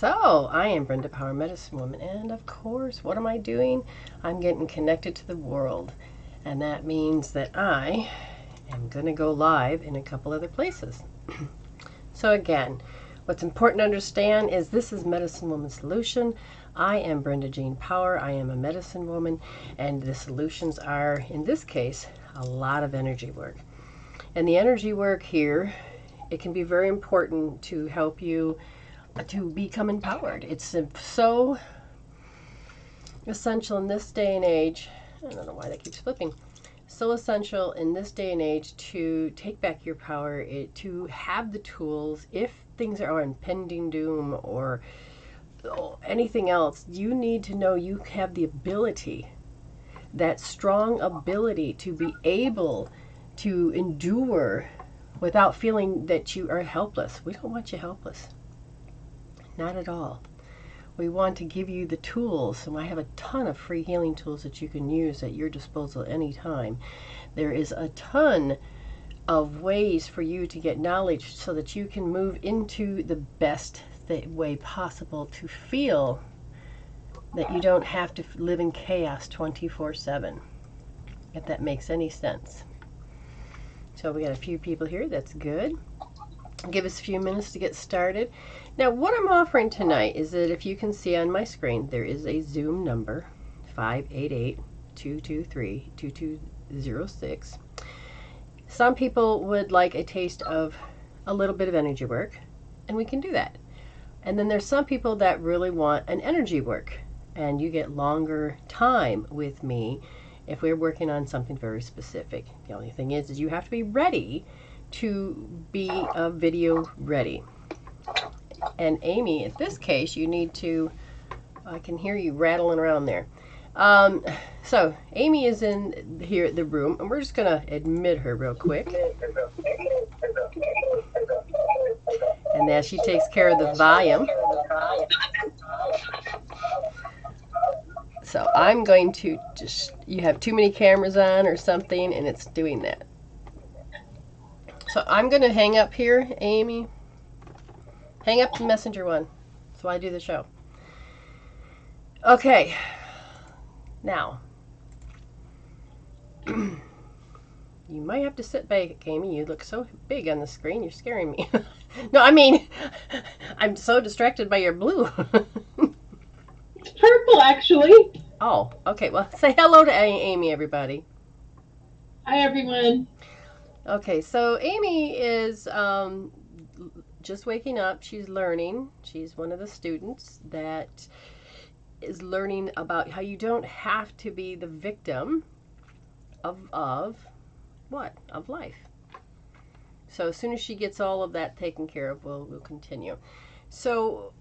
So, I am Brenda Power, Medicine Woman, and of course, what am I doing? I'm getting connected to the world, and that means that I am going to go live in a couple other places. So again, what's important to understand is this is Medicine Woman Solution. I am Brenda Jean Power. I am a medicine woman, and the solutions are, in this case, a lot of energy work. And the energy work here, it can be very important to help you to become empowered. It's so essential in this day and age. I don't know why that keeps flipping. So essential in this day and age to take back your power, to have the tools. If things are impending doom or anything else, you need to know you have the ability, that strong ability to be able to endure without feeling that you are helpless. We don't want you helpless. Not at all. We want to give you the tools, and I have a ton of free healing tools that you can use at your disposal at any time. There is a ton of ways for you to get knowledge so that you can move into the best way possible to feel that you don't have to live in chaos 24/7, if that makes any sense. So we got a few people here. That's good. Give us a few minutes to get started. Now, what I'm offering tonight is that if you can see on my screen, there is a Zoom number, 588-223-2206. Some people would like a taste of a little bit of energy work, and we can do that. And then there's some people that really want an energy work, and you get longer time with me if we're working on something very specific. The only thing is you have to be ready to be video ready. And Amy, in this case, you need to, I can hear you rattling around there. So Amy is in here at the room, and we're just going to admit her real quick. And as she takes care of the volume. So I'm going to just, you have too many cameras on or something, and it's doing that. So I'm going to hang up here, Amy. Hang up the messenger one so I do the show. Okay. Now, you might have to sit back, Amy. You look so big on the screen. You're scaring me. No, I mean, I'm so distracted by your blue. It's purple, actually. Oh, okay. Well, say hello to Amy, everybody. Hi, everyone. Okay, so Amy is just waking up. She's learning. She's one of the students that is learning about how you don't have to be the victim of what? Of life. So as soon as she gets all of that taken care of, we'll continue. So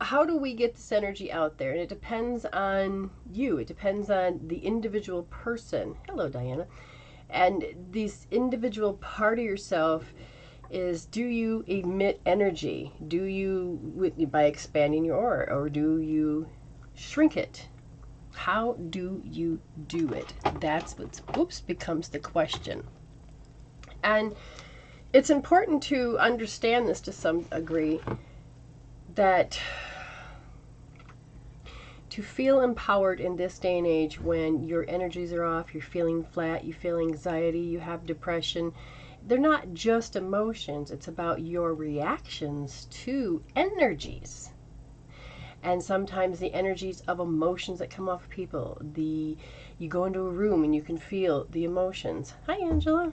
how do we get this energy out there? And it depends on you. It depends on the individual person. Hello, Diana. And this individual part of yourself is, do you emit energy? Do you, by expanding your aura, or do you shrink it? How do you do it? That's what becomes the question. And it's important to understand this to some degree, that to feel empowered in this day and age, when your energies are off, you're feeling flat, you feel anxiety, you have depression, they're not just emotions. It's about your reactions to energies. And sometimes the energies of emotions that come off people. You go into a room and you can feel the emotions. Hi, Angela.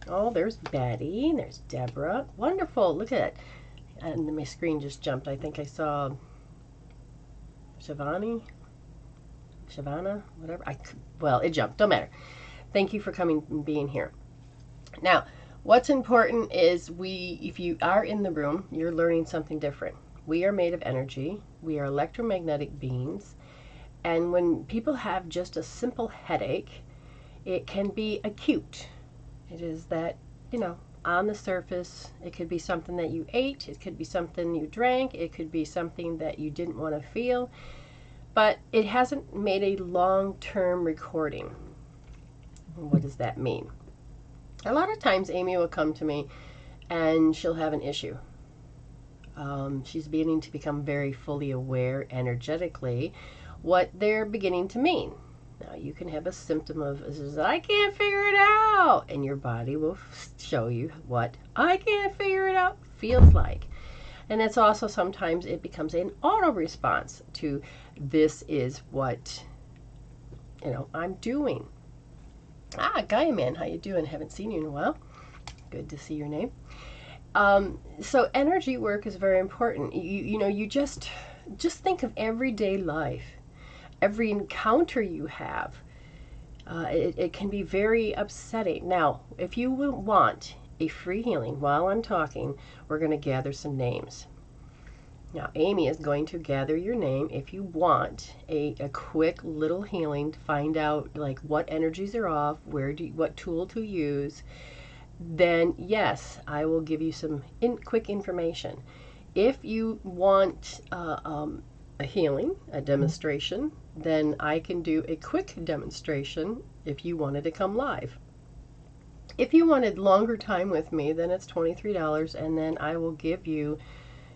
Oh, there's Betty. There's Deborah. Wonderful. Look at it. And my screen just jumped. I think I saw Shavana, whatever. Well, it jumped. Don't matter. Thank you for coming and being here. Now, what's important is if you are in the room, you're learning something different. We are made of energy. We are electromagnetic beings. And when people have just a simple headache, it can be acute. It is that, on the surface, it could be something that you ate. It could be something you drank. It could be something that you didn't want to feel. But it hasn't made a long-term recording. What does that mean? A lot of times Amy will come to me and she'll have an issue. She's beginning to become very fully aware energetically what they're beginning to mean. Now, you can have a symptom of, I can't figure it out, and your body will show you what I can't figure it out feels like. And it's also sometimes it becomes an auto response to this is what, I'm doing. Gaia Man, how you doing? Haven't seen you in a while. Good to see your name. So energy work is very important. You just think of everyday life. Every encounter you have, it can be very upsetting. Now, if you want a free healing while I'm talking, we're going to gather some names. Now, Amy is going to gather your name if you want a quick little healing to find out like what energies are off, what tool to use. Then yes, I will give you some quick information. If you want a healing, a demonstration, then I can do a quick demonstration if you wanted to come live. If you wanted longer time with me, then it's $23, and then I will give you,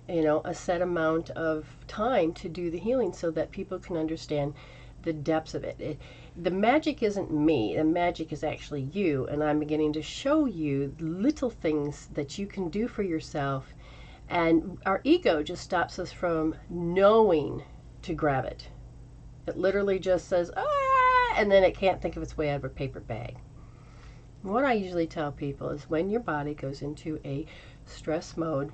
a set amount of time to do the healing so that people can understand the depths of it. The magic isn't me, the magic is actually you, and I'm beginning to show you little things that you can do for yourself, and our ego just stops us from knowing to grab it. It literally just says, and then it can't think of its way out of a paper bag. What I usually tell people is when your body goes into a stress mode,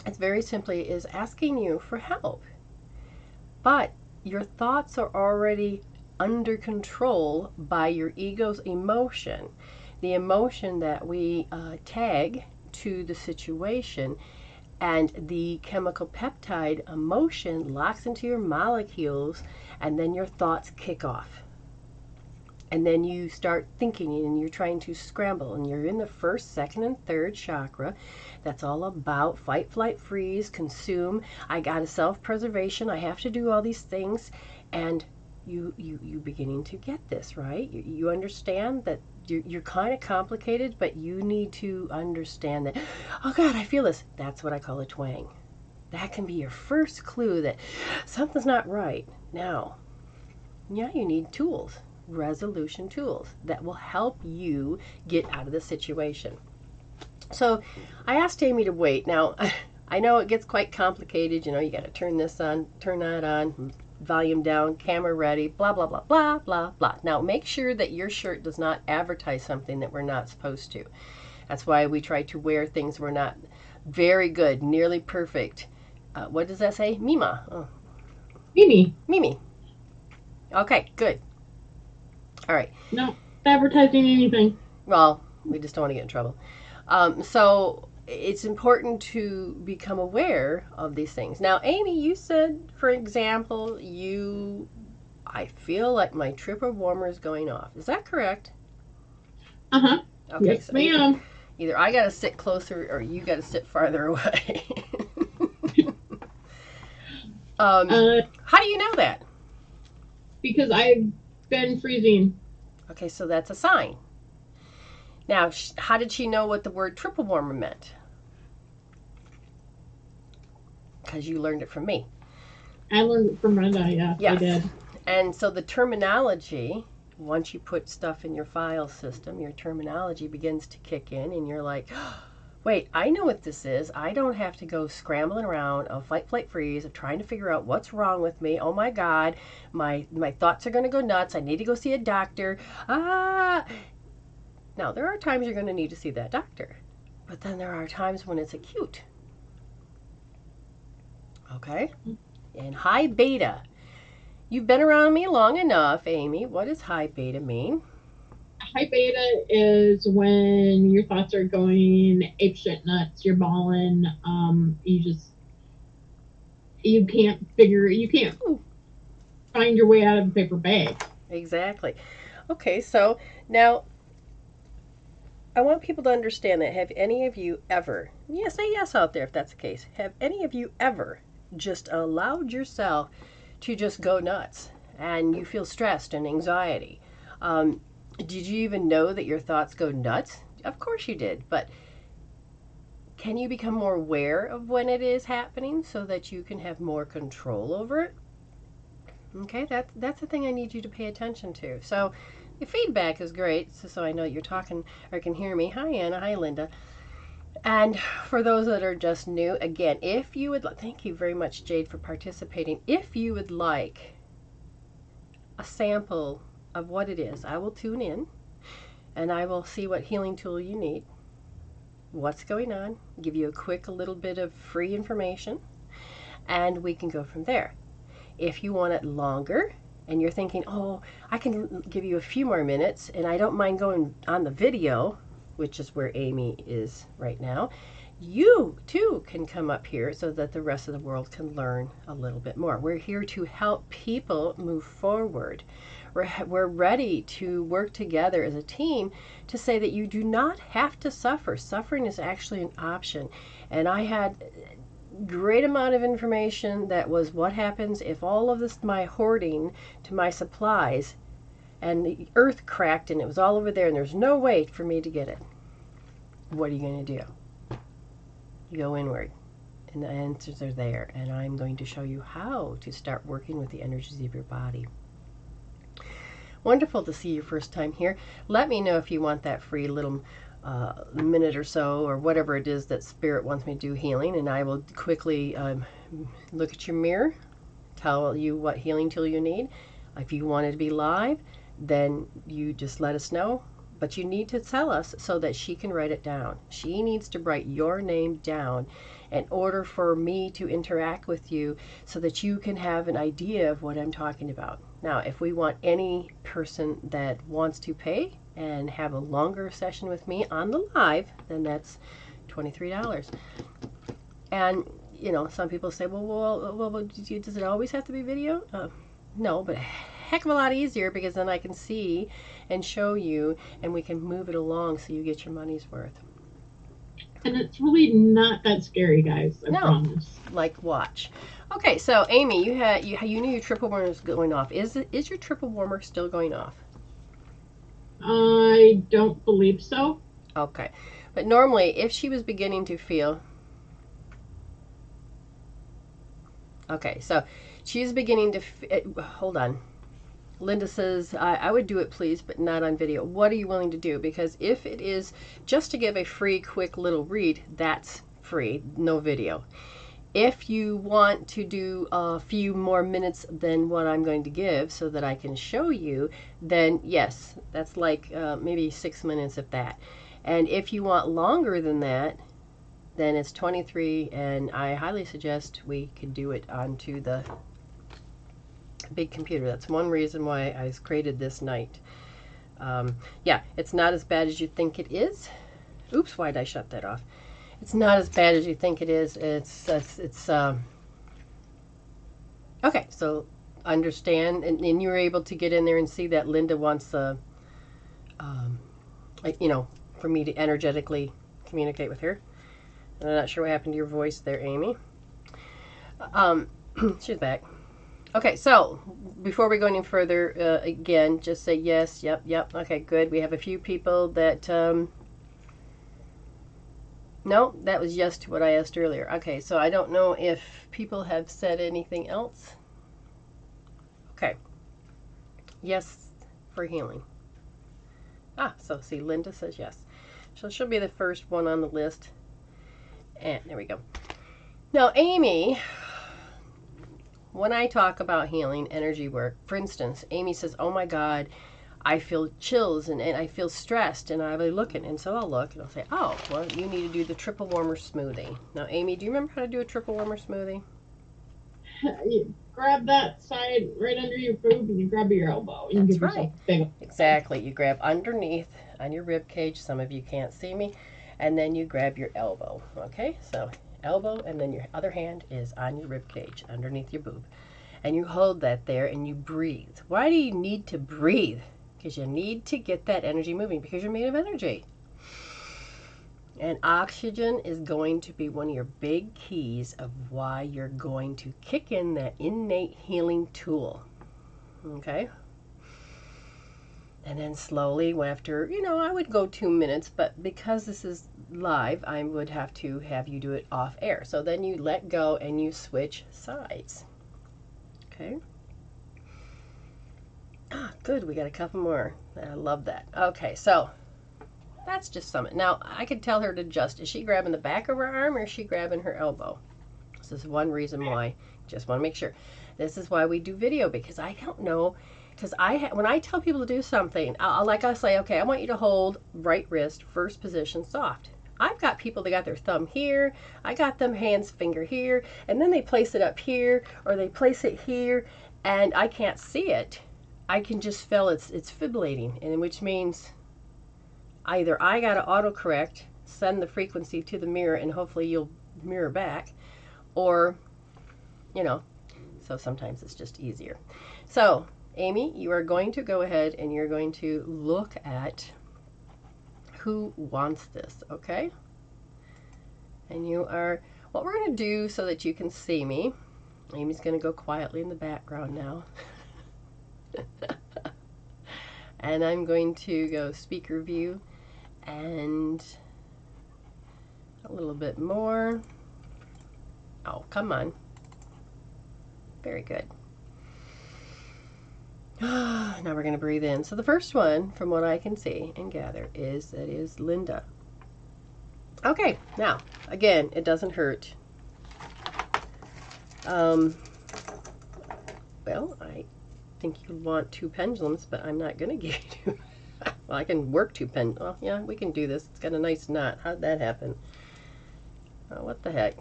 it's very simply is asking you for help. But your thoughts are already under control by your ego's emotion, the emotion that we tag to the situation, and the chemical peptide emotion locks into your molecules, and then your thoughts kick off. And then you start thinking, and you're trying to scramble, and you're in the first, second, and third chakra. That's all about fight, flight, freeze, consume. I got a self-preservation. I have to do all these things. And you beginning to get this, right? You understand that you're kind of complicated, but you need to understand that, oh God, I feel this. That's what I call a twang. That can be your first clue that something's not right. Now, yeah, you need tools. Resolution tools that will help you get out of the situation. So I asked Amy to wait. Now, I know it gets quite complicated. You got to turn this on, turn that on, volume down, camera ready, blah, blah, blah, blah, blah, blah. Now, make sure that your shirt does not advertise something that we're not supposed to. That's why we try to wear things we're not very good, nearly perfect. What does that say? Mima. Oh. Mimi. Okay, good. All right. No advertising anything. Well, we just don't want to get in trouble. So it's important to become aware of these things. Now, Amy, you said, for example, I feel like my tripper warmer is going off. Is that correct? Uh-huh. Okay, yes, so ma'am. Either I got to sit closer or you got to sit farther away. How do you know that? Because I've been freezing. Okay, so that's a sign. Now, how did she know what the word triple warmer meant? Because you learned it from me. I learned it from Brenda, yeah. Yes. I did. And so the terminology, once you put stuff in your file system, your terminology begins to kick in, and you're like, wait, I know what this is. I don't have to go scrambling around of fight, flight, freeze, of trying to figure out what's wrong with me. Oh my God, my thoughts are going to go nuts. I need to go see a doctor. Now, there are times you're going to need to see that doctor, but then there are times when it's acute. Okay? And high beta. You've been around me long enough, Amy. What does high beta mean? High beta is when your thoughts are going apeshit nuts, you're bawling, you can't find your way out of the paper bag. Exactly. Okay, so now I want people to understand that. Have any of you ever, say yes out there if that's the case, have any of you ever just allowed yourself to just go nuts and you feel stressed and anxiety? Did you even know that your thoughts go nuts? Of course you did, but Can you become more aware of when it is happening so that you can have more control over it? Okay, that's the thing I need you to pay attention to. So your feedback is great, so I know you're talking or can hear me. Hi, Anna. Hi, Linda. And for those that are just new, again, if you would, thank you very much, Jade, for participating. If you would like a sample of what it is, I will tune in and I will see what healing tool you need, what's going on, give you a quick little bit of free information, and we can go from there. If you want it longer and you're thinking, oh, I can give you a few more minutes and I don't mind going on the video, which is where Amy is right now, you too can come up here so that the rest of the world can learn a little bit more. We're here to help people move forward. We're ready to work together as a team to say that you do not have to suffer. Suffering is actually an option. And I had great amount of information that was what happens if all of this, my hoarding to my supplies, and the earth cracked and it was all over there and there's no way for me to get it. What are you going to do? You go inward and the answers are there, and I'm going to show you how to start working with the energies of your body. Wonderful to see you first time here. Let me know if you want that free little minute or so, or whatever it is that Spirit wants me to do healing, and I will quickly look at your mirror, tell you what healing tool you need. If you want it to be live, then you just let us know, but you need to tell us so that she can write it down. She needs to write your name down in order for me to interact with you so that you can have an idea of what I'm talking about. Now, if we want any person that wants to pay and have a longer session with me on the live, then that's $23. And, you know, some people say, well, does it always have to be video? No, but a heck of a lot easier, because then I can see and show you and we can move it along so you get your money's worth. And it's really not that scary, guys. I promise. Like, watch. Okay, so Amy, you knew your triple warmer was going off. Is your triple warmer still going off? I don't believe so. Okay, but normally, if she was beginning to feel, okay, so she's beginning to hold on. Linda says, I would do it, please, but not on video. What are you willing to do? Because if it is just to give a free, quick little read, that's free, no video. If you want to do a few more minutes than what I'm going to give so that I can show you, then yes, that's like maybe 6 minutes of that. And if you want longer than that, then it's 23, and I highly suggest we could do it onto the big computer. That's one reason why I created this night. Yeah, it's not as bad as you think it is. Oops, why did I shut that off? It's not as bad as you think it is. It's okay, so understand, and you're able to get in there and see that Linda wants you know, for me to energetically communicate with her. And I'm not sure what happened to your voice there, Amy. She's back. Okay, so before we go any further, again, just say yes, yep. Okay, good. We have a few people that, no, that was yes to what I asked earlier. Okay, so I don't know if people have said anything else. Okay, yes for healing. So see, Linda says yes. So she'll be the first one on the list. And there we go. Now, Amy, when I talk about healing, energy work, for instance, Amy says, oh my God, I feel chills and I feel stressed, and I'll be looking, and so I'll look and I'll say, oh, well, you need to do the triple warmer smoothie. Now, Amy, do you remember how to do a triple warmer smoothie? You grab that side right under your boob and you grab your elbow. And That's give right. yourself a big Exactly. You grab underneath on your rib cage. Some of you can't see me. And then you grab your elbow. Okay, so elbow, and then your other hand is on your rib cage underneath your boob. And you hold that there and you breathe. Why do you need to breathe? Because you need to get that energy moving, because you're made of energy. And oxygen is going to be one of your big keys of why you're going to kick in that innate healing tool. Okay? And then slowly, after, you know, I would go 2 minutes, but because this is live, I would have to have you do it off air. So then you let go and you switch sides. Okay. Ah, good. We got a couple more. I love that. Okay, so that's just some. Now, I could tell her to adjust. Is she grabbing the back of her arm or is she grabbing her elbow? This is one reason why. Just want to make sure. This is why we do video, because I don't know. Because when I tell people to do something, I'll say, okay, I want you to hold right wrist, first position, soft. I've got people that got their thumb here, I got them hands, finger here, and then they place it up here, or they place it here, and I can't see it. I can just feel it's fibrillating, and which means either I got to autocorrect, send the frequency to the mirror, and hopefully you'll mirror back, or, you know, so sometimes it's just easier. So, Amy, you are going to go ahead and you're going to look at who wants this, okay? And you are, what we're going to do so that you can see me, Amy's going to go quietly in the background now. And I'm going to go speaker view and a little bit more. Oh, come on. Very good. Now we're going to breathe in. So the first one, from what I can see and gather, is Linda. Okay, now, again, it doesn't hurt. Well, I think you want 2 pendulums, but I'm not going to give you 2. Well, I can work 2 pendulums. Well, yeah, we can do this. It's got a nice knot. How'd that happen? Oh, what the heck?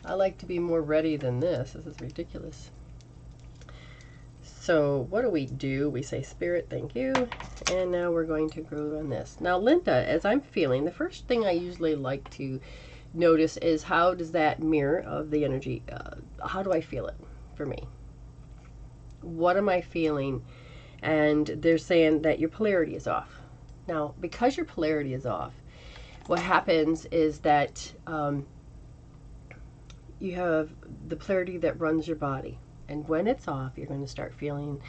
I like to be more ready than this. This is ridiculous. So what do? We say spirit, thank you. And now we're going to go on this. Now, Linda, as I'm feeling, the first thing I usually like to notice is how does that mirror of the energy, how do I feel it for me? What am I feeling? And they're saying that your polarity is off. Now, because your polarity is off, what happens is that you have the polarity that runs your body. And when it's off, you're going to start feeling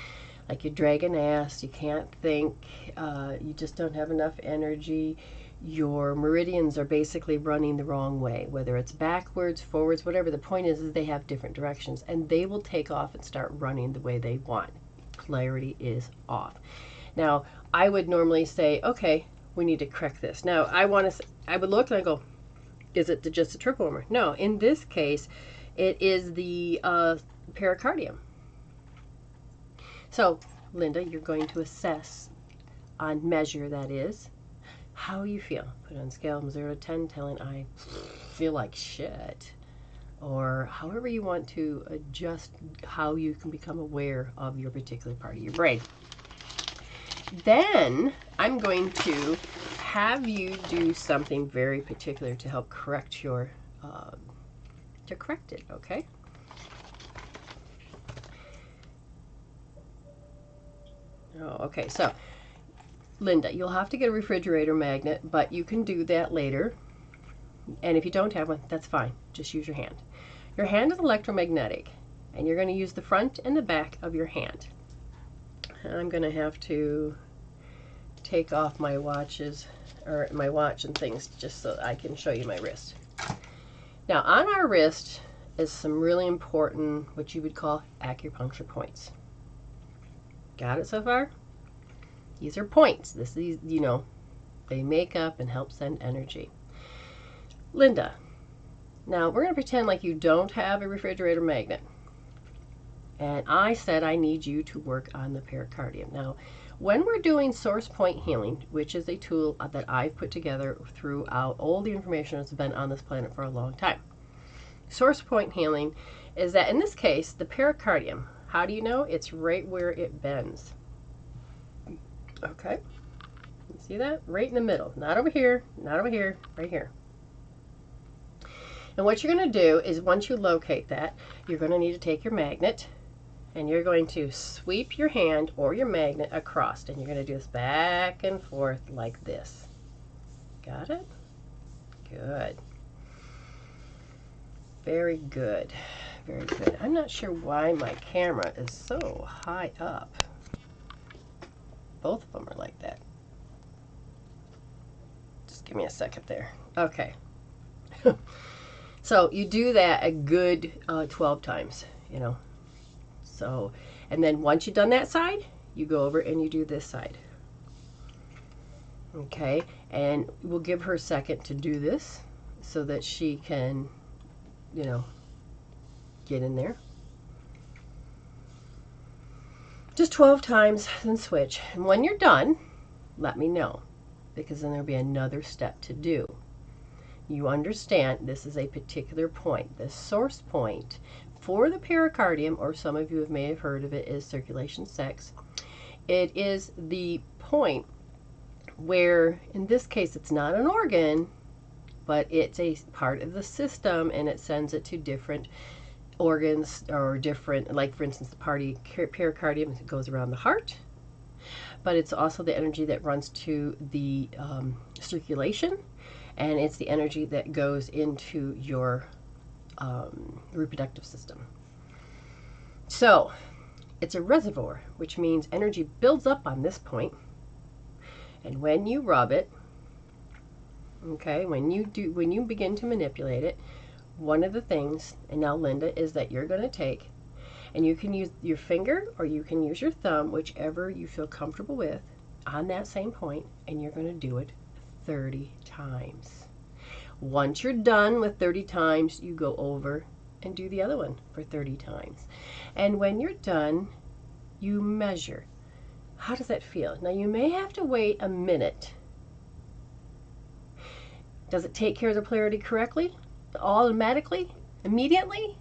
like you're dragging ass, you can't think, you just don't have enough energy. Your meridians are basically running the wrong way, whether it's backwards, forwards, whatever. The point is they have different directions, and they will take off and start running the way they want. Polarity is off. Now, I would normally say, okay, we need to correct this. Now, I would look and I go, is it just a triple warmer? No, in this case, it is the pericardium. So, Linda, you're going to assess on measure, that is, how you feel. Put it on a scale from 0 to 10, telling I feel like shit. Or however you want to adjust how you can become aware of your particular part of your brain. Then I'm going to have you do something very particular to help correct your, to correct it, okay? Oh, okay, so Linda, you'll have to get a refrigerator magnet, but you can do that later. And if you don't have one, that's fine. Just use your hand. Your hand is electromagnetic, and you're going to use the front and the back of your hand. And I'm going to have to take off my watches, or my watch and things, just so I can show you my wrist. Now, on our wrist is some really important, what you would call acupuncture points. Got it so far? These are points. This is, you know, they make up and help send energy. Linda, now we're going to pretend like you don't have a refrigerator magnet. And I said I need you to work on the pericardium. Now, when we're doing source point healing, which is a tool that I've put together throughout all the information that's been on this planet for a long time. Source point healing is that in this case, the pericardium, how do you know? It's right where it bends. Okay, you see that? Right in the middle. Not over here, not over here, right here. And what you're going to do is once you locate that, you're going to need to take your magnet and you're going to sweep your hand or your magnet across, and you're going to do this back and forth like this. Got it? Good. Very good. Very good. I'm not sure why my camera is so high up. Both of them are like that. Just give me a second there. Okay. So you do that a good 12 times, you know. So, and then once you've done that side, you go over and you do this side. Okay, and we'll give her a second to do this so that she can, you know, get in there. Just 12 times, then switch. And when you're done, let me know, because then there'll be another step to do. You understand this is a particular point. The source point for the pericardium, or some of you may have heard of it, is circulation 6. It is the point where, in this case, it's not an organ, but it's a part of the system, and it sends it to different organs, or different, like for instance, the pericardium goes around the heart, but it's also the energy that runs to the circulation, and it's the energy that goes into your reproductive system. So it's a reservoir, which means energy builds up on this point, and when you rub it, okay, when you begin to manipulate it, one of the things, and now Linda, is that you're going to take, and you can use your finger or you can use your thumb, whichever you feel comfortable with, on that same point, and you're going to do it 30 times. Once you're done with 30 times, you go over and do the other one for 30 times. And when you're done, you measure. How does that feel? Now, you may have to wait a minute. Does it take care of the polarity correctly? Automatically? Immediately?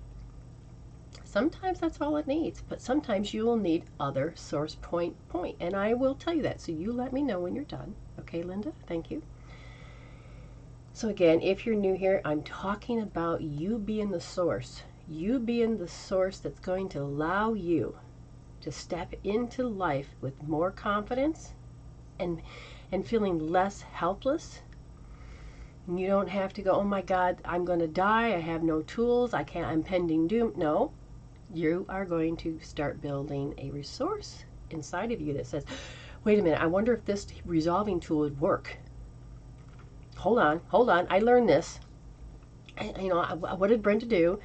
Sometimes that's all it needs, but sometimes you will need other source point, and I will tell you that. So you let me know when you're done. Okay, Linda? Thank you. So again, if you're new here, I'm talking about you being the source. You being the source that's going to allow you to step into life with more confidence and feeling less helpless. You don't have to go, oh my God, I'm going to die. I have no tools. I can't, I'm pending doom. No, you are going to start building a resource inside of you that says, wait a minute, I wonder if this resolving tool would work. Hold on. I learned this. You know, what did Brenda do?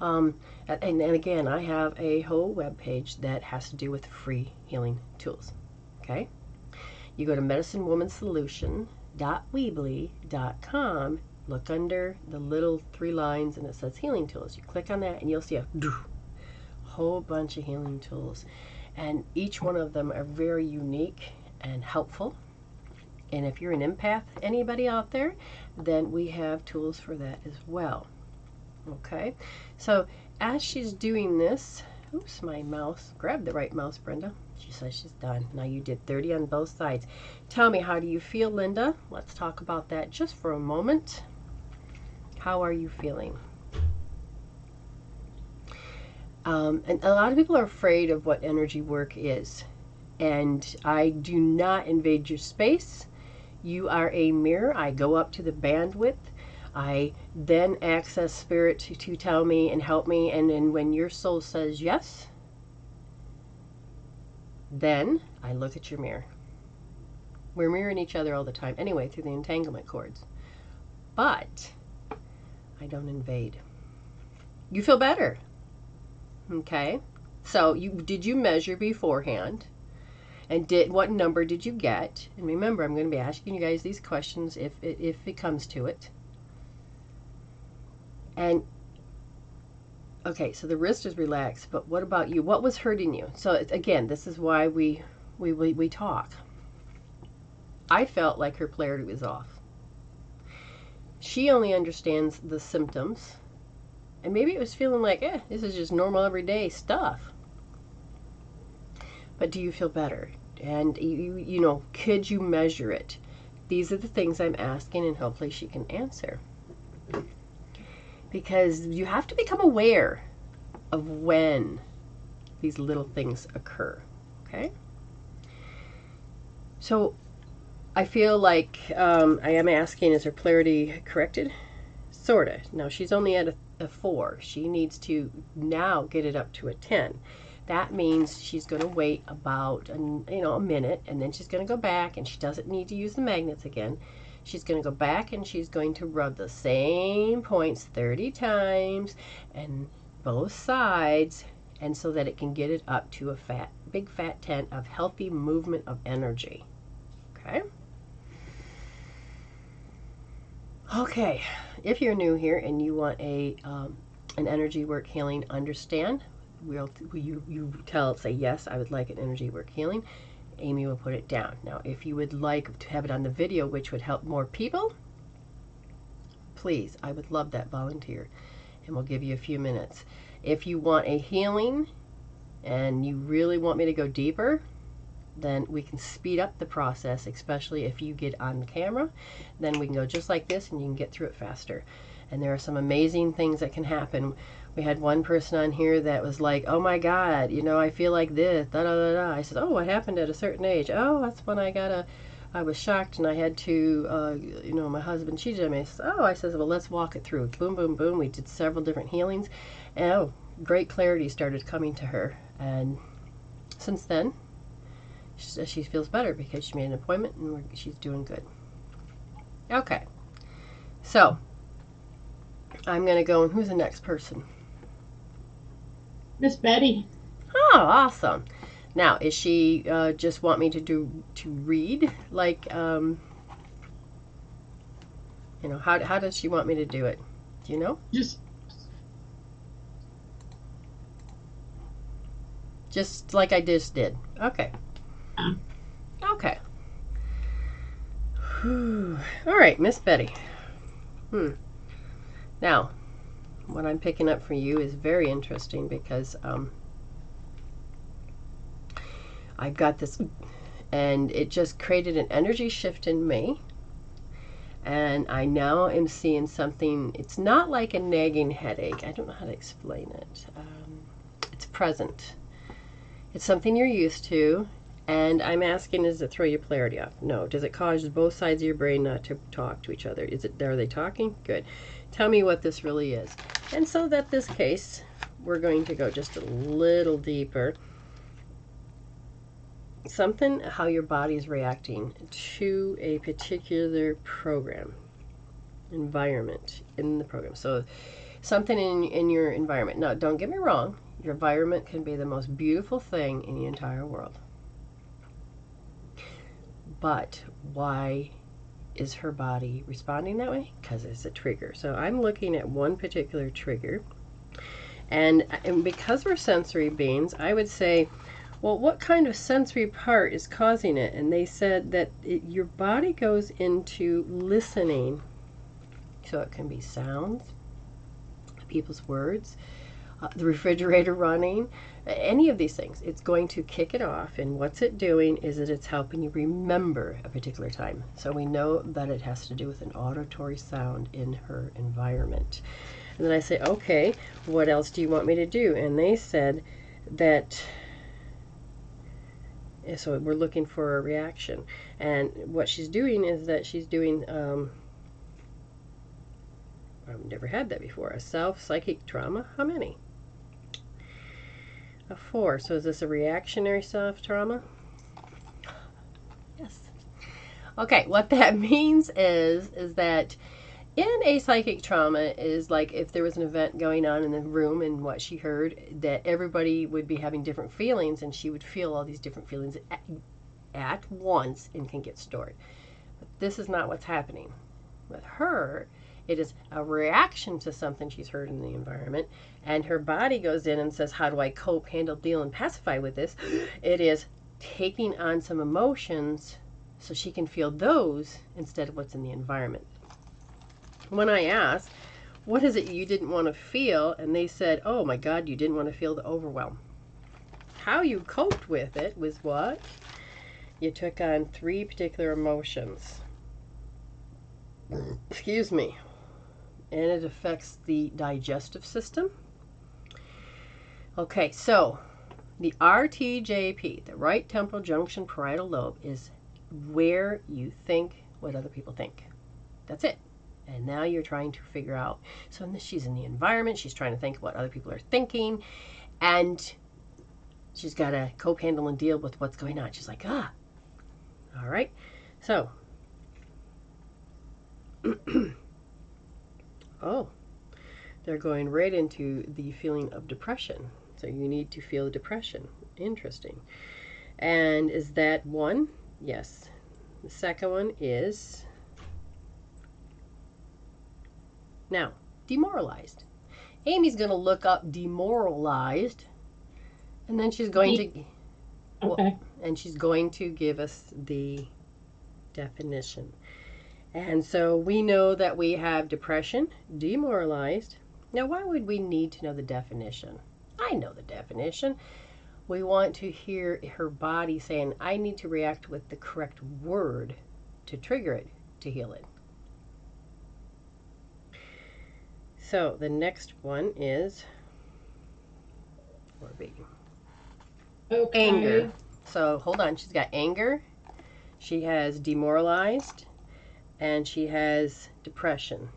And again, I have a whole web page that has to do with free healing tools. Okay? You go to medicinewomansolution.weebly.com, look under the little 3 lines, and it says healing tools. You click on that, and you'll see a whole bunch of healing tools. And each one of them are very unique and helpful. And if you're an empath, anybody out there, then we have tools for that as well. Okay, so as she's doing this, oops, my mouse, grab the right mouse, Brenda. She says she's done. Now you did 30 on both sides. Tell me, how do you feel, Linda? Let's talk about that just for a moment. How are you feeling? And a lot of people are afraid of what energy work is. And I do not invade your space. You are a mirror. I go up to the bandwidth. I then access spirit to tell me and help me. And then when your soul says yes, then I look at your mirror. We're mirroring each other all the time anyway through the entanglement cords. But I don't invade. You feel better. Okay? So did you measure beforehand? And what number did you get? And remember, I'm going to be asking you guys these questions if it comes to it. And okay, so the wrist is relaxed, but what about you? What was hurting you? So again, this is why we talk. I felt like her polarity was off. She only understands the symptoms, and maybe it was feeling like, this is just normal everyday stuff. But do you feel better? And you know, could you measure it? These are the things I'm asking, and hopefully she can answer. Because you have to become aware of when these little things occur. Okay? So I feel like I am asking, is her polarity corrected? Sorta. Now she's only at a 4. She needs to now get it up to a 10. that means she's going to wait about a minute, and then she's going to go back, and she doesn't need to use the magnets again. She's going to go back and she's going to rub the same points 30 times and both sides, and so that it can get it up to a big fat tent of healthy movement of energy. Okay? Okay, if you're new here and you want an energy work healing, understand, you say, yes, I would like an energy work healing. Amy will put it down. Now, if you would like to have it on the video, which would help more people, please, I would love that volunteer, and we'll give you a few minutes. If you want a healing and you really want me to go deeper, then we can speed up the process, especially if you get on the camera. Then we can go just like this and you can get through it faster. And there are some amazing things that can happen. We had one person on here that was like, oh my God, I feel like this, da da da da. I said, oh, what happened at a certain age? Oh, that's when I was shocked and I had to, my husband cheated on me. I said, well, let's walk it through. Boom, boom, boom. We did several different healings. And great clarity started coming to her. And since then, she feels better because she made an appointment and she's doing good. Okay. So, I'm going to go, and who's the next person? Miss Betty. Oh, awesome. Now, is she just want me to read? Like, how does she want me to do it? Do you know? Just like I just did. Okay. Okay. All right, Miss Betty. Now, what I'm picking up for you is very interesting because I've got this, and it just created an energy shift in me. And I now am seeing something. It's not like a nagging headache. I don't know how to explain it. It's present. It's something you're used to. And I'm asking, does it throw your polarity off? No. Does it cause both sides of your brain not to talk to each other? Are they talking? Good. Tell me what this really is. And so that this case, we're going to go just a little deeper. Something, how your body is reacting to a particular program, environment in the program. So something in your environment. Now, don't get me wrong. Your environment can be the most beautiful thing in the entire world. But why is her body responding that way? Because it's a trigger. So I'm looking at one particular trigger. And because we're sensory beings, I would say, well, what kind of sensory part is causing it? And they said that your body goes into listening. So it can be sounds, people's words, the refrigerator running, any of these things. It's going to kick it off, and what's it doing is that it's helping you remember a particular time. So we know that it has to do with an auditory sound in her environment. And then I say, okay, what else do you want me to do? And they said that, so we're looking for a reaction. And what she's doing is that she's doing, I've never had that before, a self-psychic trauma. How many? A 4. So is this a reactionary self-trauma? Yes. Okay, what that means is that in a psychic trauma is like if there was an event going on in the room and what she heard, that everybody would be having different feelings and she would feel all these different feelings at once and can get stored. But this is not what's happening. With her, it is a reaction to something she's heard in the environment, and her body goes in and says, how do I cope, handle, deal, and pacify with this? It is taking on some emotions so she can feel those instead of what's in the environment. When I asked, what is it you didn't want to feel? And they said, oh my God, you didn't want to feel the overwhelm. How you coped with it was what? You took on 3 particular emotions. Excuse me. And it affects the digestive system. Okay, so the RTJP, the right temporal junction parietal lobe, is where you think what other people think. That's it. And now you're trying to figure out. So she's in the environment. She's trying to think what other people are thinking. And She's got to cope, handle, and deal with what's going on. She's like, ah. All right. So, oh, they're going right into the feeling of depression. So you need to feel depression. Interesting. And is that one? Yes. The second one is now demoralized. Amy's going to look up demoralized, and then she's going to Okay. and she's going to give us the definition. And so we know that we have depression, demoralized. Now, why would we need to know the definition? I know the definition. We want to hear her body saying, I need to react with the correct word to trigger it, to heal it. So the next one is Okay. anger. So hold on, she's got anger, she has demoralized, and she has depression.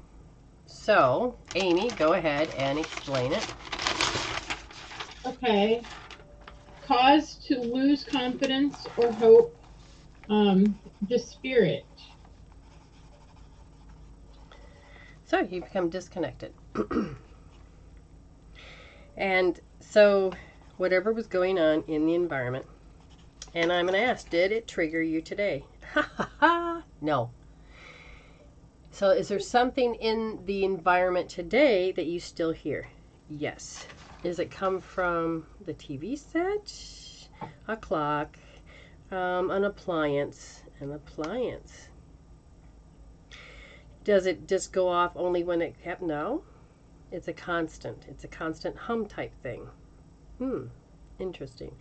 So, Amy, go ahead and explain it. Okay. Cause to lose confidence or hope, dispirit. So you become disconnected. And so whatever was going on in the environment, and I'm going to ask, did it trigger you today? Ha ha ha! No. So is there something in the environment today that you still hear? Yes. Does it come from the TV set, a clock, an appliance, Does it just go off only when it happens? No. It's a constant. It's a constant hum type thing. Interesting.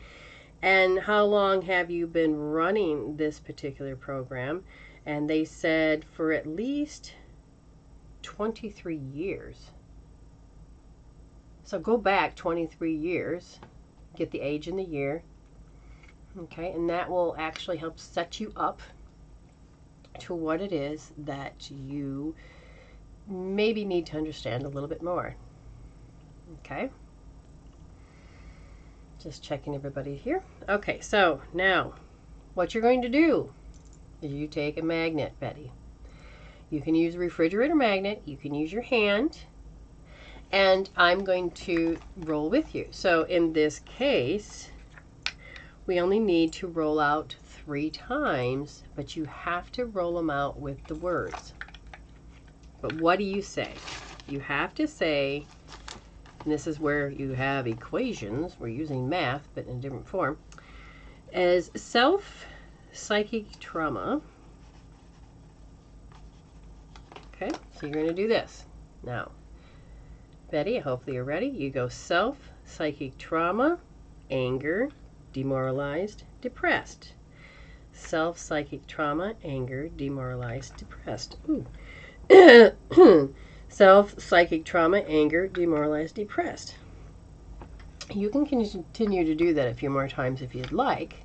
And how long have you been running this particular program? And they said for at least 23 years. So go back 23 years, get the age and the year. Okay, and that will actually help set you up to what it is that you maybe need to understand a little bit more. Okay. Just checking everybody here. Okay, so now what you're going to do is you take a magnet, Betty. You can use a refrigerator magnet, you can use your hand, and I'm going to roll with you. So in this case, we only need to roll out 3 times, but you have to roll them out with the words. But what do you say? You have to say, and this is where you have equations, we're using math, but in a different form, as self-psychic trauma. Okay, so you're going to do this. Now, Betty, hopefully you're ready. You go self-psychic trauma, anger, demoralized, depressed. Self-psychic trauma, anger, demoralized, depressed. Ooh. Self-psychic trauma, anger, demoralized, depressed. You can continue to do that a few more times if you'd like.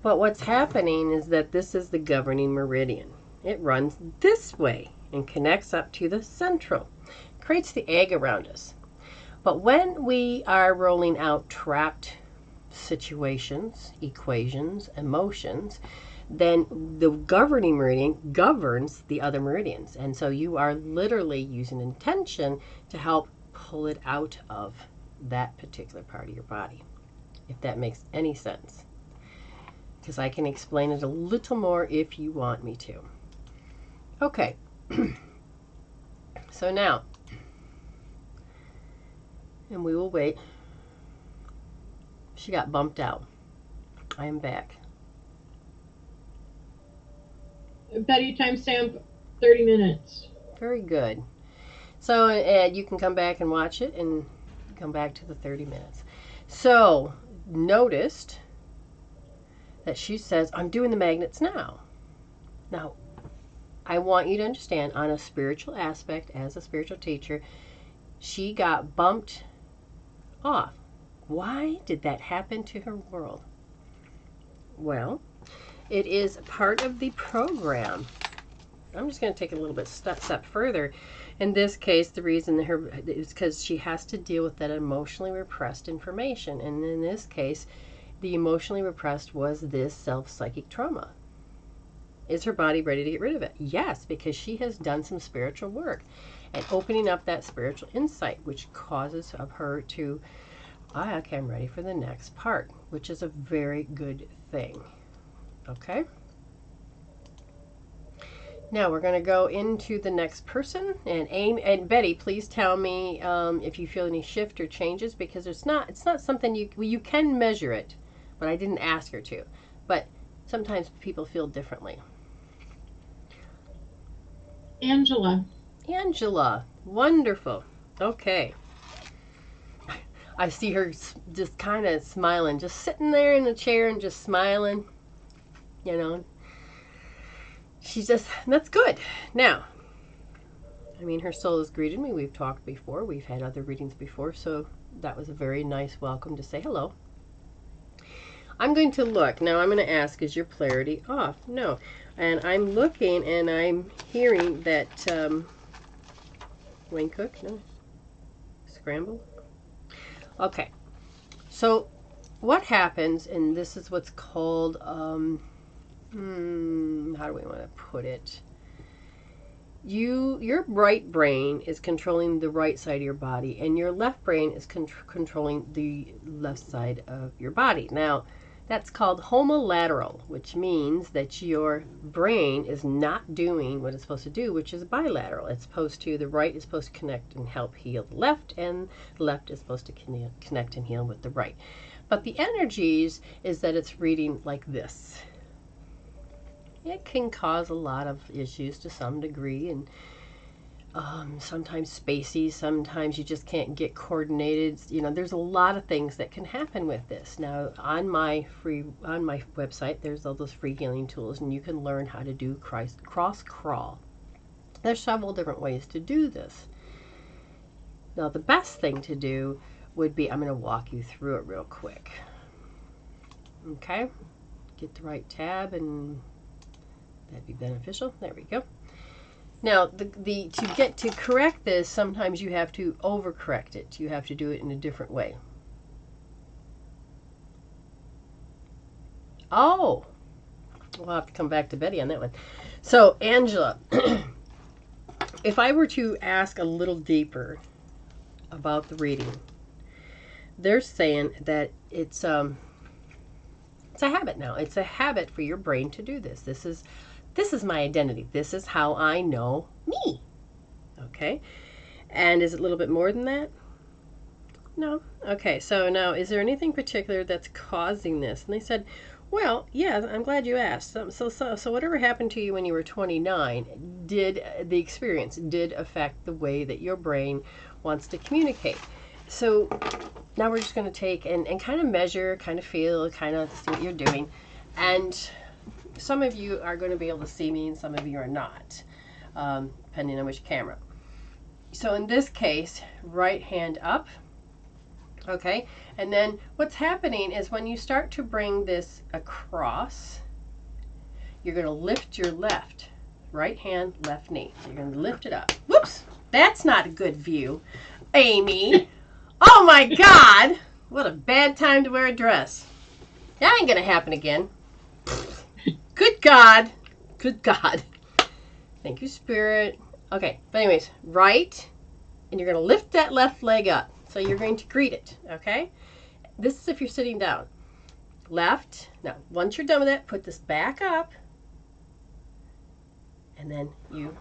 But what's happening is that this is the governing meridian. It runs this way and connects up to the central. Creates the egg around us. But when we are rolling out trapped situations, equations, emotions, then the governing meridian governs the other meridians. And so you are literally using intention to help pull it out of that particular part of your body, if that makes any sense. Because I can explain it a little more if you want me to. Okay. So now, and we will wait. She got bumped out. I am back. Betty, timestamp 30 minutes. Very good. So you can come back and watch it and come back to the 30 minutes. So noticed that she says, I'm doing the magnets now. Now, I want you to understand, on a spiritual aspect, as a spiritual teacher, she got bumped off. Why did that happen to her world? Well, it is part of the program. I'm just going to take it a little bit step further. In this case, the reason is because she has to deal with that emotionally repressed information. And in this case, the emotionally repressed was this self-psychic trauma. Is her body ready to get rid of it? Yes, because she has done some spiritual work and opening up that spiritual insight, which causes of her to, okay, I'm ready for the next part, which is a very good thing. Okay? Now we're going to go into the next person, and Betty, please tell me if you feel any shift or changes, because it's not something you can measure it, but I didn't ask her to. But sometimes people feel differently. Angela, wonderful. Okay. I see her just kind of smiling, just sitting there in the chair and just smiling, you know. She's just, that's good. Now, I mean, her soul has greeted me. We've talked before. We've had other readings before. So that was a very nice welcome to say hello. I'm going to look. Now I'm going to ask, is your polarity off? No. And I'm looking and I'm hearing that, Wayne Cook? No. Scrambled? Okay. So what happens, and this is what's called, how do we want to put it? Your right brain is controlling the right side of your body, and your left brain is controlling the left side of your body. Now, that's called homolateral, which means that your brain is not doing what it's supposed to do, which is bilateral. It's supposed to, the right is supposed to connect and help heal the left, and the left is supposed to connect and heal with the right. But the energies is that it's reading like this. It can cause a lot of issues to some degree, and sometimes spacey, sometimes you just can't get coordinated. You know, there's a lot of things that can happen with this. Now, on my website, there's all those free healing tools, and you can learn how to do cross crawl. There's several different ways to do this. Now, the best thing to do would be, I'm going to walk you through it real quick. Okay, get the right tab and that'd be beneficial. There we go. Now, to correct this, sometimes you have to overcorrect it. You have to do it in a different way. Oh, we'll have to come back to Betty on that one. So, Angela, if I were to ask a little deeper about the reading, they're saying that it's a habit now. It's a habit for your brain to do this. This is my identity. This is how I know me. Okay? And is it a little bit more than that? No? Okay, so now, is there anything particular that's causing this? And they said, well, yeah, I'm glad you asked. So whatever happened to you when you were 29, the experience did affect the way that your brain wants to communicate. So now we're just going to take and kind of measure, kind of feel, kind of see what you're doing. And some of you are going to be able to see me and some of you are not, depending on which camera. So in this case, right hand up. Okay, and then what's happening is when you start to bring this across, you're going to lift your right hand, left knee. So you're going to lift it up. Whoops, that's not a good view, Amy. Oh my God, what a bad time to wear a dress. That ain't going to happen again. Good God. Good God. Thank you, Spirit. Okay, but anyways, right, and you're going to lift that left leg up. So you're going to greet it, okay? This is if you're sitting down. Left. Now, once you're done with that, put this back up. And then you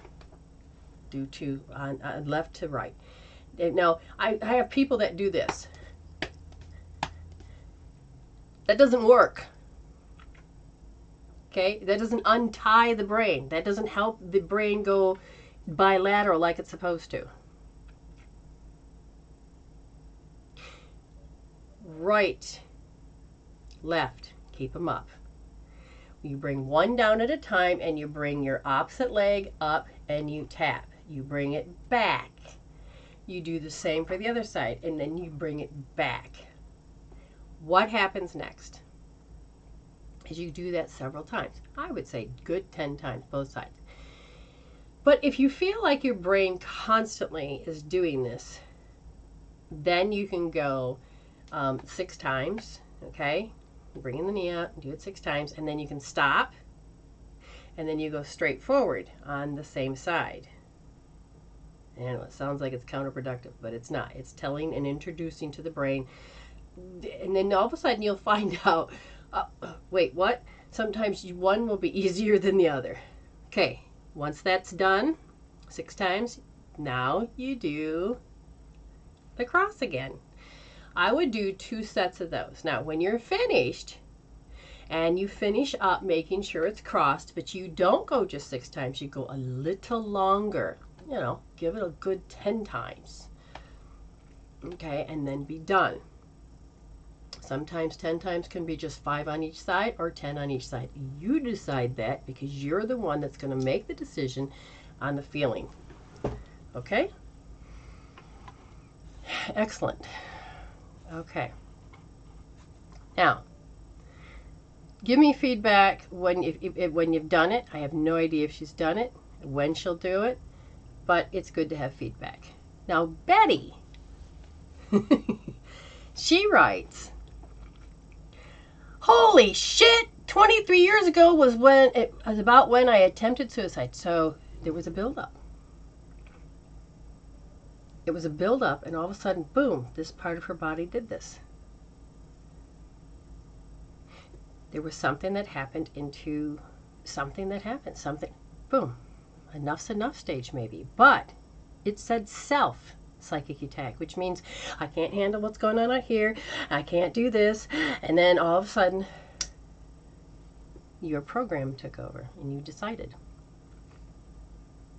do two on left to right. Now, I have people that do this. That doesn't work. Okay? That doesn't untie the brain. That doesn't help the brain go bilateral like it's supposed to. Right, left, keep them up. You bring one down at a time and you bring your opposite leg up and you tap. You bring it back. You do the same for the other side and then you bring it back. What happens next? Is you do that several times. I would say good 10 times, both sides. But if you feel like your brain constantly is doing this, then you can go 6 times, okay? Bring the knee up, do it 6 times, and then you can stop, and then you go straight forward on the same side. And it sounds like it's counterproductive, but it's not. It's telling and introducing to the brain. And then all of a sudden you'll find out, wait, what? Sometimes one will be easier than the other. Okay, once that's done, 6 times, now you do the cross again. I would do 2 sets of those. Now, when you're finished, and you finish up making sure it's crossed, but you don't go just 6 times, you go a little longer. You know, give it a good 10 times. Okay, and then be done. Sometimes 10 times can be just 5 on each side or 10 on each side. You decide that because you're the one that's going to make the decision on the feeling. Okay? Excellent. Okay. Now, give me feedback when you've done it. I have no idea if she's done it, when she'll do it, but it's good to have feedback. Now, Betty, she writes, holy shit, 23 years ago was about when I attempted suicide. So there was a buildup. It was a buildup, and all of a sudden, boom, this part of her body did this. There was something that happened boom, enough's enough stage maybe. But it said self psychic attack, which means I can't handle what's going on out here. I can't do this. And then all of a sudden, your program took over and you decided.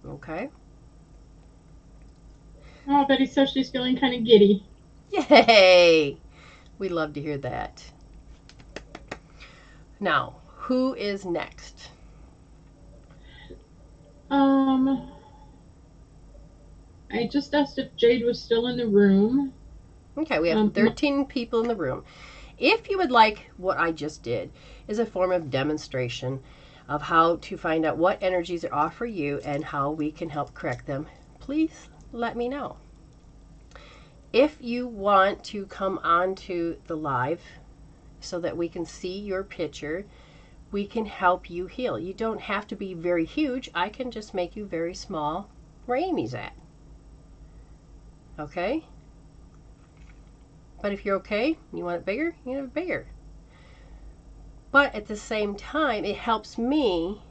Okay? Oh, Betty says she's feeling kind of giddy. Yay! We love to hear that. Now, who is next? I just asked if Jade was still in the room. Okay, we have 13 people in the room. If you would like what I just did is a form of demonstration of how to find out what energies are off for you and how we can help correct them, please let me know. If you want to come onto the live so that we can see your picture, we can help you heal. You don't have to be very huge. I can just make you very small where Amy's at. Okay? But if you're okay, you want it bigger, you want it bigger. But at the same time, it helps me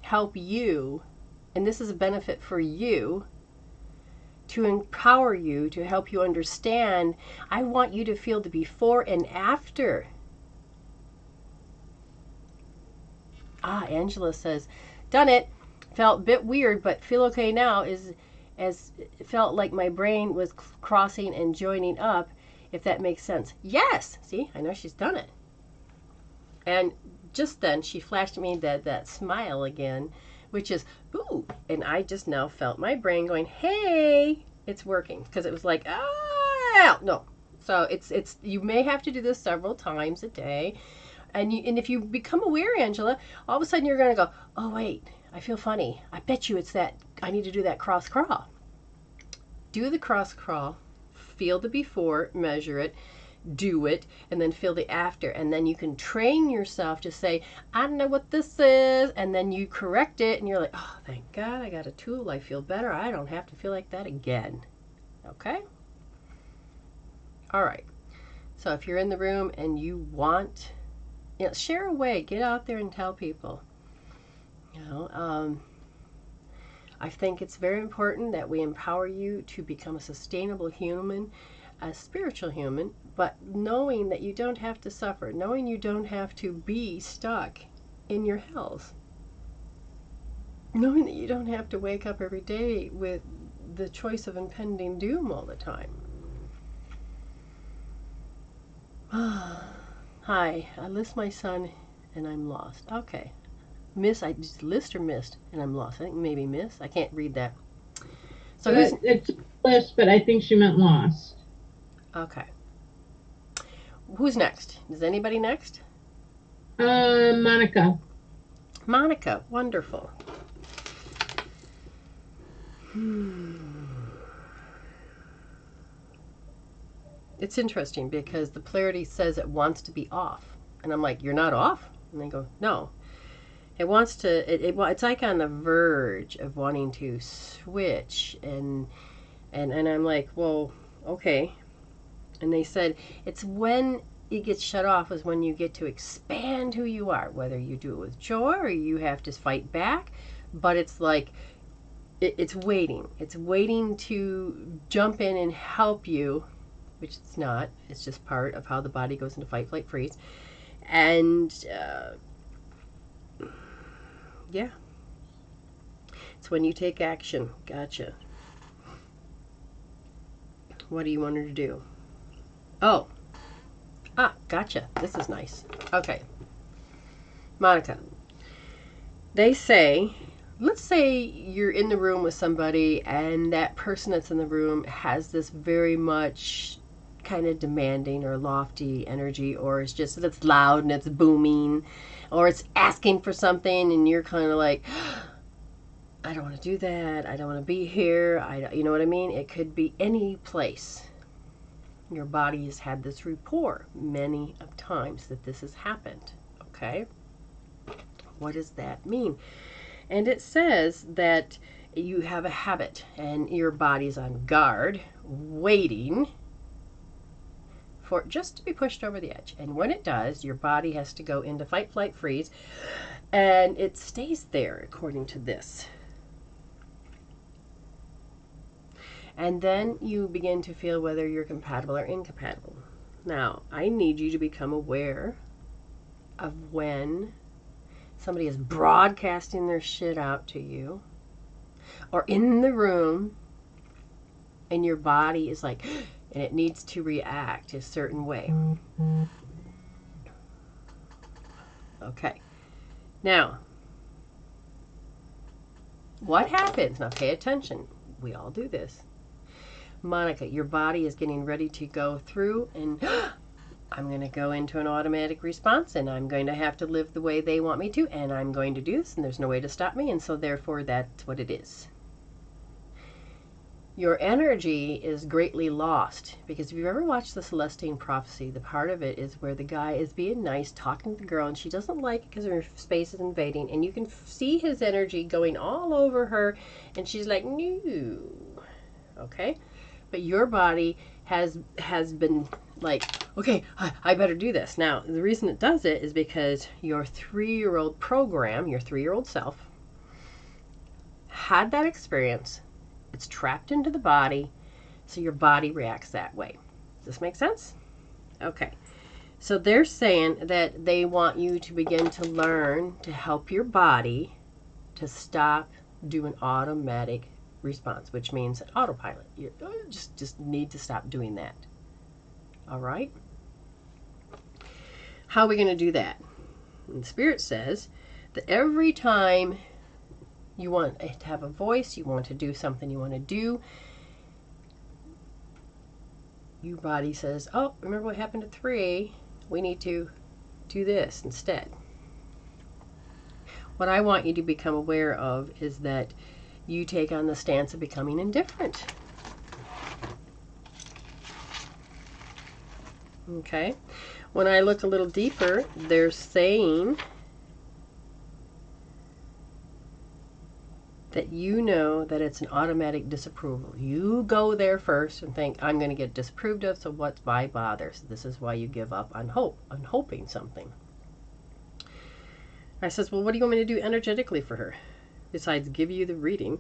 help you, and this is a benefit for you, to empower you, to help you understand. I want you to feel the before and after. Angela says, done it. Felt a bit weird, but feel okay now. As it felt like my brain was crossing and joining up, if that makes sense. Yes! See, I know she's done it. And just then, she flashed at me that smile again, which is, ooh, and I just now felt my brain going, hey, it's working. Because it was like, no. So it's you may have to do this several times a day. And if you become aware, Angela, all of a sudden you're going to go, oh, wait, I feel funny. I bet you it's that, I need to do that cross crawl. Do the cross crawl, feel the before, measure it, do it, and then feel the after. And then you can train yourself to say, I don't know what this is. And then you correct it and you're like, oh, thank God I got a tool. I feel better. I don't have to feel like that again. Okay? All right. So if you're in the room and you want, share away, get out there and tell people. I think it's very important that we empower you to become a sustainable human, a spiritual human, but knowing that you don't have to suffer, knowing you don't have to be stuck in your hells, knowing that you don't have to wake up every day with the choice of impending doom all the time. Hi, I list my son and I'm lost. Okay. Miss, I just list or missed and I'm lost. I think maybe miss. I can't read that. So it's list, but I think she meant lost. Okay. Who's next? Is anybody next? Monica. Monica, wonderful. It's interesting because the Polarity says it wants to be off. And I'm like, you're not off? And they go, no. It wants to, it's like on the verge of wanting to switch. And I'm like, well, okay. And they said, it's when it gets shut off is when you get to expand who you are, whether you do it with joy or you have to fight back. But it's like, it's waiting. It's waiting to jump in and help you, which it's not. It's just part of how the body goes into fight, flight, freeze. And, yeah. It's when you take action. Gotcha. What do you want her to do? Oh. Gotcha. This is nice. Okay. Monica. They say, let's say you're in the room with somebody and that person that's in the room has this very much kind of demanding or lofty energy, or it's just that it's loud and it's booming, or it's asking for something and you're kind of like, I don't want to do that. I don't want to be here. You know what I mean? It could be any place. Your body has had this rapport many of times that this has happened. Okay? What does that mean? And it says that you have a habit and your body's on guard, waiting for it just to be pushed over the edge. And when it does, your body has to go into fight, flight, freeze, and it stays there according to this. And then you begin to feel whether you're compatible or incompatible. Now, I need you to become aware of when somebody is broadcasting their shit out to you, or in the room, and your body is like, and it needs to react a certain way. Okay. Now, what happens? Now, pay attention. We all do this. Monica, your body is getting ready to go through, and I'm going to go into an automatic response, and I'm going to have to live the way they want me to, and I'm going to do this, and there's no way to stop me, and so therefore that's what it is. Your energy is greatly lost, because if you've ever watched the Celestine Prophecy, the part of it is where the guy is being nice, talking to the girl, and she doesn't like it because her space is invading, and you can see his energy going all over her, and she's like, no. Okay? But your body has been like, okay, I better do this. Now, the reason it does it is because your 3-year-old program, your 3-year-old self, had that experience. It's trapped into the body, so your body reacts that way. Does this make sense? Okay. So they're saying that they want you to begin to learn to help your body to stop doing automatic response, which means autopilot. You just need to stop doing that. All right? How are we going to do that? And the Spirit says that every time you want to have a voice, you want to do something you want to do, your body says, oh, remember what happened at 3? We need to do this instead. What I want you to become aware of is that you take on the stance of becoming indifferent. Okay? When I look a little deeper, they're saying that you know that it's an automatic disapproval. You go there first and think, I'm going to get disapproved of, so why bother? So this is why you give up on hope, on hoping something. I says, well, what do you want me to do energetically for her? Besides give you the reading,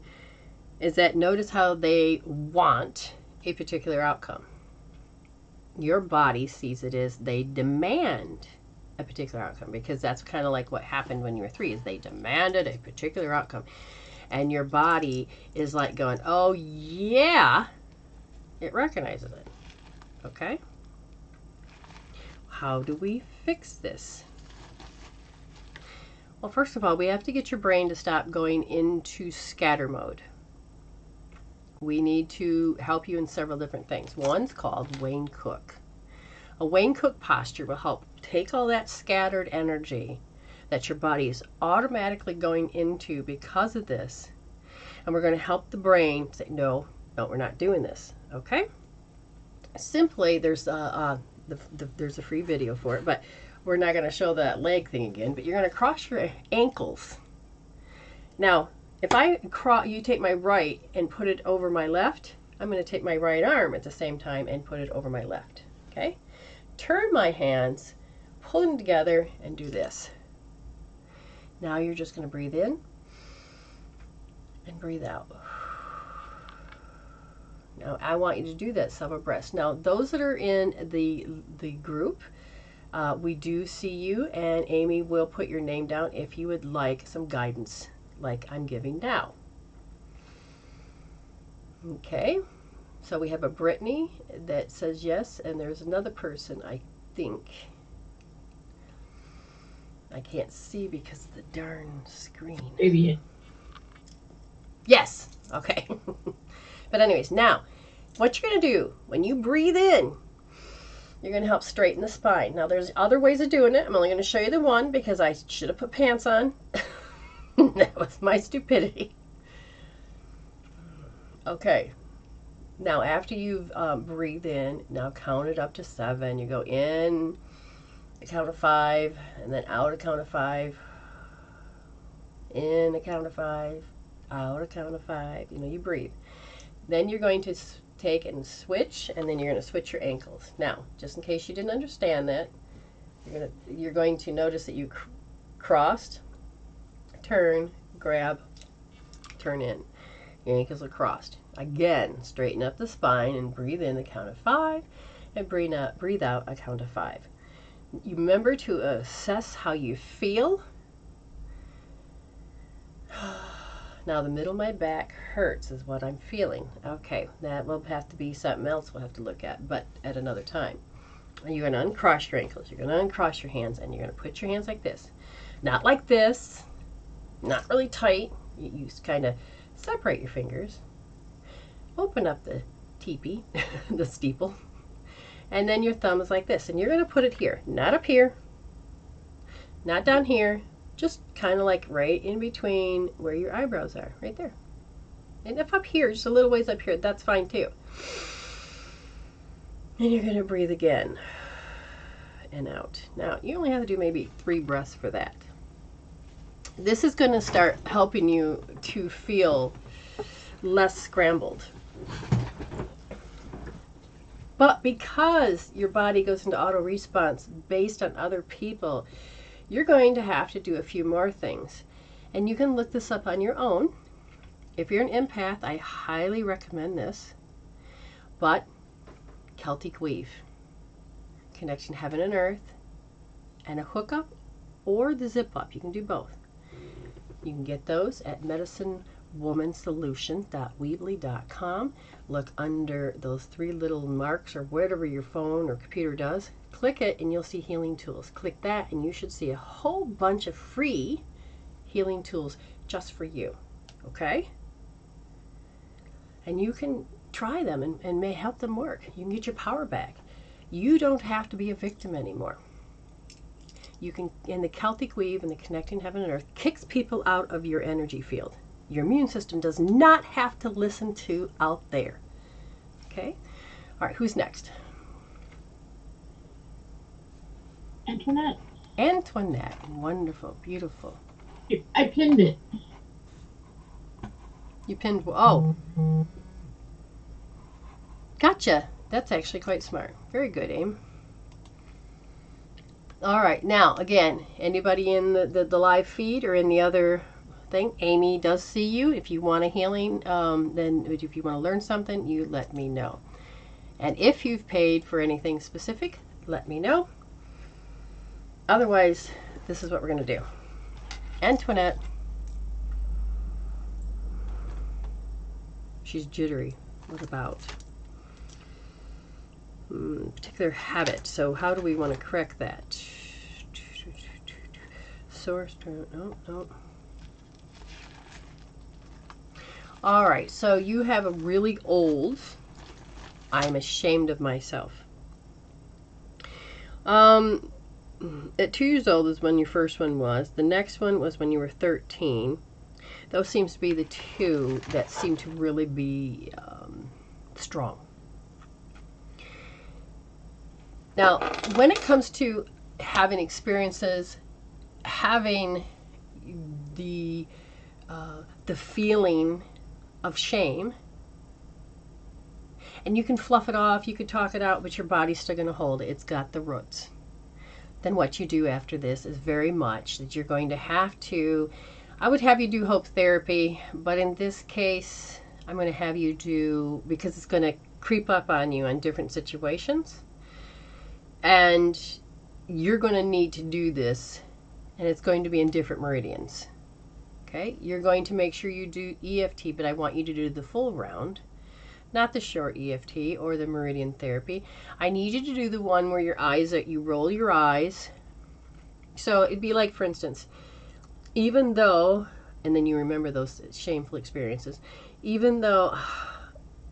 is that notice how they want a particular outcome. Your body sees it as they demand a particular outcome, because that's kind of like what happened when you were 3, is they demanded a particular outcome. And your body is like going, oh yeah, it recognizes it. Okay? How do we fix this? Well, first of all, we have to get your brain to stop going into scatter mode. We need to help you in several different things. One's called Wayne Cook. A Wayne Cook posture will help take all that scattered energy that your body is automatically going into because of this, And we're going to help the brain say, no, we're not doing this. Okay? Simply, there's there's a free video for it, but we're not going to show that leg thing again. But you're going to cross your ankles. Now, if you take my right and put it over my left, I'm going to take my right arm at the same time and put it over my left. Okay? Turn my hands, pull them together, and do this. Now you're just going to breathe in and breathe out. Now I want you to do that several breaths. Now those that are in the group, we do see you, and Amy will put your name down if you would like some guidance like I'm giving now. Okay, so we have a Brittany that says yes, and there's another person, I think. I can't see because of the darn screen. Vivian. Yes, okay. But anyways, now, what you're going to do, when you breathe in, you're going to help straighten the spine. Now, there's other ways of doing it. I'm only going to show you the one because I should have put pants on. That was my stupidity. Okay. Now, after you've breathed in, now count it up to 7. You go in, a count of 5, and then out a count of 5. In a count of 5, out a count of 5. You know, you breathe. Then you're going to take and switch, and then you're going to switch your ankles. Now, just in case you didn't understand that, you're going to notice that you crossed, turn, grab, turn in. Your ankles are crossed. Again, straighten up the spine and breathe in a count of 5, and breathe out a count of 5. You remember to assess how you feel. Now the middle of my back hurts is what I'm feeling. Okay, that will have to be something else we'll have to look at, but at another time. You're going to uncross your ankles. You're going to uncross your hands, and you're going to put your hands like this. Not like this. Not really tight. You kind of separate your fingers. Open up the teepee, the steeple. And then your thumb is like this. And you're going to put it here. Not up here. Not down here. Just kind of like right in between where your eyebrows are, right there. And if up here, just a little ways up here, that's fine too. And you're going to breathe again and out. Now, you only have to do maybe 3 breaths for that. This is going to start helping you to feel less scrambled. But because your body goes into auto response based on other people, you're going to have to do a few more things. And you can look this up on your own. If you're an empath, I highly recommend this. But Celtic Weave, Connection Heaven and Earth, and a hookup or the zip up. You can do both. You can get those at medicinewomansolution.weebly.com. Look under those 3 little marks or whatever your phone or computer does. Click it and you'll see healing tools. Click that and you should see a whole bunch of free healing tools just for you. Okay? And you can try them and may help them work. You can get your power back. You don't have to be a victim anymore. You can, in the Celtic Weave and the Connecting Heaven and Earth, kicks people out of your energy field. Your immune system does not have to listen to out there. Okay? All right, who's next? Antoinette. Antoinette. Wonderful. Beautiful. I pinned it. You pinned... Oh. Gotcha. That's actually quite smart. Very good, Aim. All right. Now, again, anybody in the live feed or in the other thing, Amy does see you. If you want a healing, then if you want to learn something, you let me know. And if you've paid for anything specific, let me know. Otherwise, this is what we're going to do. Antoinette. She's jittery. What about? Particular habit. So how do we want to correct that? Source. No. All right. So you have a really old. I'm ashamed of myself. At 2 years old is when your first one was. The next one was when you were 13. Those seems to be the two that seem to really be strong. Now, when it comes to having experiences, having the feeling of shame, and you can fluff it off, you can talk it out, but your body's still going to hold it. It's got the roots. Then what you do after this is very much that you're going to have to, I would have you do hope therapy, but in this case, I'm going to have you do, because it's going to creep up on you in different situations, and you're going to need to do this, and it's going to be in different meridians. Okay, you're going to make sure you do EFT, but I want you to do the full round, not the short EFT or the meridian therapy. I need you to do the one where your eyes, you roll your eyes. So it'd be like, for instance, even though, and then you remember those shameful experiences, even though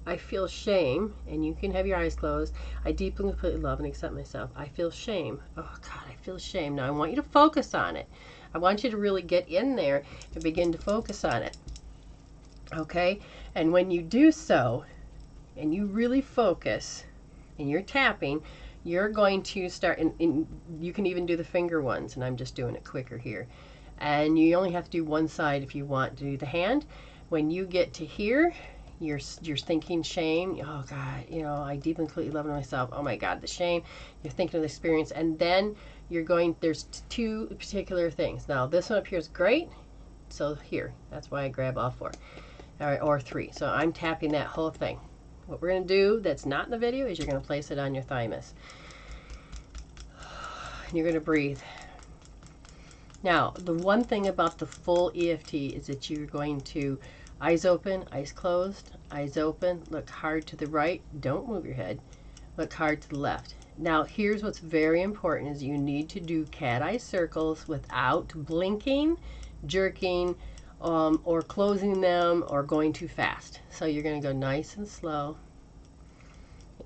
I feel shame, and you can have your eyes closed, I deeply and completely love and accept myself. I feel shame. Oh God, I feel shame. Now I want you to focus on it. I want you to really get in there and begin to focus on it. Okay? And when you do so, and you really focus, and you're tapping, you're going to start, and you can even do the finger ones, and I'm just doing it quicker here. And you only have to do one side if you want to do the hand. When you get to here, you're thinking shame. Oh God, you know, I deeply and completely love myself. Oh my God, the shame. You're thinking of the experience, and then you're going, there's two particular things. Now this one up here is great. So here, that's why I grab all four, or three. So I'm tapping that whole thing. What we're going to do that's not in the video is you're going to place it on your thymus. And you're going to breathe. Now, the one thing about the full EFT is that you're going to eyes open, eyes closed, eyes open, look hard to the right, don't move your head, look hard to the left. Now, here's what's very important is you need to do cat eye circles without blinking, jerking, or closing them or going too fast. So you're going to go nice and slow.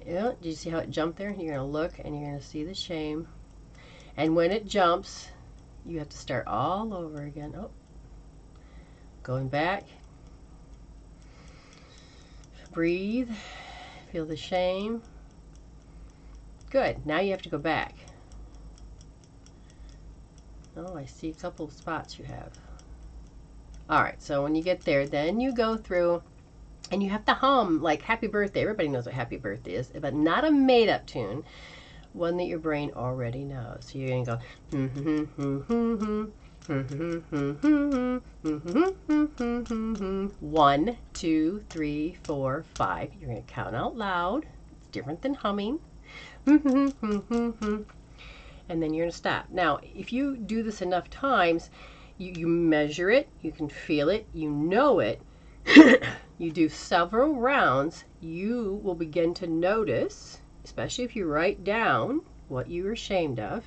Yeah, do you see how it jumped there? You're going to look and you're going to see the shame. And when it jumps, you have to start all over again. Oh, going back. Breathe. Feel the shame. Good. Now you have to go back. Oh, I see a couple of spots you have. All right, so when you get there, then you go through and you have to hum like happy birthday. Everybody knows what happy birthday is, but not a made-up tune, one that your brain already knows. So you're going to go 1, 2, 3, 4, 5. You're going to count out loud. It's different than humming. And then you're going to stop. Now, if you do this enough times, you measure it, you can feel it, you know it. You do several rounds, you will begin to notice, especially if you write down what you were ashamed of,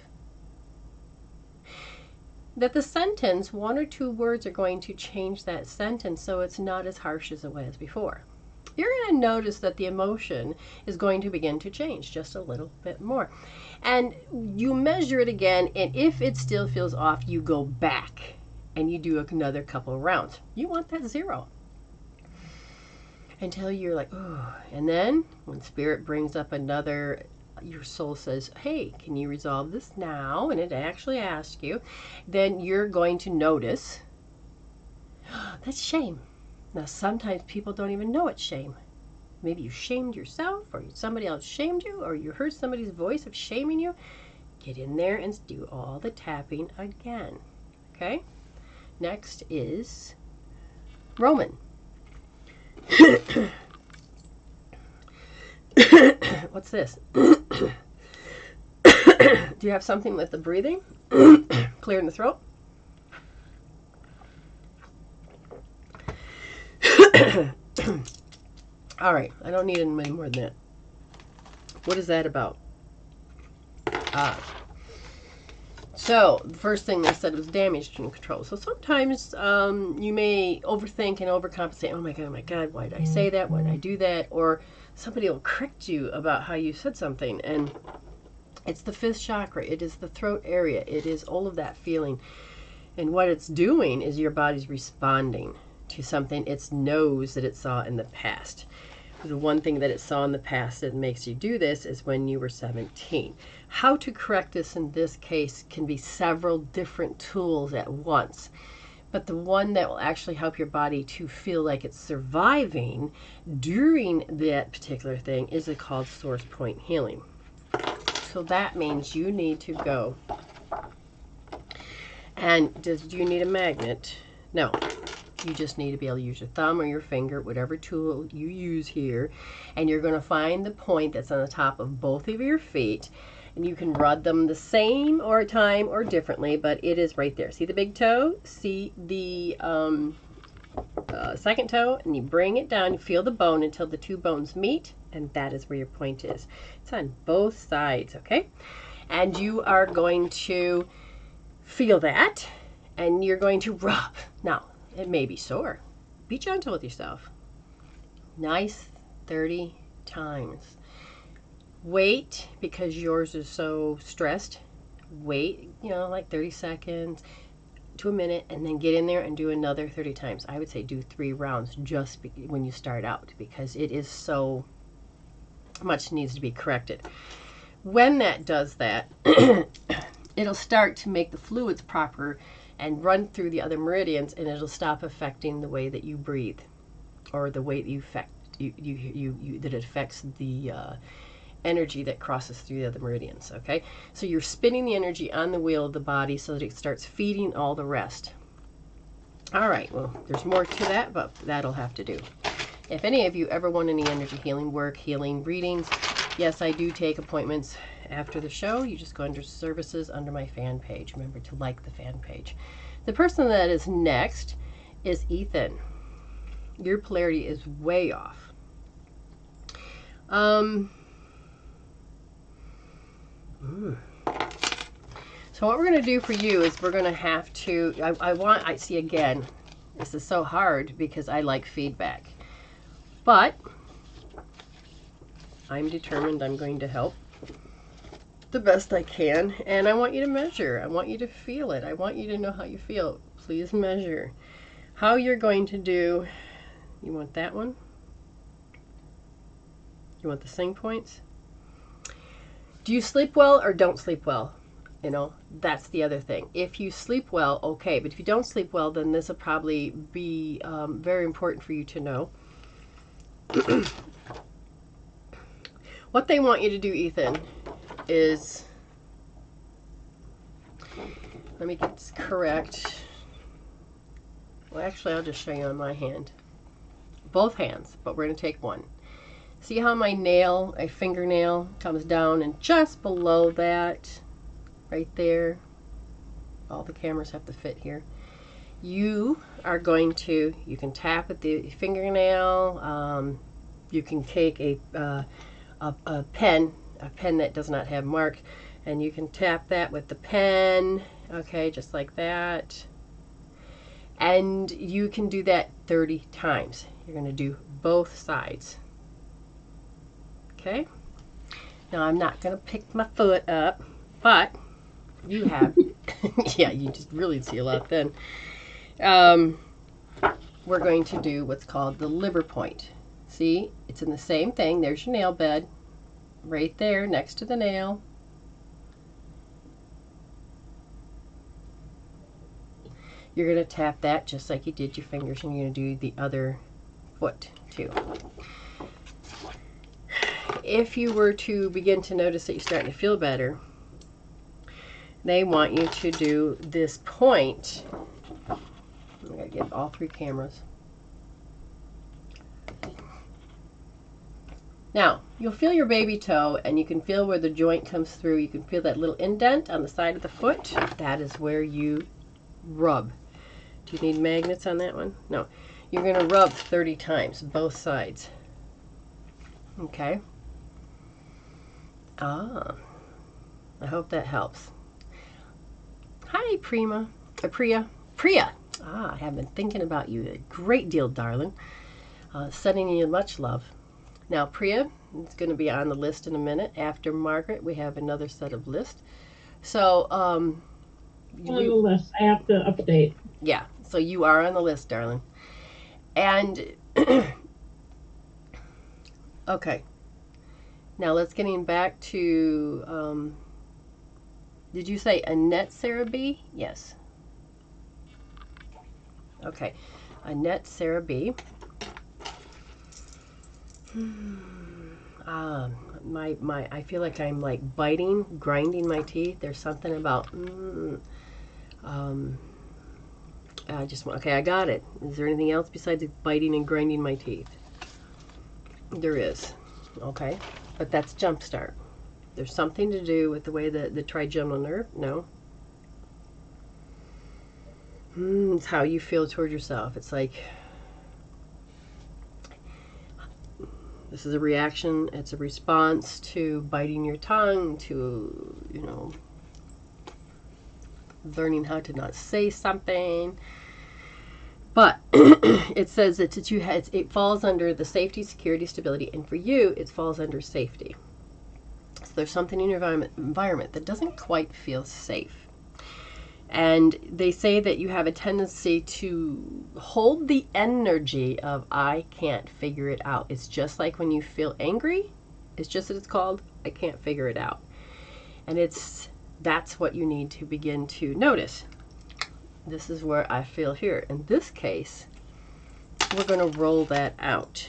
that the sentence, 1 or 2 words are going to change that sentence so it's not as harsh as it was before. You're going to notice that the emotion is going to begin to change just a little bit more. And you measure it again, and if it still feels off, you go back and you do another couple of rounds. You want that 0. Until you're like, oh. And then when spirit brings up another, your soul says, hey, can you resolve this now? And it actually asks you, then you're going to notice, that's shame. Now, sometimes people don't even know it's shame. Maybe you shamed yourself, or somebody else shamed you, or you heard somebody's voice of shaming you. Get in there and do all the tapping again. Okay? Next is Roman. What's this? Do you have something with the breathing? Clearing the throat? All right, I don't need any more than that. What is that about? So the first thing they said was damage control. So sometimes you may overthink and overcompensate. Oh my God, why did I say that? Why did I do that? Or somebody will correct you about how you said something. And it's the 5th chakra. It is the throat area. It is all of that feeling. And what it's doing is your body's responding. to something it knows that it saw in the past. The one thing that it saw in the past that makes you do this is when you were 17. How to correct this in this case can be several different tools at once. But the one that will actually help your body to feel like it's surviving during that particular thing is called source point healing. So that means you need to go. And do you need a magnet? No. You just need to be able to use your thumb or your finger, whatever tool you use here. And you're going to find the point that's on the top of both of your feet. And you can rub them the same or time or differently, but it is right there. See the big toe? See the second toe? And you bring it down, you feel the bone until the two bones meet, and that is where your point is. It's on both sides, okay? And you are going to feel that, and you're going to rub. Now, it may be sore. Be gentle with yourself. Nice 30 times. Wait, because yours is so stressed. Wait, like 30 seconds to a minute, and then get in there and do another 30 times. I would say do 3 rounds just when you start out, because it is so much needs to be corrected. When that does that, it'll start to make the fluids proper and run through the other meridians, and it'll stop affecting the way that you breathe, or the way that you affect that it affects the energy that crosses through the other meridians. Okay, so you're spinning the energy on the wheel of the body so that it starts feeding all the rest. All right, well, there's more to that, but that'll have to do. If any of you ever want any energy healing work, healing readings, yes, I do take appointments after the show. You just go under services under my fan page. Remember to like the fan page. The person that is next is Ethan. Your polarity is way off. So what we're going to do for you is we're going to have to, I see again, this is so hard because I like feedback, but I'm determined I'm going to help the best I can, and I want you to measure. I want you to feel it. I want you to know how you feel. Please measure. How you're going to do, you want that one? You want the sing points? Do you sleep well or don't sleep well? That's the other thing. If you sleep well, okay, but if you don't sleep well, then this will probably be very important for you to know. What they want you to do, Ethan, is, let me get this correct. Well, actually, I'll just show you on my hand. Both hands, but we're going to take one. See how my nail, a fingernail, comes down, and just below that, right there, all the cameras have to fit here. You are going to, you can tap at the fingernail. You can take a pen that does not have mark, and you can tap that with the pen, okay, just like that. And you can do that 30 times. You're going to do both sides. Okay? Now I'm not going to pick my foot up, but you have, yeah, you just really see a lot then. We're going to do what's called the liver point. See, it's in the same thing. There's your nail bed right there next to the nail. You're going to tap that just like you did your fingers, and you're going to do the other foot too. If you were to begin to notice that you're starting to feel better, they want you to do this point. I'm going to get all 3 cameras. Now, you'll feel your baby toe, and you can feel where the joint comes through. You can feel that little indent on the side of the foot. That is where you rub. Do you need magnets on that one? No. You're going to rub 30 times, both sides. Okay. I hope that helps. Hi, Priya. I have been thinking about you a great deal, darling. Sending you much love. Now, Priya is going to be on the list in a minute. After Margaret, we have another set of lists. So, on the list. I have to update. Yeah, so you are on the list, darling. And okay, now let's getting back to, did you say Annette Sarah B? Yes. Okay, Annette Sarah B. I feel like I'm like grinding my teeth. There's something about, okay, I got it. Is there anything else besides biting and grinding my teeth? There is. Okay, but that's jumpstart. There's something to do with the way the trigeminal nerve. No. It's how you feel toward yourself. It's like, this is a reaction. It's a response to biting your tongue, to, you know, learning how to not say something. But it says that it falls under the safety, security, stability, and for you, it falls under safety. So there's something in your environment that doesn't quite feel safe. And they say that you have a tendency to hold the energy of, I can't figure it out. It's just like when you feel angry. It's just that it's called, I can't figure it out. And that's what you need to begin to notice. This is where I feel here. In this case, we're going to roll that out.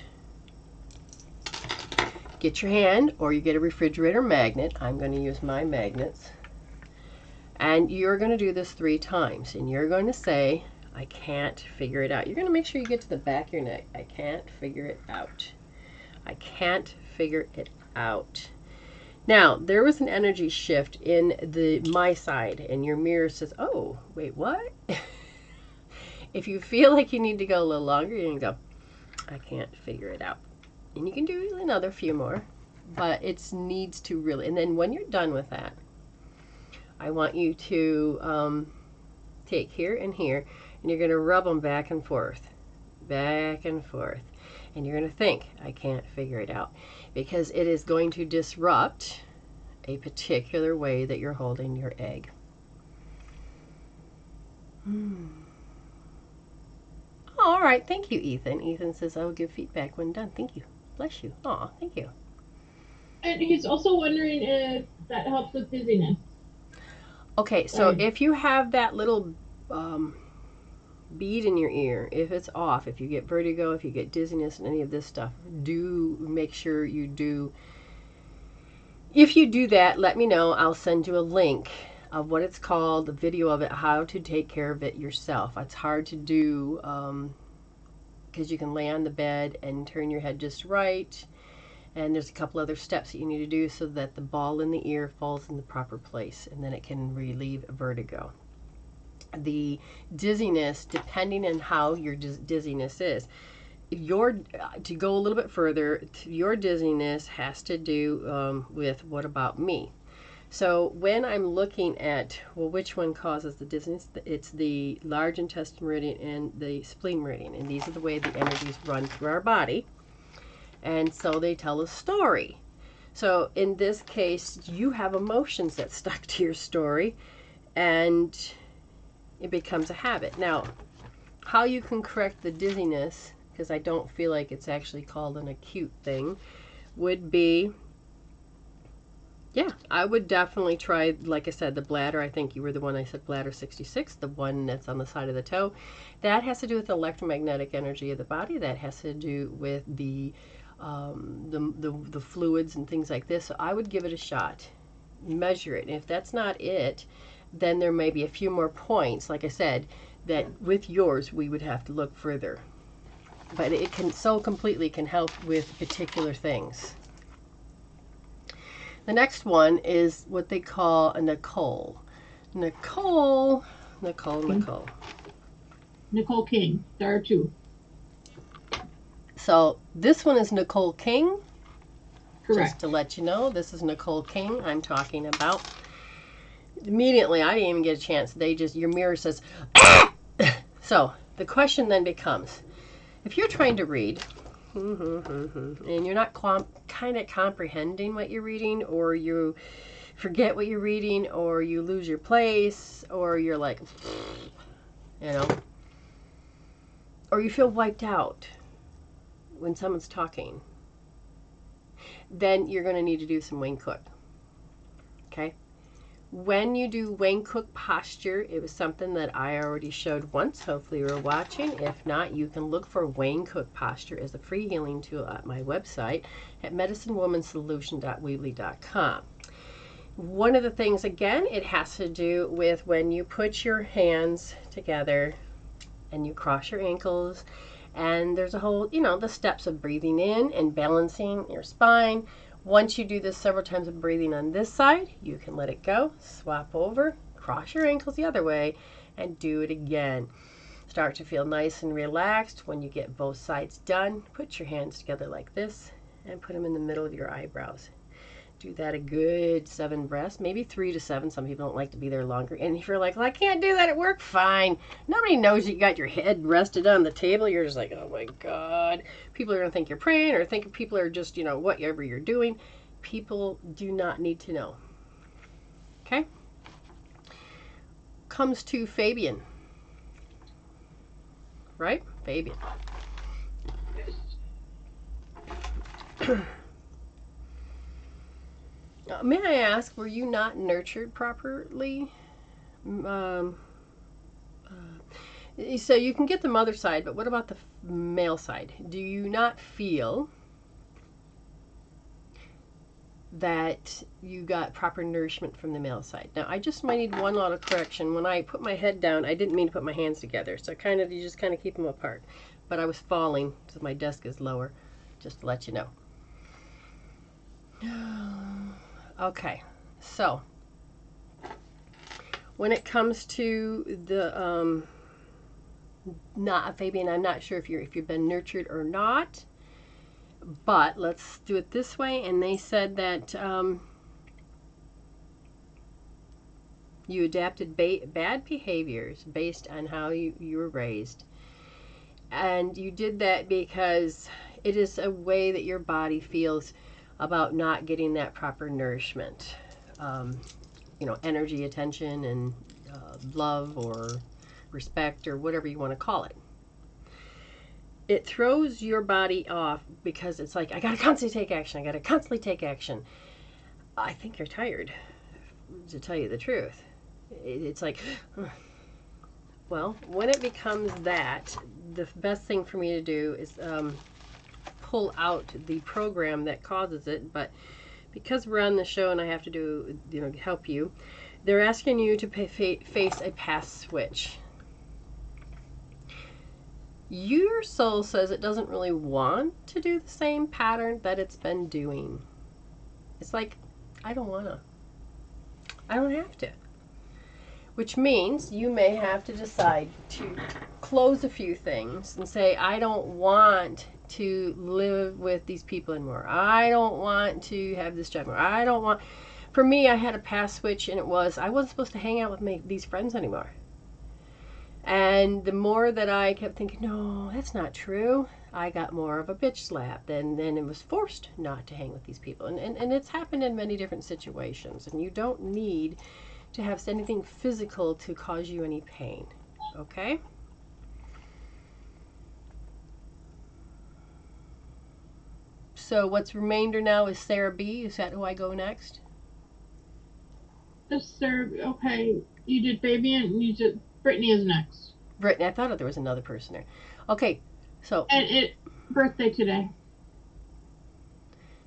Get your hand, or you get a refrigerator magnet. I'm going to use my magnets. And you're going to do this 3 times. And you're going to say, I can't figure it out. You're going to make sure you get to the back of your neck. I can't figure it out. I can't figure it out. Now, there was an energy shift in my side, and your mirror says, oh, wait, what? If you feel like you need to go a little longer, you're going to go, I can't figure it out. And you can do another few more, but it needs to really, and then when you're done with that, I want you to take here and here, and you're going to rub them back and forth, and you're going to think, I can't figure it out, because it is going to disrupt a particular way that you're holding your egg. All right, thank you, Ethan. Ethan says, I will give feedback when done. Thank you. Bless you. Aw, thank you. And he's also wondering if that helps with dizziness. Okay, so if you have that little bead in your ear, if it's off, if you get vertigo, if you get dizziness and any of this stuff, do make sure you do. If you do that, let me know. I'll send you a link of what it's called, the video of it, how to take care of it yourself. It's hard to do because you can lay on the bed and turn your head just right. And there's a couple other steps that you need to do so that the ball in the ear falls in the proper place, and then it can relieve vertigo. The dizziness, depending on how your dizziness is, to go a little bit further, your dizziness has to do with what about me. So when I'm looking at, well, which one causes the dizziness, it's the large intestine meridian and the spleen meridian, and these are the way the energies run through our body. And so they tell a story. So in this case, you have emotions that stuck to your story, and it becomes a habit. Now, how you can correct the dizziness, because I don't feel like it's actually called an acute thing, would be, yeah, I would definitely try, like I said, the bladder. I think you were the one I said, bladder 66, the one that's on the side of the toe. That has to do with the electromagnetic energy of the body. That has to do with the fluids and things like this. So I would give it a shot, measure it, and if that's not it, then there may be a few more points, like I said, that with yours we would have to look further, but it can so completely can help with particular things. The next one is what they call a Nicole King. There are 2. So this one is Nicole King. Correct. Just to let you know, this is Nicole King I'm talking about. Immediately, I didn't even get a chance. Your mirror says, so the question then becomes, if you're trying to read, and you're not kind of comprehending what you're reading, or you forget what you're reading, or you lose your place, or you're like, or you feel wiped out when someone's talking, then you're going to need to do some Wayne Cook. Okay? When you do Wayne Cook posture, it was something that I already showed once. Hopefully you were watching. If not, you can look for Wayne Cook posture as a free healing tool at my website at medicinewomansolution.weebly.com. One of the things, again, it has to do with when you put your hands together and you cross your ankles, and there's a whole, the steps of breathing in and balancing your spine. Once you do this several times of breathing on this side, you can let it go, swap over, cross your ankles the other way, and do it again. Start to feel nice and relaxed. When you get both sides done, put your hands together like this and put them in the middle of your eyebrows. Do that a good 7 breaths, maybe 3 to 7. Some people don't like to be there longer. And if you're like, well, I can't do that at work, fine. Nobody knows you got your head rested on the table. You're just like, oh my God. People are going to think you're praying, or think people are just, whatever you're doing. People do not need to know. Okay? Comes to Fabian. Right? Fabian. May I ask, were you not nurtured properly? So you can get the mother side, but what about the male side? Do you not feel that you got proper nourishment from the male side? Now, I just might need one little correction. When I put my head down, I didn't mean to put my hands together. So you just kind of keep them apart. But I was falling, so my desk is lower, just to let you know. Okay, so when it comes to the Fabian, I'm not sure if you've been nurtured or not, but let's do it this way. And they said that you adapted bad behaviors based on how you were raised, and you did that because it is a way that your body feels about not getting that proper nourishment, energy, attention, and love or respect, or whatever you want to call it. It throws your body off because it's like, I got to constantly take action. I got to constantly take action. I think you're tired, to tell you the truth. It's like, well, when it becomes that, the best thing for me to do is pull out the program that causes it. But because we're on the show and I have to do, help you, they're asking you to face a past switch. Your soul says it doesn't really want to do the same pattern that it's been doing. It's like, I don't want to. I don't have to. Which means you may have to decide to close a few things and say, I don't want to live with these people anymore. I don't want to have this job anymore. For me, I had a past switch, and it was, I wasn't supposed to hang out with these friends anymore. And the more that I kept thinking, no, that's not true, I got more of a bitch slap. Then it was forced not to hang with these people. And it's happened in many different situations. And you don't need to have anything physical to cause you any pain. Okay? So what's remainder now is Sarah B. Is that who I go next? Sarah, okay. You did Fabian, you did Brittany is next. Brittany, I thought there was another person there. Okay, so. And birthday today.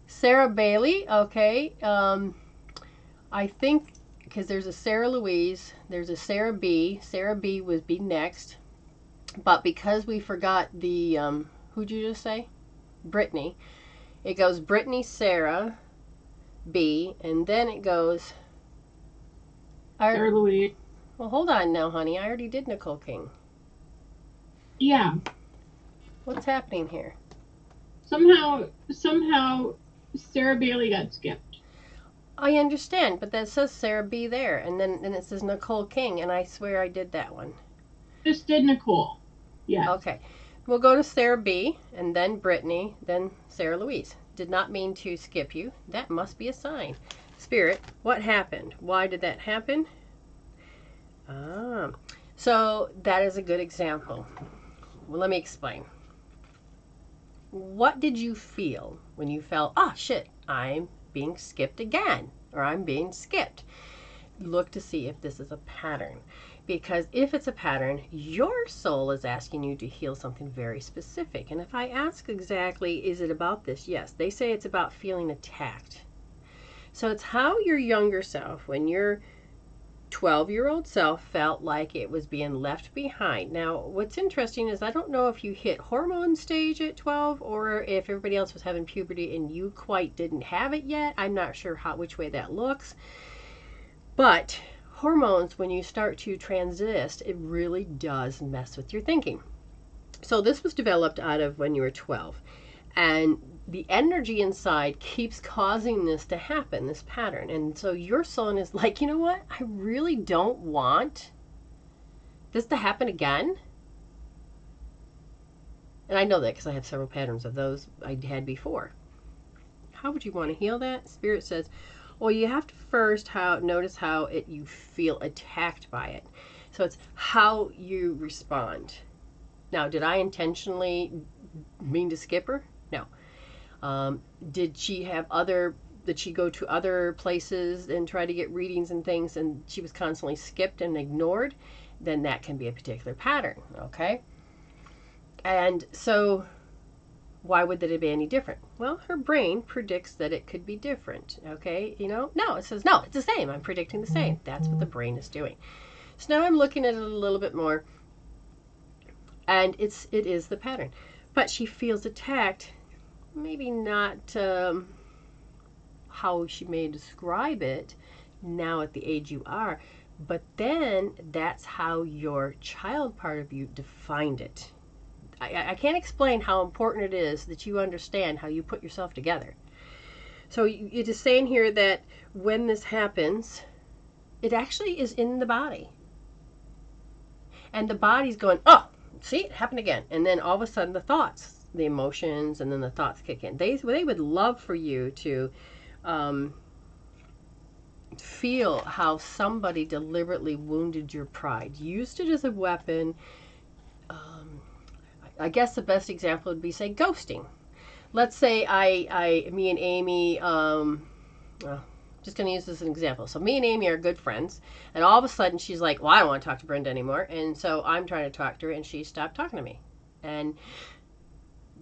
Sarah Bailey, okay. I think, because there's a Sarah Louise, there's a Sarah B. Sarah B would be next. But because we forgot the, who'd you just say? Brittany. It goes Brittany, Sarah B, and then it goes Sarah Louise. Well, hold on now, honey. I already did Nicole King. Yeah. What's happening here? Somehow Sarah Bailey got skipped. I understand, but that says Sarah B there, and then it says Nicole King, and I swear I did that one. Just did Nicole. Yeah. Okay. We'll go to Sarah B, and then Brittany, then Sarah Louise. Did not mean to skip you. That must be a sign. Spirit, what happened? Why did that happen? So that is a good example. Well, let me explain. What did you feel when you felt, oh shit, I'm being skipped again, or I'm being skipped? Look to see if this is a pattern. Because if it's a pattern, your soul is asking you to heal something very specific. And if I ask exactly, is it about this? Yes, they say it's about feeling attacked. So it's how your younger self, when your 12-year-old self felt like it was being left behind. Now, what's interesting is I don't know if you hit hormone stage at 12 or if everybody else was having puberty and you quite didn't have it yet. I'm not sure which way that looks. But hormones, when you start to transist, it really does mess with your thinking. So this was developed out of when you were 12. And the energy inside keeps causing this to happen, this pattern. And so your soul is like, you know what? I really don't want this to happen again. And I know that because I have several patterns of those I had before. How would you want to heal that? Spirit says, well, you have to first notice how you feel attacked by it. So it's how you respond. Now, did I intentionally mean to skip her? No. Did she go to other places and try to get readings and things and she was constantly skipped and ignored? Then that can be a particular pattern, okay? And so why would that be any different? Well, her brain predicts that it could be different, okay? No, it says, no, it's the same. I'm predicting the same. That's what the brain is doing. So now I'm looking at it a little bit more, and it is the pattern. But she feels attacked, maybe not how she may describe it now at the age you are, but then that's how your child part of you defined it. I can't explain how important it is that you understand how you put yourself together. So it is saying here that when this happens, it actually is in the body. And the body's going, oh, see, it happened again. And then all of a sudden the thoughts, the emotions, and then the thoughts kick in. They would love for you to feel how somebody deliberately wounded your pride, used it as a weapon. I guess the best example would be, say, ghosting. Let's say me and Amy, just going to use this as an example. So me and Amy are good friends, and all of a sudden she's like, well, I don't want to talk to Brenda anymore. And so I'm trying to talk to her, and she stopped talking to me. And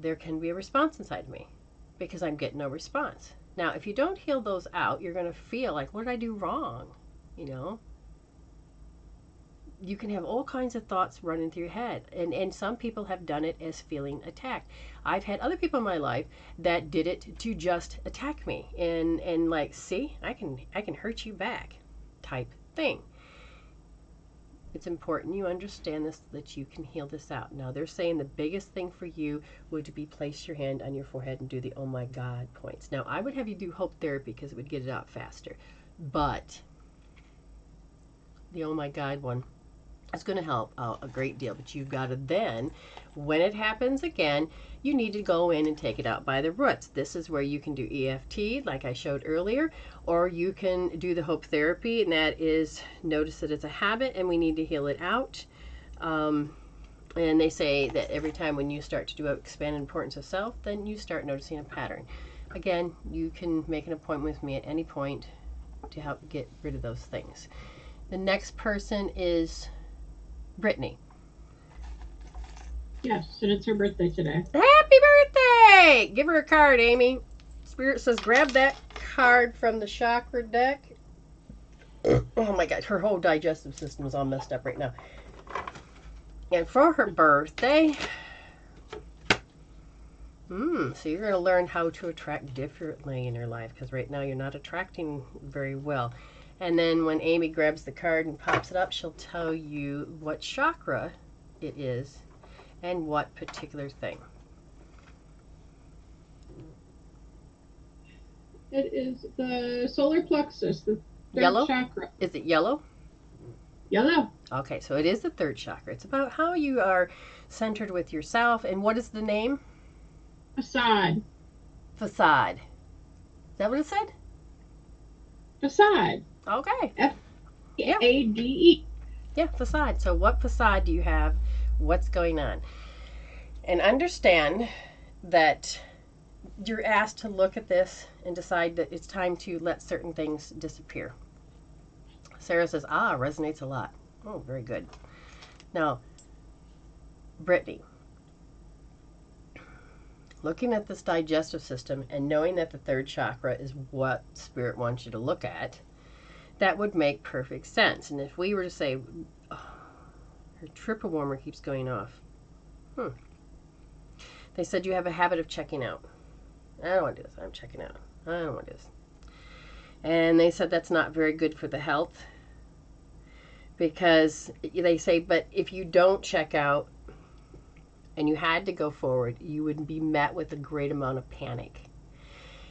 there can be a response inside of me because I'm getting no response. Now, if you don't heal those out, you're going to feel like, what did I do wrong? You can have all kinds of thoughts running through your head. And some people have done it as feeling attacked. I've had other people in my life that did it to just attack me and like, see, I can hurt you back type thing. It's important you understand this so that you can heal this out. Now, they're saying the biggest thing for you would be place your hand on your forehead and do the oh my God points. Now, I would have you do hope therapy because it would get it out faster. But the oh my God one, it's going to help out a great deal, but you've got to then, when it happens again, you need to go in and take it out by the roots. This is where you can do EFT, like I showed earlier, or you can do the hope therapy, and that is notice that it's a habit and we need to heal it out. And they say that every time when you start to do expanded importance of self, then you start noticing a pattern. Again, you can make an appointment with me at any point to help get rid of those things. The next person is Brittany. Yes, and it's her birthday today. Happy birthday! Give her a card, Amy. Spirit says grab that card from the chakra deck. Oh my God, her whole digestive system is all messed up right now. And for her birthday, so you're going to learn how to attract differently in your life, because right now you're not attracting very well. And then when Amy grabs the card and pops it up, she'll tell you what chakra it is and what particular thing. It is the solar plexus, the third Yellow? chakra. Is it yellow? Yellow. Okay, so it is the third chakra. It's about how you are centered with yourself. And what is the name? Facade. Facade. Is that what it said? Facade. Okay. F-A-D-E. Yeah, facade. So what facade do you have? What's going on? And understand that you're asked to look at this and decide that it's time to let certain things disappear. Sarah says, resonates a lot. Oh, very good. Now, Brittany, looking at this digestive system and knowing that the third chakra is what Spirit wants you to look at, that would make perfect sense. And if we were to say, her triple warmer keeps going off. They said you have a habit of checking out. I don't want to do this. I'm checking out. I don't want to do this. And they said that's not very good for the health, because they say, but if you don't check out and you had to go forward, you would be met with a great amount of panic.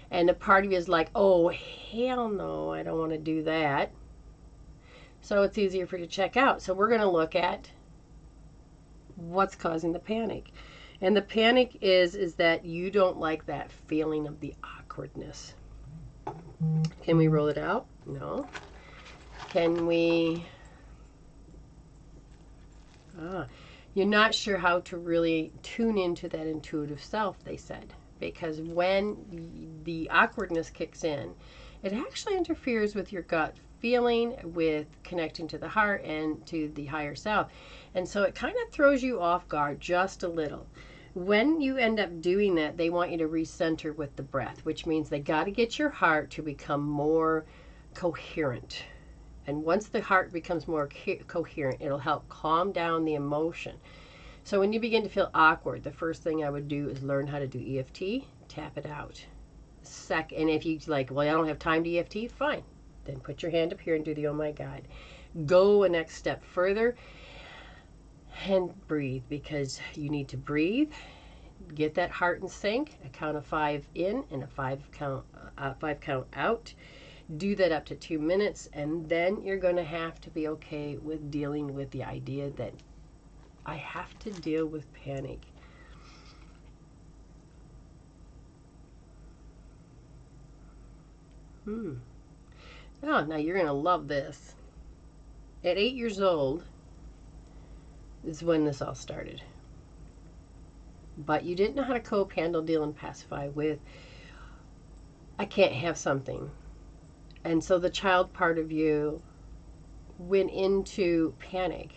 And a part of you is like, oh, hell no, I don't want to do that. So it's easier for you to check out. So we're going to look at what's causing the panic. And the panic is that you don't like that feeling of the awkwardness. Can we roll it out? No. Can we... You're not sure how to really tune into that intuitive self, they said. Because when the awkwardness kicks in, it actually interferes with your gut feeling, with connecting to the heart and to the higher self. And so it kind of throws you off guard just a little. When you end up doing that, they want you to recenter with the breath, which means they got to get your heart to become more coherent. And once the heart becomes more coherent, it'll help calm down the emotion. So when you begin to feel awkward, the first thing I would do is learn how to do EFT, tap it out. And if you like, well, I don't have time to EFT, fine. Then put your hand up here and do the oh my God. Go a next step further and breathe, because you need to breathe. Get that heart in sync. A count of 5 in and a 5 count out. Do that up to 2 minutes, and then you're going to have to be okay with dealing with the idea that I have to deal with panic. Now you're going to love this. At 8 years old is when this all started. But you didn't know how to cope, handle, deal, and pacify with, I can't have something. And so the child part of you went into panic.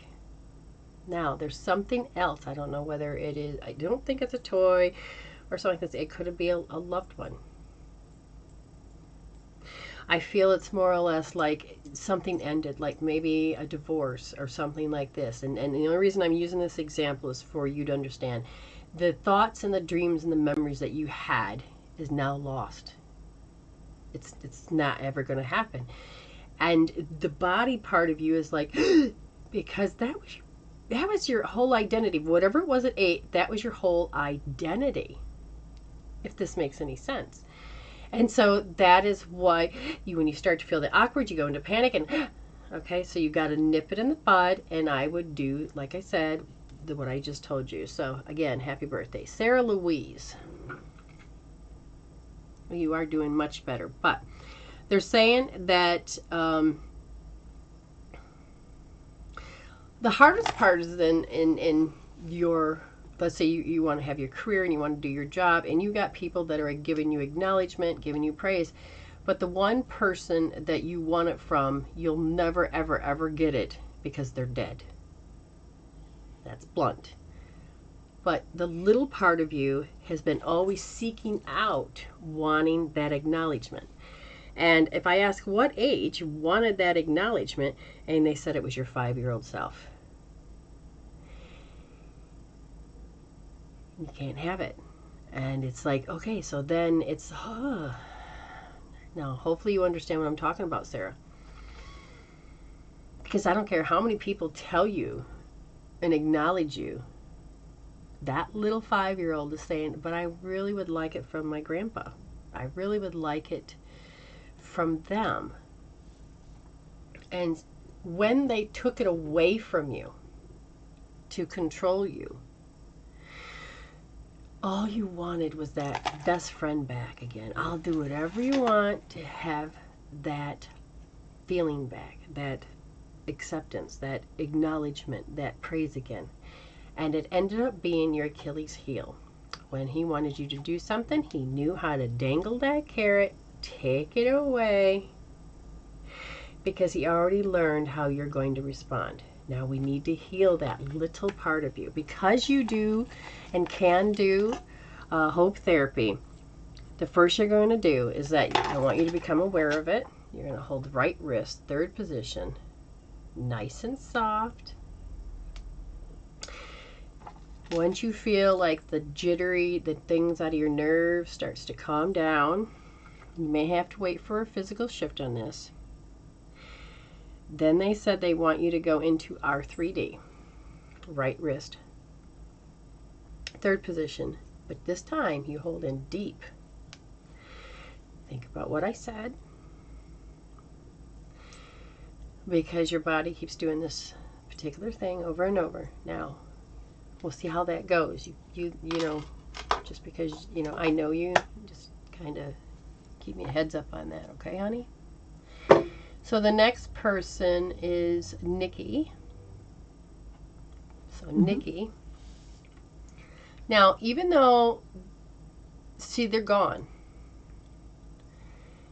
Now, there's something else. I don't know whether it is, I don't think it's a toy or something like this. It could be a loved one. I feel it's more or less like something ended, like maybe a divorce or something like this. And the only reason I'm using this example is for you to understand. The thoughts and the dreams and the memories that you had is now lost. It's not ever going to happen. And the body part of you is like, because that was your whole identity. Whatever it was at 8, that was your whole identity. If this makes any sense. And so that is why when you start to feel the awkward, you go into panic, and okay, so you got to nip it in the bud. And I would do, like I said, what I just told you. So again, happy birthday, Sarah Louise. You are doing much better, but they're saying that the hardest part is in your, let's say you want to have your career and you want to do your job, and you got people that are giving you acknowledgement, giving you praise, but the one person that you want it from, you'll never ever ever get it because they're dead. That's blunt. But the little part of you has been always seeking out, wanting that acknowledgement. And if I ask what age you wanted that acknowledgement, and they said it was your 5-year-old self. You can't have it. And it's like, okay, so then it's, Now, hopefully you understand what I'm talking about, Sarah. Because I don't care how many people tell you and acknowledge you. That little 5-year-old is saying, but I really would like it from my grandpa. I really would like it from them. And when they took it away from you to control you, all you wanted was that best friend back again. I'll do whatever you want to have that feeling back, that acceptance, that acknowledgement, that praise again. And it ended up being your Achilles heel. When he wanted you to do something, he knew how to dangle that carrot, take it away, because he already learned how you're going to respond. Now we need to heal that little part of you. Because you do and can do hope therapy, the first you're going to do is that I want you to become aware of it. You're going to hold the right wrist, third position, nice and soft. Once you feel like the jittery, the things out of your nerves starts to calm down, you may have to wait for a physical shift on this. Then they said they want you to go into R3D, right wrist, third position, but this time you hold in deep. Think about what I said, because your body keeps doing this particular thing over and over. Now, we'll see how that goes. You know, just because, you know, I know you, just kind of keep me a heads up on that, okay, honey? So the next person is Nikki. So Nikki. Now, even though, see, they're gone.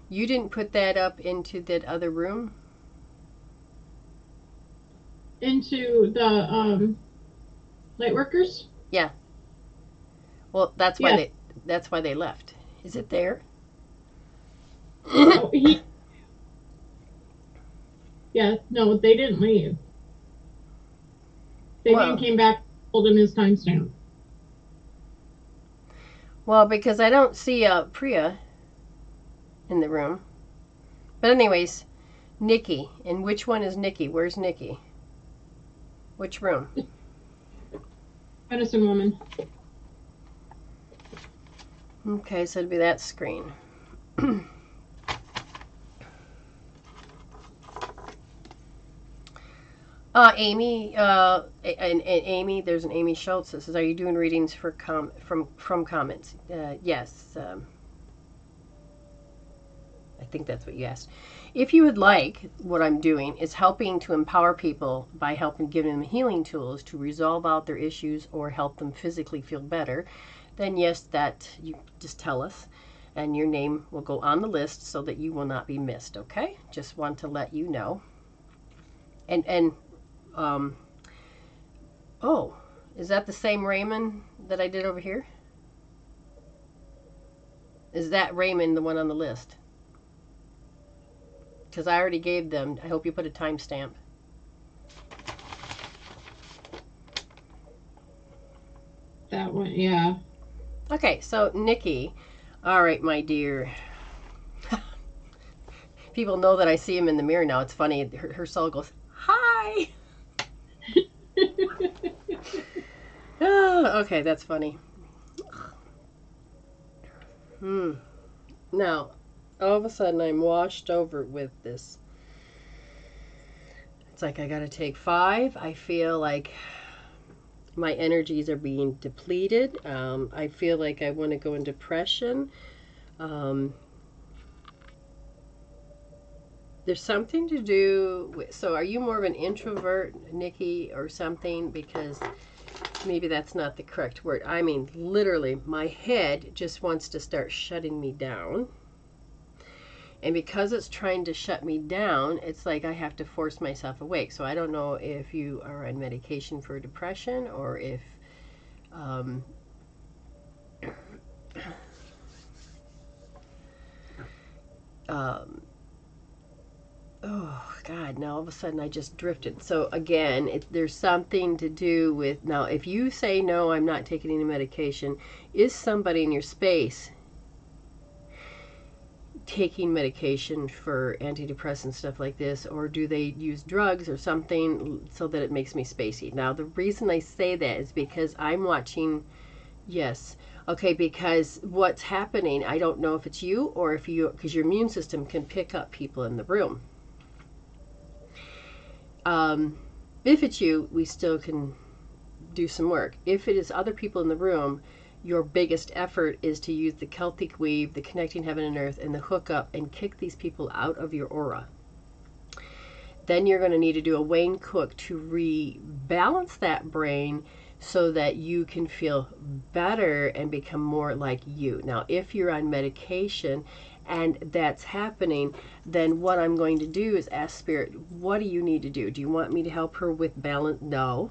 You didn't put that up into that other room? Into the light workers? Yeah. Well, that's why they left. Is it there? Oh, yeah, no, they didn't leave. They then came back, told him his timestamp. Well, because I don't see Priya in the room. But anyways, Nikki. And which one is Nikki? Where's Nikki? Which room? Medicine woman. Okay, so it'd be that screen. Amy, and Amy, there's an Amy Schultz that says, are you doing readings for from comments? Yes. I think that's what you asked. If you would like, what I'm doing is helping to empower people by helping give them healing tools to resolve out their issues or help them physically feel better, then yes, that you just tell us, and your name will go on the list so that you will not be missed, okay? Just want to let you know. Oh, is that the same Raymond that I did over here? Is that Raymond the one on the list? Because I already gave them. I hope you put a timestamp. That one, yeah. Okay, so Nikki. All right, my dear. People know that I see him in the mirror now. It's funny. Her soul goes, hi. Oh, okay, that's funny. Now, all of a sudden, I'm washed over with this. It's like I got to take 5. I feel like my energies are being depleted. I feel like I want to go in depression. There's something to do with, so are you more of an introvert, Nikki, or something? Because maybe that's not the correct word. I mean, literally, my head just wants to start shutting me down. And because it's trying to shut me down, it's like I have to force myself awake. So I don't know if you are on medication for depression or if oh God, now all of a sudden I just drifted. So again, there's something to do with, now if you say no, I'm not taking any medication, is somebody in your space taking medication for antidepressant stuff like this, or do they use drugs or something so that it makes me spacey? Now the reason I say that is because I'm watching, yes, okay, because what's happening, I don't know if it's you or if you, because your immune system can pick up people in the room. If it's you, we still can do some work. If it is other people in the room, your biggest effort is to use the Celtic Weave, the Connecting Heaven and Earth, and the hookup and kick these people out of your aura. Then you're going to need to do a Wayne Cook to rebalance that brain so that you can feel better and become more like you. Now, if you're on medication and that's happening, then what I'm going to do is ask Spirit, what do you need to do? Do you want me to help her with balance? No.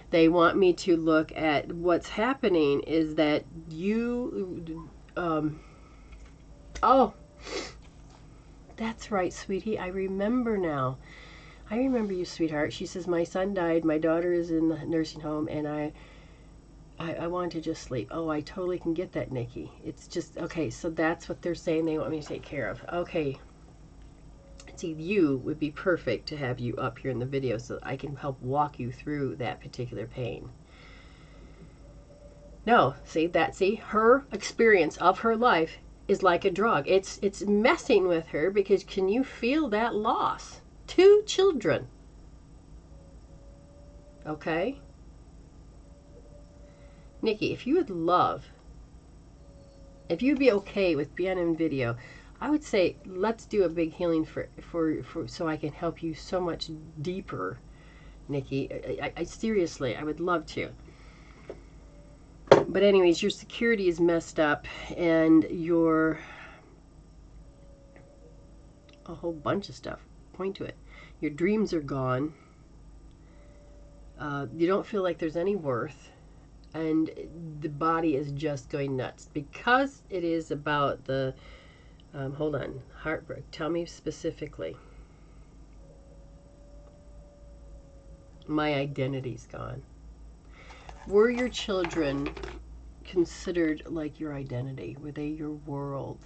They want me to look at what's happening is that you, oh, that's right, sweetie. I remember now. I remember you, sweetheart. She says, my son died. My daughter is in the nursing home, and I want to just sleep. Oh, I totally can get that, Nikki. It's just, okay, so that's what they're saying they want me to take care of. Okay. See, you would be perfect to have you up here in the video so I can help walk you through that particular pain. No, see, her experience of her life is like a drug. It's messing with her because can you feel that loss? 2 children. Okay? Nikki, if you would be okay with being in video, I would say let's do a big healing for so I can help you so much deeper, Nikki. I seriously, I would love to. But anyways, your security is messed up and a whole bunch of stuff. Point to it. Your dreams are gone. You don't feel like there's any worth. And the body is just going nuts. Because it is about the, hold on, heartbreak. Tell me specifically. My identity's gone. Were your children considered like your identity? Were they your world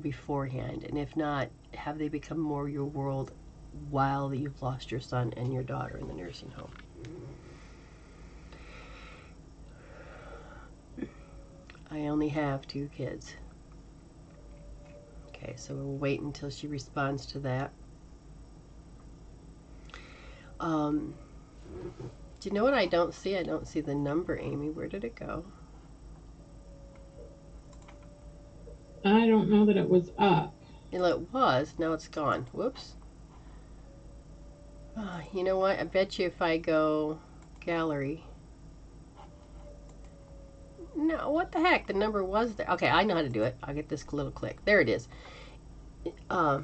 beforehand? And if not, have they become more your world while you've lost your son and your daughter in the nursing home? I only have 2 kids. Okay, so we'll wait until she responds to that. Do you know what I don't see? I don't see the number, Amy. Where did it go? I don't know that it was up. Well, it was. Now it's gone. Whoops. Oh, you know what? I bet you if I go gallery. No, what the heck? The number was there. Okay, I know how to do it. I'll get this little click. There it is. Oh,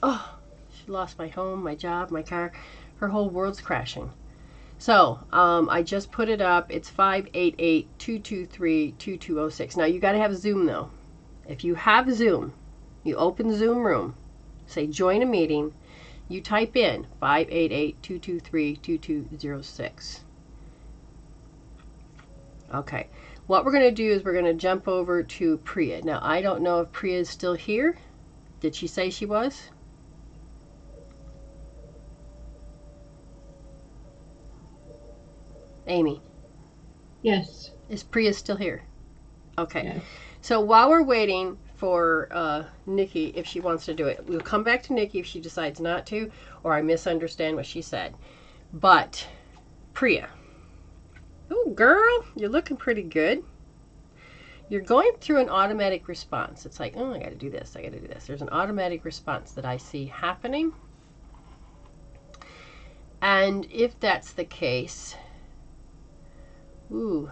she lost my home, my job, my car. Her whole world's crashing. So, I just put it up. It's 588-223-2206. Now, you got to have Zoom, though. If you have Zoom, you open Zoom room, say join a meeting, you type in 588-223-2206. Okay. What we're going to do is we're going to jump over to Priya. Now, I don't know if Priya is still here. Did she say she was? Amy. Yes. Is Priya still here? Okay. Yes. So while we're waiting for Nikki, if she wants to do it, we'll come back to Nikki if she decides not to, or I misunderstand what she said. But, Priya. Oh, girl, you're looking pretty good. You're going through an automatic response. It's like, oh, I got to do this. I got to do this. There's an automatic response that I see happening. And if that's the case, ooh,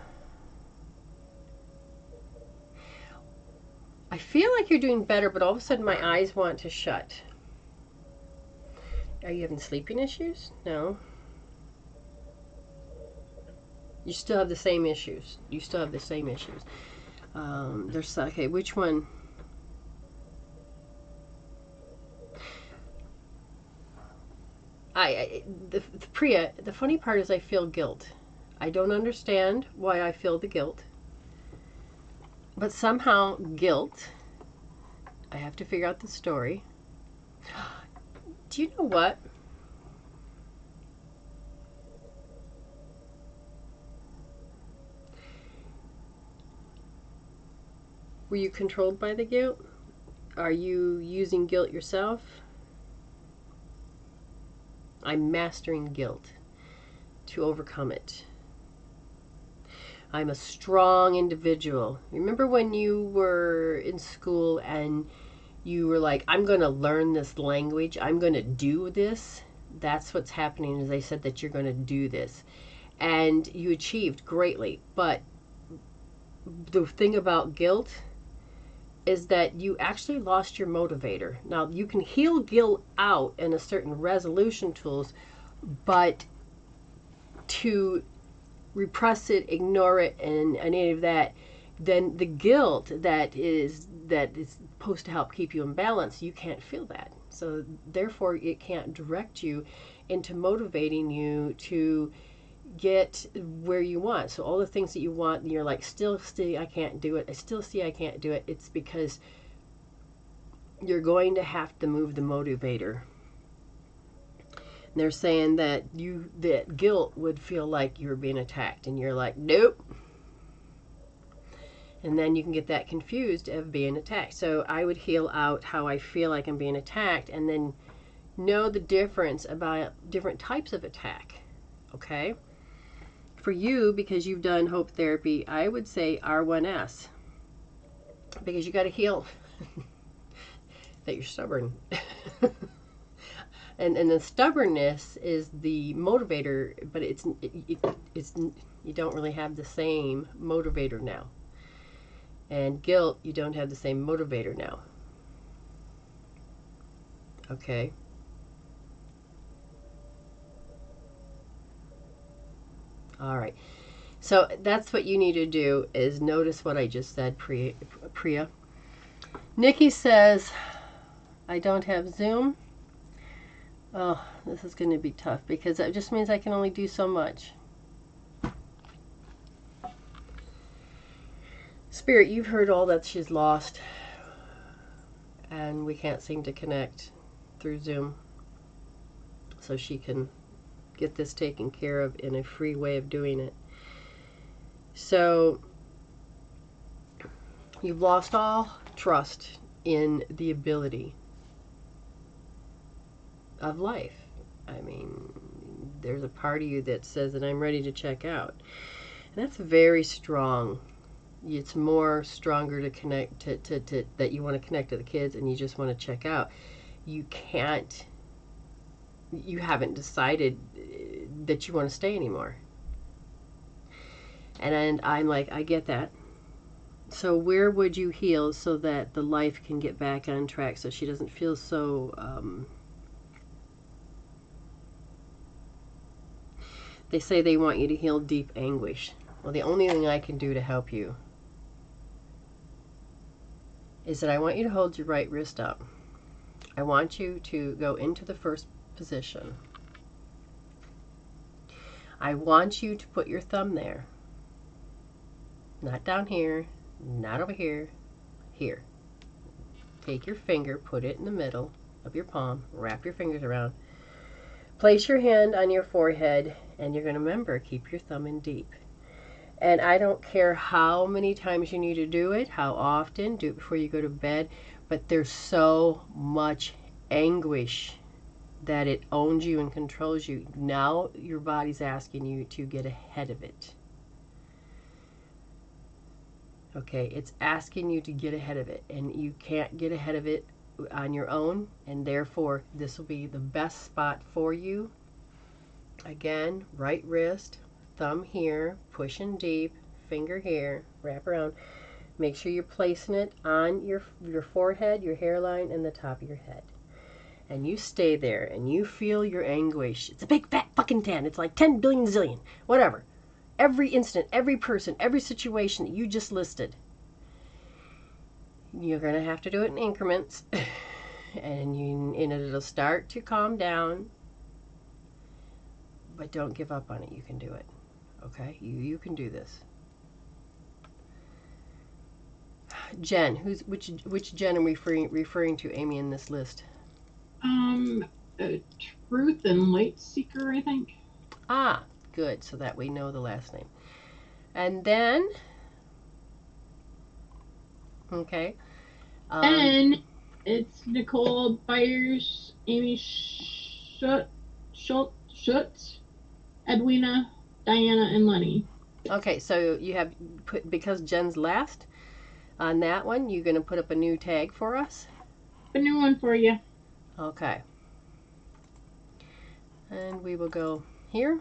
I feel like you're doing better, but all of a sudden my eyes want to shut. Are you having sleeping issues? No. You still have the same issues. You still have the same issues. There's, okay, which one? Priya, the funny part is I feel guilt. I don't understand why I feel the guilt. But somehow guilt, I have to figure out the story. Do you know what? Were you controlled by the guilt? Are you using guilt yourself? I'm mastering guilt to overcome it. I'm a strong individual. Remember when you were in school and you were like, I'm going to learn this language. I'm going to do this. That's what's happening is they said that you're going to do this. and you achieved greatly. But the thing about guilt is that you actually lost your motivator. Now, you can heal guilt out in a certain resolution tools, but to repress it, ignore it, and any of that, then the guilt that is supposed to help keep you in balance, you can't feel that. So therefore, it can't direct you into motivating you to get where you want. So all the things that you want, and you're like, still see I can't do it. I still see I can't do it. It's because you're going to have to move the motivator. And they're saying that that guilt would feel like you were being attacked, and you're like, nope. And then you can get that confused of being attacked. So I would heal out how I feel like I'm being attacked, and then know the difference about different types of attack. Okay? For you, because you've done hope therapy, I would say R1S. Because you got to heal that you're stubborn. and the stubbornness is the motivator, but it's you don't really have the same motivator now. And guilt, you don't have the same motivator now. Okay? All right. So that's what you need to do, is notice what I just said, Priya. Nikki says, I don't have Zoom. Oh, this is going to be tough because that just means I can only do so much. Spirit, you've heard all that she's lost, and we can't seem to connect through Zoom, so she can get this taken care of in a free way of doing it. So you've lost all trust in the ability of life. I mean, there's a part of you that says that I'm ready to check out. And that's very strong. It's more stronger to connect to that you want to connect to the kids and you just want to check out. You haven't decided that you want to stay anymore. And I'm like, I get that. So where would you heal so that the life can get back on track, so she doesn't feel so they say they want you to heal deep anguish. Well, the only thing I can do to help you is that I want you to hold your right wrist up. I want you to go into the first position. I want you to put your thumb there. Not down here, not over here, here. Take your finger, put it in the middle of your palm, wrap your fingers around. Place your hand on your forehead, and you're going to remember, keep your thumb in deep. And I don't care how many times you need to do it, how often, do it before you go to bed, but there's so much anguish that it owns you and controls you. Now your body's asking you to get ahead of it. Okay, it's asking you to get ahead of it, and you can't get ahead of it on your own, and therefore this will be the best spot for you. Again, right wrist, thumb here, pushing deep, finger here, wrap around. Make sure you're placing it on your forehead, your hairline, and the top of your head. And you stay there, and you feel your anguish. It's a big fat fucking 10. It's like 10 billion zillion, whatever. Every instant, every person, every situation that you just listed. You're going to have to do it in increments. And it'll start to calm down. But don't give up on it. You can do it. Okay? You can do this. Jen, which Jen are we referring to, Amy, in this list? Truth and Light Seeker, I think. Ah, good. So that we know the last name. And then, okay. And it's Nicole Byers, Amy Schutz, Edwina, Diana, and Lenny. Okay, so you have put, because Jen's last on that one, you're going to put up a new tag for us? A new one for you. Okay. And we will go here.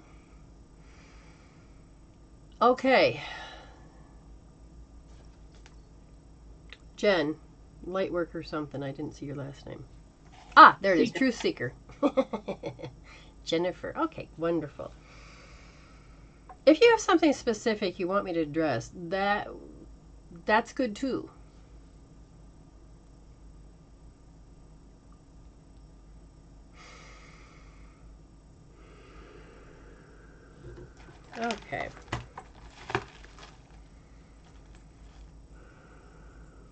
Okay. Jen, light work or something. I didn't see your last name. Ah, there it is. Truth Seeker. Jennifer. Okay, wonderful. If you have something specific you want me to address, that's good too. Okay.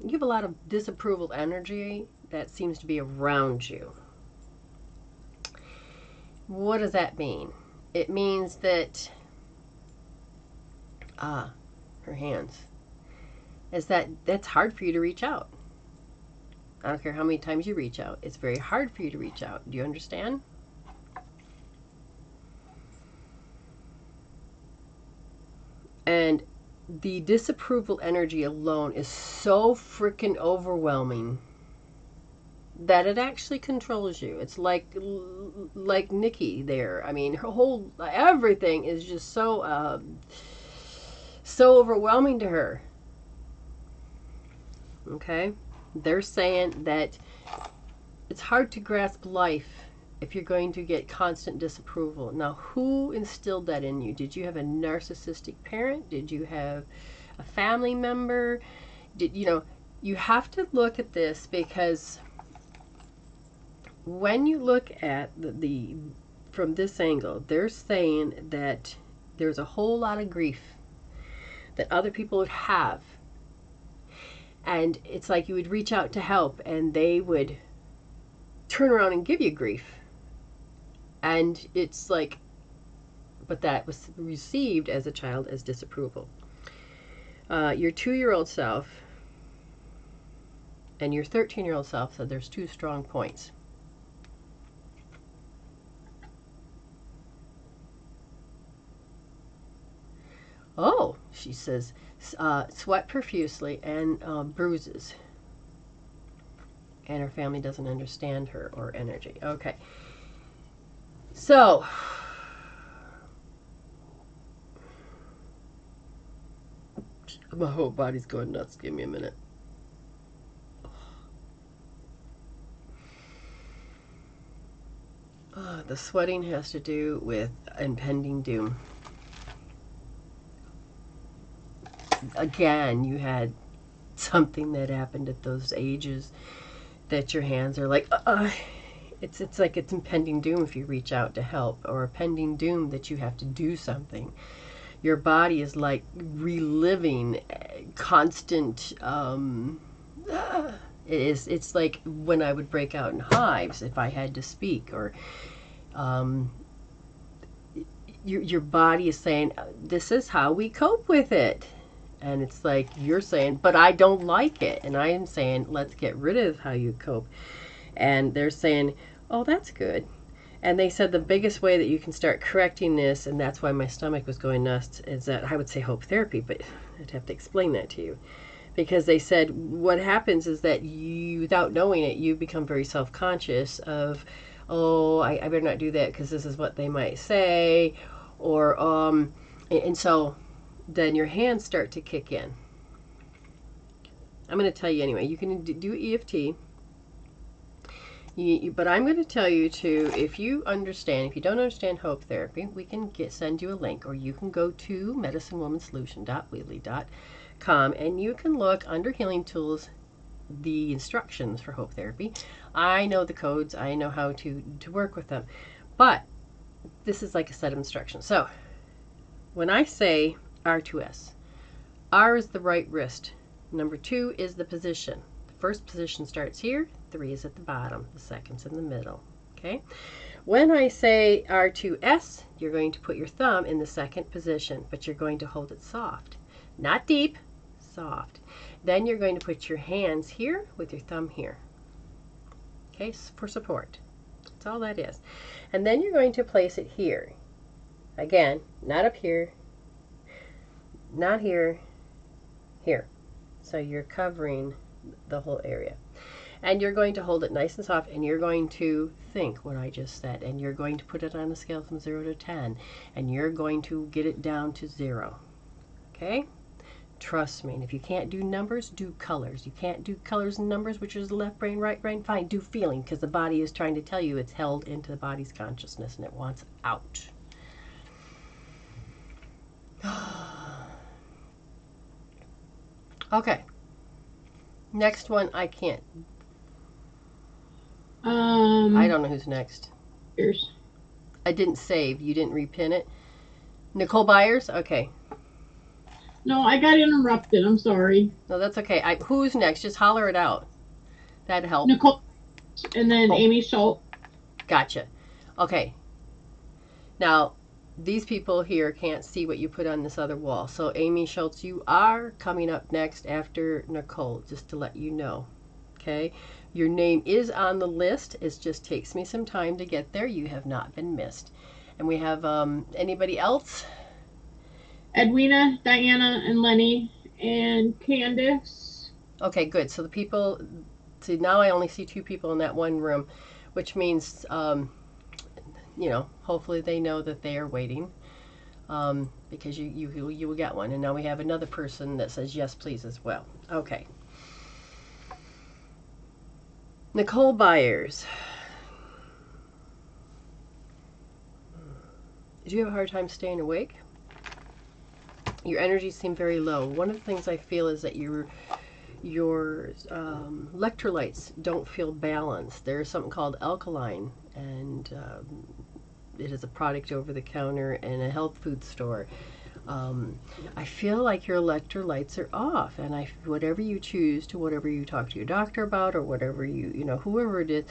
You have a lot of disapproval energy that seems to be around you. What does that mean? It means that, her hands, is that that's hard for you to reach out. I don't care how many times you reach out. It's very hard for you to reach out. Do you understand? And the disapproval energy alone is so freaking overwhelming that it actually controls you. It's like Nikki there. I mean, her whole everything is just so overwhelming to her. Okay? They're saying that it's hard to grasp life if you're going to get constant disapproval. Now, who instilled that in you? Did you have a narcissistic parent? Did you have a family member? You have to look at this, because when you look at the from this angle, they're saying that there's a whole lot of grief that other people would have. And it's like you would reach out to help and they would turn around and give you grief. And it's like, but that was received as a child as disapproval. Your 2-year-old self and your 13-year-old self said there's 2 strong points. Oh, she says, sweat profusely and bruises. And her family doesn't understand her or energy. Okay. So, my whole body's going nuts. Give me a minute. The sweating has to do with impending doom. Again, you had something that happened at those ages that your hands are like, it's like it's impending doom if you reach out to help, or impending doom that you have to do something. Your body is like reliving constant, it's like when I would break out in hives if I had to speak, or your body is saying, this is how we cope with it. And it's like you're saying, but I don't like it. And I am saying, let's get rid of how you cope. And they're saying, oh, that's good. And they said the biggest way that you can start correcting this, and that's why my stomach was going nuts, is that I would say hope therapy, but I'd have to explain that to you. Because they said what happens is that you, without knowing it, you become very self-conscious of, oh, I better not do that because this is what they might say. Or, and so then your hands start to kick in. I'm going to tell you anyway. You can do EFT. But I'm going to tell you to, if you don't understand hope therapy, we can send you a link, or you can go to medicinewomansolution.weebly.com and you can look under healing tools, the instructions for hope therapy. I know the codes. I know how to work with them. But this is like a set of instructions. So when I say R2S, R is the right wrist. Number 2 is the position. The first position starts here. 3 is at the bottom. The second's in the middle. Okay. When I say R2S, you're going to put your thumb in the second position, but you're going to hold it soft. Not deep, soft. Then you're going to put your hands here with your thumb here. Okay, for support. That's all that is. And then you're going to place it here. Again, not up here, not here, here. So you're covering the whole area. And you're going to hold it nice and soft, and you're going to think what I just said, and you're going to put it on a scale from 0 to 10, and you're going to get it down to 0. Okay? Trust me. And if you can't do numbers, do colors. You can't do colors and numbers, which is left brain, right brain, fine. Do feeling, because the body is trying to tell you it's held into the body's consciousness and it wants out. Okay. Next one, I can't. I don't know who's next. Here's. I didn't save. You didn't repin it. Nicole Byers? Okay. No, I got interrupted. I'm sorry. No, that's okay. Who's next? Just holler it out. That'd help. Nicole, and then Amy Schultz. Gotcha. Okay. Now, these people here can't see what you put on this other wall. So, Amy Schultz, you are coming up next after Nicole, just to let you know. Okay? Your name is on the list. It just takes me some time to get there. You have not been missed. And we have anybody else? Edwina, Diana, and Lenny, and Candace. Okay, good. So the people, see, now I only see 2 people in that one room, which means, you know, hopefully they know that they are waiting, because you will get one. And now we have another person that says yes, please, as well. Okay. Nicole Byers. Do you have a hard time staying awake? Your energy seems very low. One of the things I feel is that your electrolytes don't feel balanced. There's something called alkaline, and it is a product over the counter in a health food store. I feel like your electrolytes are off, and whatever you choose to, whatever you talk to your doctor about, or whatever you know, whoever it is,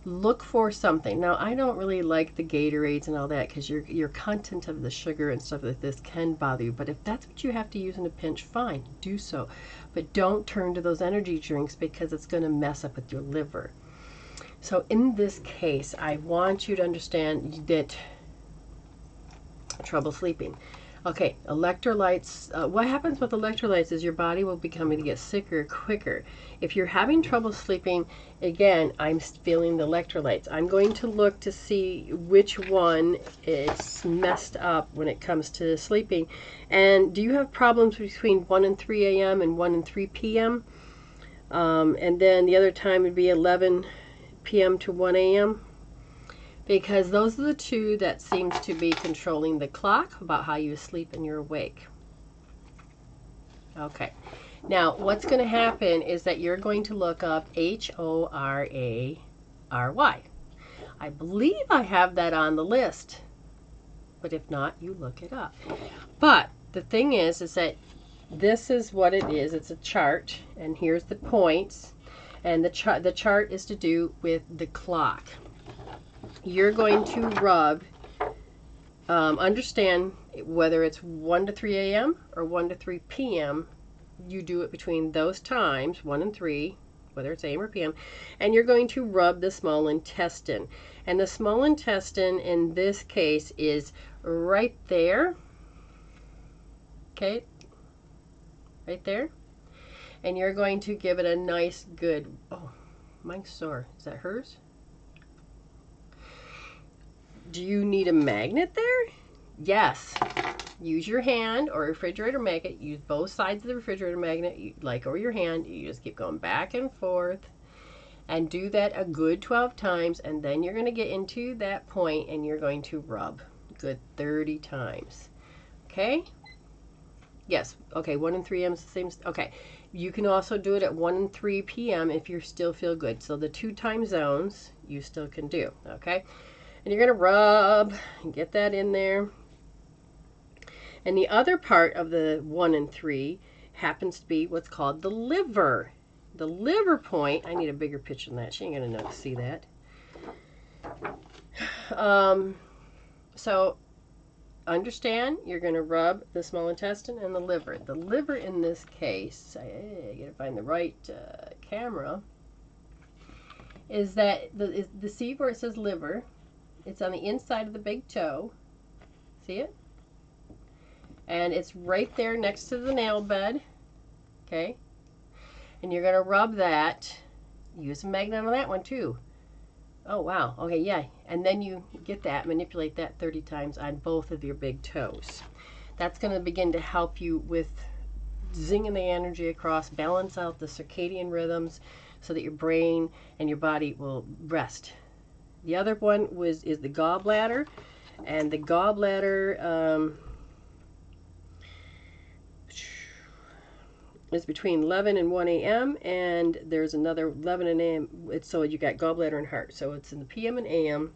look for something. Now, I don't really like the Gatorades and all that, because your content of the sugar and stuff like this can bother you. But if that's what you have to use in a pinch, fine, do so. But don't turn to those energy drinks, because it's going to mess up with your liver. So in this case, I want you to understand that trouble sleeping. Okay, electrolytes. What happens with electrolytes is your body will become to get sicker quicker. If you're having trouble sleeping, again, I'm feeling the electrolytes. I'm going to look to see which one is messed up when it comes to sleeping. And do you have problems between 1 and 3 a.m. and 1 and 3 p.m.? And then the other time would be 11 p.m. to 1 a.m.? Because those are the 2 that seems to be controlling the clock about how you sleep and you're awake. Okay. Now, what's going to happen is that you're going to look up Horary. I believe I have that on the list. But if not, you look it up. But the thing is that this is what it is. It's a chart, and here's the points. And the chart is to do with the clock. You're going to rub, understand whether it's 1 to 3 a.m. or 1 to 3 p.m. You do it between those times, 1 and 3, whether it's a.m. or p.m. And you're going to rub the small intestine. And the small intestine in this case is right there. Okay, right there. And you're going to give it a nice good, oh, mine's sore. Is that hers? Do you need a magnet there? Yes. Use your hand or refrigerator magnet. Use both sides of the refrigerator magnet, like over your hand. You just keep going back and forth. And do that a good 12 times. And then you're going to get into that point and you're going to rub. Good 30 times. Okay? Yes. Okay, 1 and 3 a.m. is the same. Okay. You can also do it at 1 and 3 p.m. if you still feel good. So the 2 time zones you still can do. Okay? And you're going to rub and get that in there. And the other part of the 1 and 3 happens to be what's called the liver. The liver point, I need a bigger picture than that. She ain't going to know to see that. So understand, you're going to rub the small intestine and the liver. The liver in this case, I got to find the right camera, is that the see where it says liver. It's on the inside of the big toe. See it? And it's right there next to the nail bed. Okay? And you're going to rub that. Use a magnet on that one too. Oh, wow. Okay, yeah. And then you get that, manipulate that 30 times on both of your big toes. That's going to begin to help you with zinging the energy across, balance out the circadian rhythms so that your brain and your body will rest. The other one is the gallbladder, and the gallbladder is between 11 and 1 a.m. and there's another 11 a.m. So you got gallbladder and heart. So it's in the p.m. and a.m.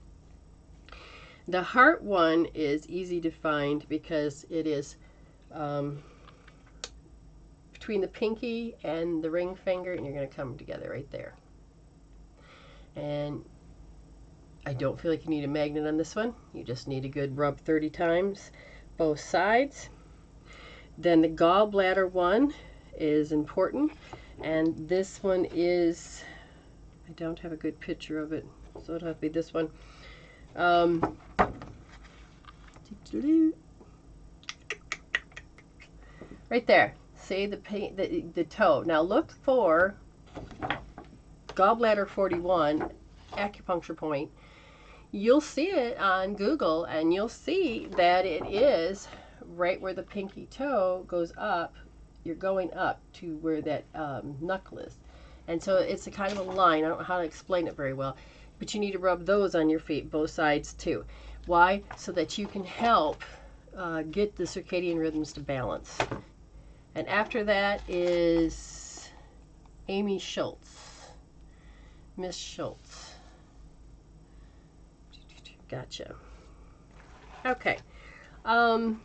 The heart one is easy to find because it is between the pinky and the ring finger, and you're going to come together right there. And I don't feel like you need a magnet on this one. You just need a good rub 30 times, both sides. Then the gallbladder one is important, and this one is, I don't have a good picture of it, so it'll have to be this one. Right there. See the toe. Now look for gallbladder 41 acupuncture point. You'll see it on Google, and you'll see that it is right where the pinky toe goes up. You're going up to where that knuckle is. And so it's a kind of a line. I don't know how to explain it very well, but you need to rub those on your feet, both sides too. Why? So that you can help get the circadian rhythms to balance. And after that is Amy Schultz. Miss Schultz. Gotcha. Okay. I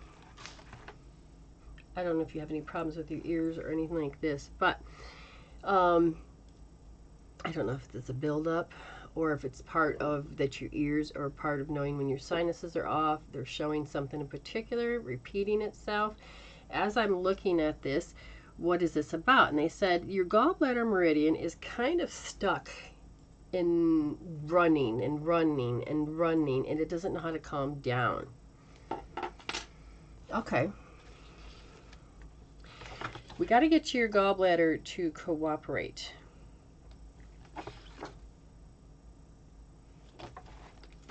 don't know if you have any problems with your ears or anything like this, but I don't know if it's a buildup or if it's part of that your ears are part of knowing when your sinuses are off, they're showing something in particular, repeating itself. As I'm looking at this, what is this about? And they said your gallbladder meridian is kind of stuck in running and running and running, and it doesn't know how to calm down. Okay. We got to get your gallbladder to cooperate.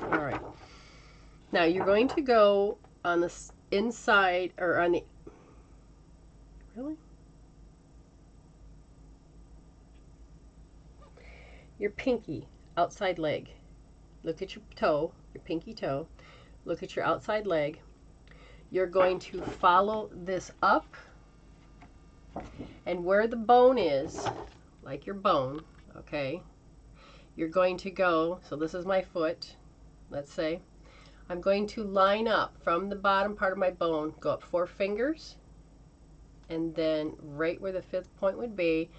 All right. Now you're going to go on the inside, or on the, really? Your pinky, outside leg. Look at your toe, your pinky toe. Look at your outside leg. You're going to follow this up, and where the bone is, like your bone, okay, you're going to go, so this is my foot, let's say, I'm going to line up from the bottom part of my bone, go up 4 fingers, and then right where the 5th point would be,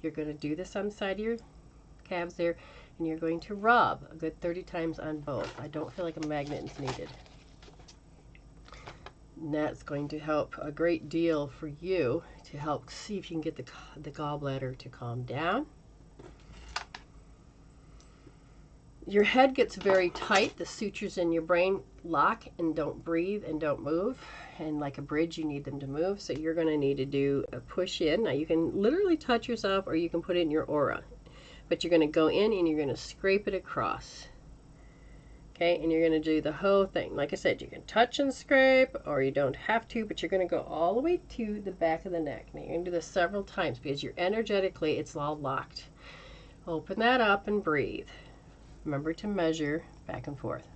you're going to do this on the side of your calves there, and you're going to rub a good 30 times on both. I don't feel like a magnet is needed. And that's going to help a great deal for you to help see if you can get the gallbladder to calm down. Your head gets very tight. The sutures in your brain lock and don't breathe and don't move. And like a bridge, you need them to move. So you're going to need to do a push in. Now you can literally touch yourself, or you can put it in your aura. But you're going to go in and you're going to scrape it across. Okay, and you're going to do the whole thing. Like I said, you can touch and scrape, or you don't have to, but you're going to go all the way to the back of the neck. Now you're going to do this several times because you're energetically, it's all locked. Open that up and breathe. Remember to measure back and forth.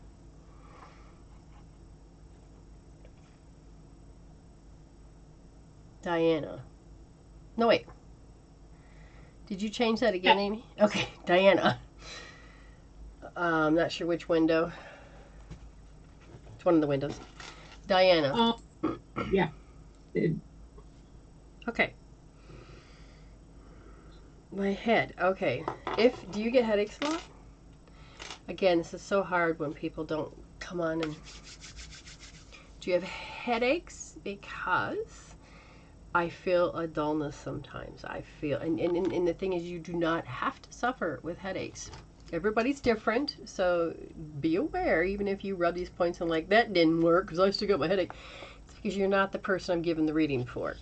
Diana. No, wait. Did you change that again, Amy? Okay, Diana. I'm not sure which window. It's one of the windows. Diana. Yeah. Okay. My head. Okay. Do you get headaches a lot? Again, this is so hard when people don't come on and... Do you have headaches? Because I feel a dullness sometimes. I feel... And the thing is, you do not have to suffer with headaches. Everybody's different, so be aware, even if you rub these points and like, that didn't work because I still got my headache. It's because you're not the person I'm giving the reading for.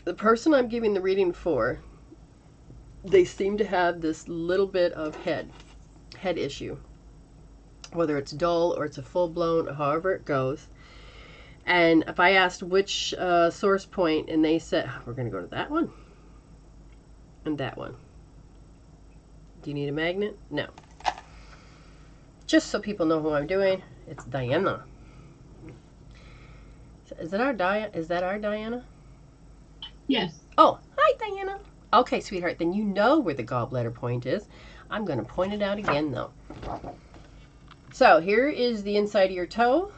The person I'm giving the reading for, they seem to have this little bit of head issue. Whether it's dull or it's a full-blown, however it goes. And if I asked which source point, and they said, we're going to go to that one and that one. Do you need a magnet? No. Just so people know who I'm doing, it's Diana. Is that our Diana? Yes. Oh, hi, Diana. Okay, sweetheart, then you know where the gallbladder point is. I'm going to point it out again, though. So here is the inside of your toe.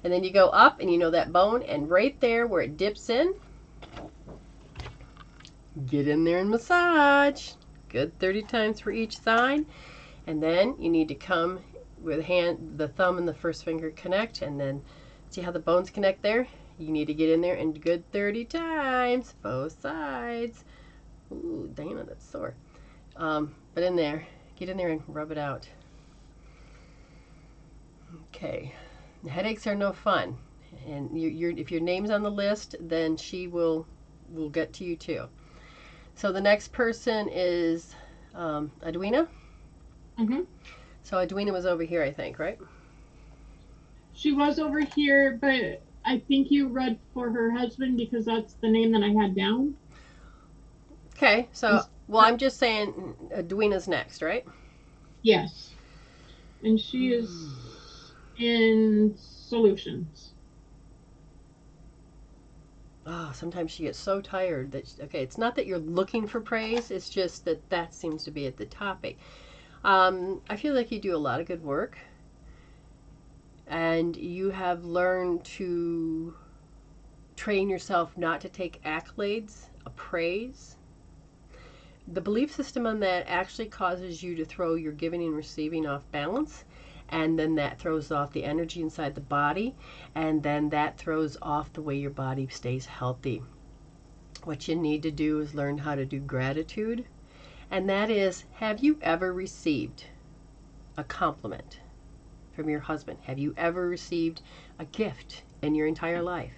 And then you go up, and you know that bone, and right there where it dips in, get in there and massage. Good, 30 times for each side. And then you need to come with the thumb and the first finger connect, and then see how the bones connect there? You need to get in there and good 30 times, both sides. Ooh, Diana, that's sore. But in there, get in there and rub it out. Okay. The headaches are no fun. And if your name's on the list, then she will get to you too. So the next person is Edwina. Mm-hmm. So Edwina was over here, I think, right? She was over here, but I think you read for her husband because that's the name that I had down. Okay, so, well, I'm just saying Edwina's next, right? Yes. And she is in solutions. Oh, sometimes she gets so tired that, okay, it's not that you're looking for praise, it's just that seems to be at the topic. I feel like you do a lot of good work, and you have learned to train yourself not to take accolades, praise. The belief system on that actually causes you to throw your giving and receiving off balance, and then that throws off the energy inside the body, and then that throws off the way your body stays healthy. What you need to do is learn how to do gratitude, and that is, have you ever received a compliment from your husband? Have you ever received a gift in your entire life?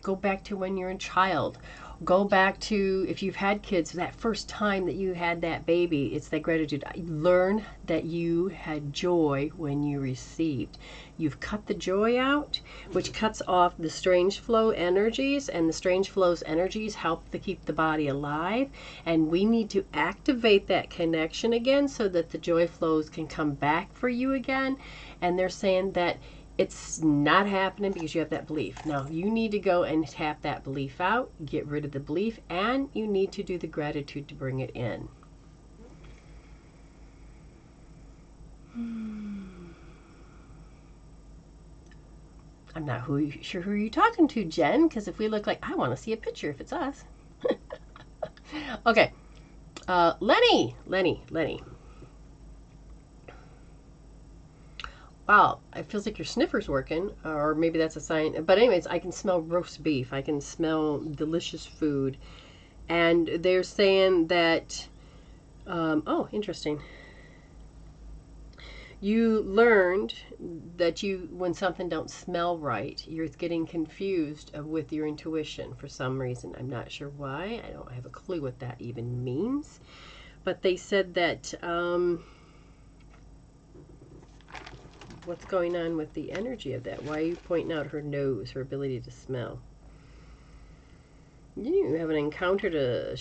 Go back to when you're a child. Go back to, if you've had kids, that first time that you had that baby, it's that gratitude. Learn that you had joy when you received. You've cut the joy out, which cuts off the strange flow energies, and the strange flows energies help to keep the body alive. And we need to activate that connection again so that the joy flows can come back for you again. And they're saying that it's not happening because you have that belief. Now, you need to go and tap that belief out, get rid of the belief, and you need to do the gratitude to bring it in. I'm not sure who you're talking to, Jen, because if we look like, I want to see a picture if it's us. Okay. Lenny. Wow, it feels like your sniffer's working, or maybe that's a sign. But anyways, I can smell roast beef. I can smell delicious food. And they're saying that, oh, interesting. You learned that when something don't smell right, you're getting confused with your intuition for some reason. I'm not sure why. I don't have a clue what that even means. But they said that, what's going on with the energy of that? Why are you pointing out her nose, her ability to smell? You haven't encountered a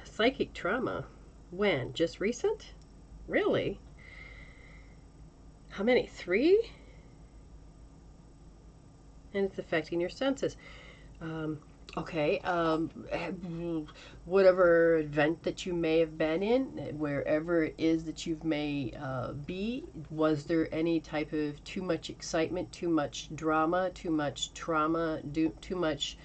psychic trauma. When? Just recent? Really? How many? 3? And it's affecting your senses. Okay, whatever event that you may have been in, wherever it is that you may be, was there any type of too much excitement, too much drama, too much trauma, too much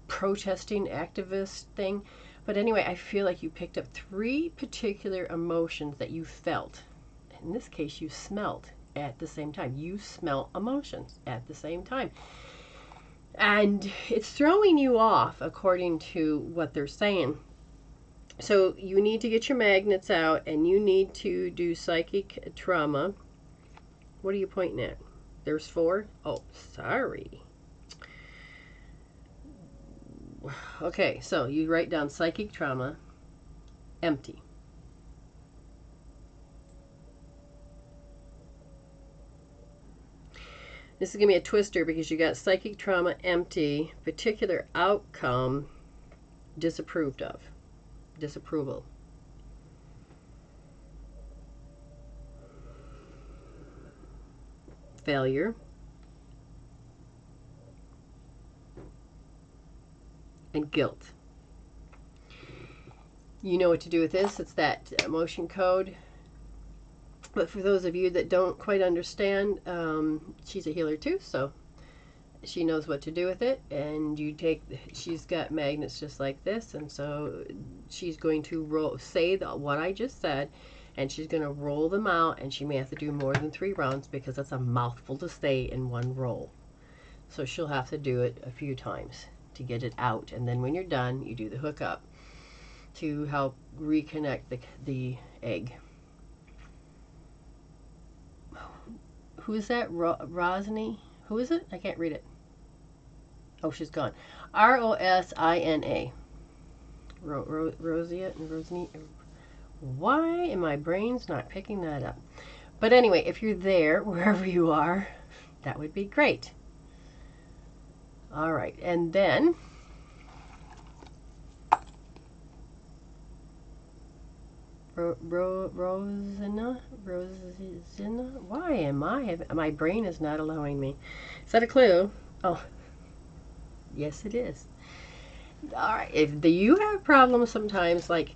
protesting activist thing? But anyway, I feel like you picked up 3 particular emotions that you felt. In this case, you smelled at the same time. You smell emotions at the same time. And it's throwing you off according to what they're saying. So you need to get your magnets out, and you need to do psychic trauma. What are you pointing at? There's 4? Oh, sorry. Okay, so you write down psychic trauma, empty. This is going to be a twister because you got psychic trauma empty, particular outcome disapproved of, disapproval. Failure. And guilt. You know what to do with this. It's that emotion code. But for those of you that don't quite understand, she's a healer too, so she knows what to do with it. And you take, she's got magnets just like this, and so she's going to say what I just said, and she's going to roll them out, and she may have to do more than 3 rounds because that's a mouthful to say in one roll. So she'll have to do it a few times to get it out, and then when you're done, you do the hookup to help reconnect the egg. Who is that? Rosina? Who is it? I can't read it. Oh, she's gone. Rosina. Rosina. Why am my brain's not picking that up? But anyway, if you're there, wherever you are, that would be great. All right, and then Rosina. Why am my brain is not allowing me? Is that a clue? Oh, yes, it is. All right, if you have problems sometimes, like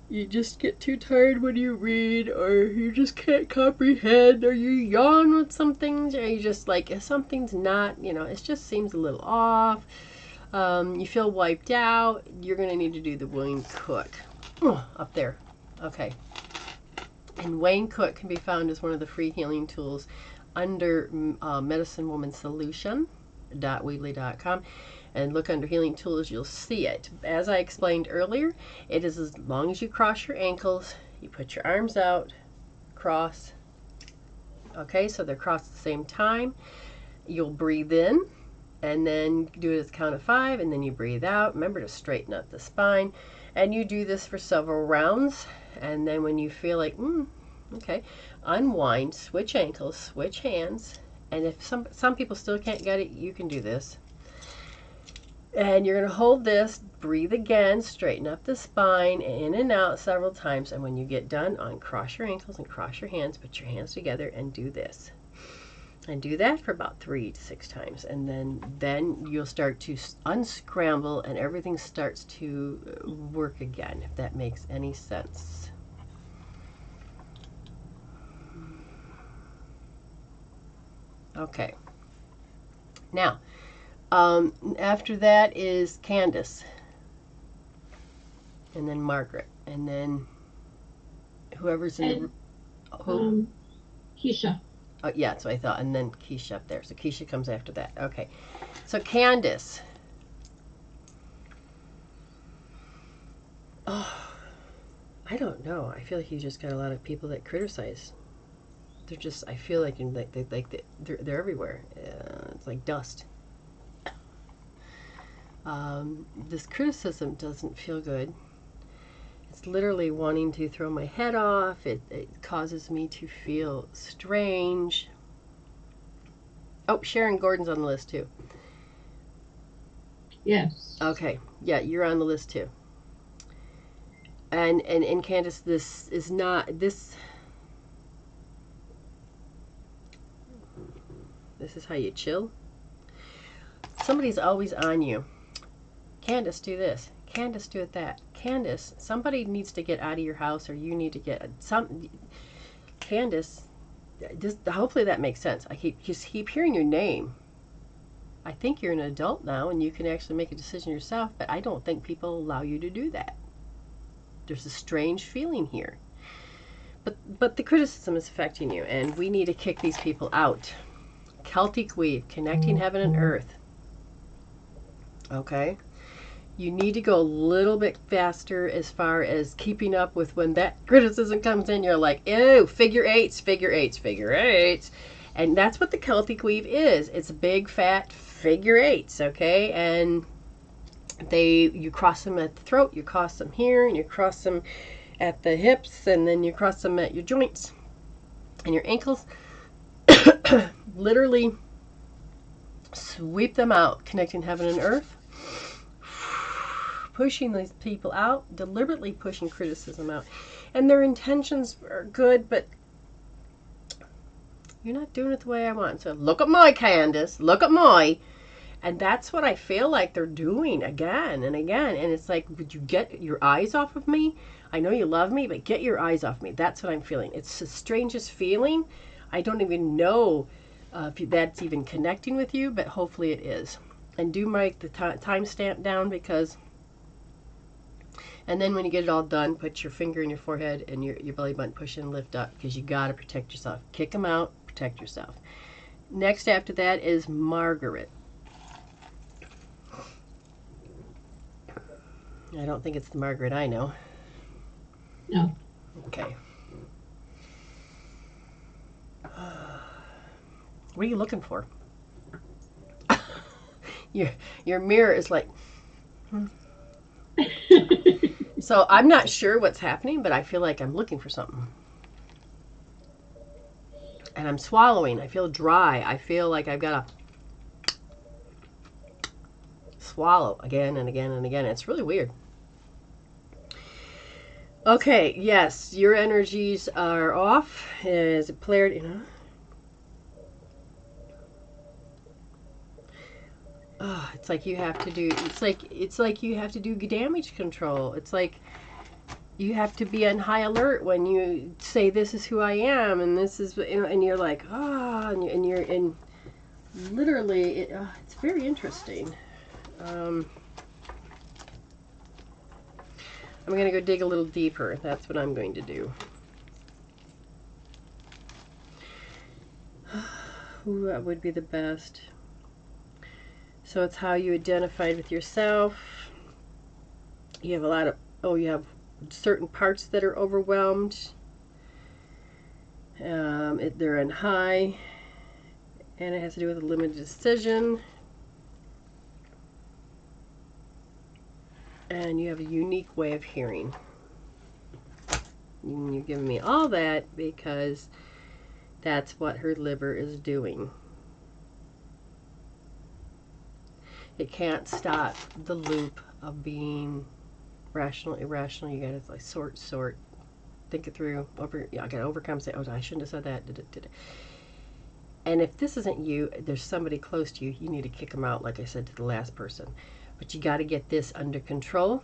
you just get too tired when you read, or you just can't comprehend, or you yawn with some things, or you just like something's not, it just seems a little off. You feel wiped out. You're gonna need to do the Wayne Cook up there. Okay. And Wayne Cook can be found as one of the free healing tools under medicinewomansolution.weebly.com, and look under healing tools, you'll see it. As I explained earlier, it is as long as you cross your ankles, you put your arms out, cross. Okay, so they're crossed at the same time. You'll breathe in, and then do it at the count of 5, and then you breathe out. Remember to straighten up the spine, and you do this for several rounds. And then when you feel like, okay, unwind, switch ankles, switch hands. And if some people still can't get it, you can do this. And you're going to hold this, breathe again, straighten up the spine, in and out several times. And when you get done, uncross your ankles and cross your hands, put your hands together and do this. And do that for about 3 to 6 times. And then you'll start to unscramble and everything starts to work again, if that makes any sense. Okay. Now, after that is Candace. And then Margaret. And then whoever's in the... Keisha. Oh, yeah, that's what I thought. And then Keisha up there. So Keisha comes after that. Okay. So Candace. Oh, I don't know. I feel like you just got a lot of people that criticize. They're just, I feel like they're everywhere. It's like dust. This criticism doesn't feel good. It's literally wanting to throw my head off. It causes me to feel strange. Oh, Sharon Gordon's on the list too. Yes. Okay. Yeah, you're on the list too. And Candace, this is not this. This is how you chill. Somebody's always on you. Candace, do this. Candace, do it that. Candace, somebody needs to get out of your house, or you need to get some. Candace, hopefully that makes sense. I keep hearing your name. I think you're an adult now, and you can actually make a decision yourself. But I don't think people allow you to do that. There's a strange feeling here. But the criticism is affecting you, and we need to kick these people out. Celtic Weave, connecting heaven and earth. Okay? You need to go a little bit faster as far as keeping up with when that criticism comes in. You're like, ew, figure eights. And that's what the Celtic Weave is. It's big, fat figure eights, okay? And you cross them at the throat, you cross them here, and you cross them at the hips, and then you cross them at your joints and your ankles. Literally, Sweep them out, connecting heaven and earth. Pushing these people out, deliberately pushing criticism out. And their intentions are good, but you're not doing it the way I want. So look at my Candace, look at my. And that's what I feel like they're doing again and again. And it's like, would you get your eyes off of me? I know you love me, but get your eyes off me. That's what I'm feeling. It's the strangest feeling. I don't even know if that's even connecting with you, but hopefully it is. And do write the timestamp down, because... And then when you get it all done, put your finger in your forehead and your belly button, push and lift up, because you got to protect yourself. Kick them out, protect yourself. Next after that is Margaret. I don't think it's the Margaret I know. No. Okay. What are you looking for? Your mirror is like... So I'm not sure what's happening, but I feel like I'm looking for something. And I'm swallowing. I feel dry. I feel like I've got to swallow again and again and again. It's really weird. Okay, yes, your energies are off. Is it Polarity? Oh, it's like you have to do. It's like you have to do damage control. It's like you have to be on high alert when you say this is who I am, and this is, and you're like, and you're in. Literally, it's very interesting. I'm going to go dig a little deeper. That's what I'm going to do. Ooh, that would be the best. So it's how you identified with yourself. You have a lot of, you have certain parts that are overwhelmed. They're in high. And it has to do with a limited decision. And you have a unique way of hearing. And you're giving me all that because that's what her liver is doing. It can't stop the loop of being rational, irrational. You gotta like sort, think it through. I gotta overcome. Say, I shouldn't have said that. And if this isn't you, there's somebody close to you. You need to kick them out, like I said to the last person. But you got to get this under control.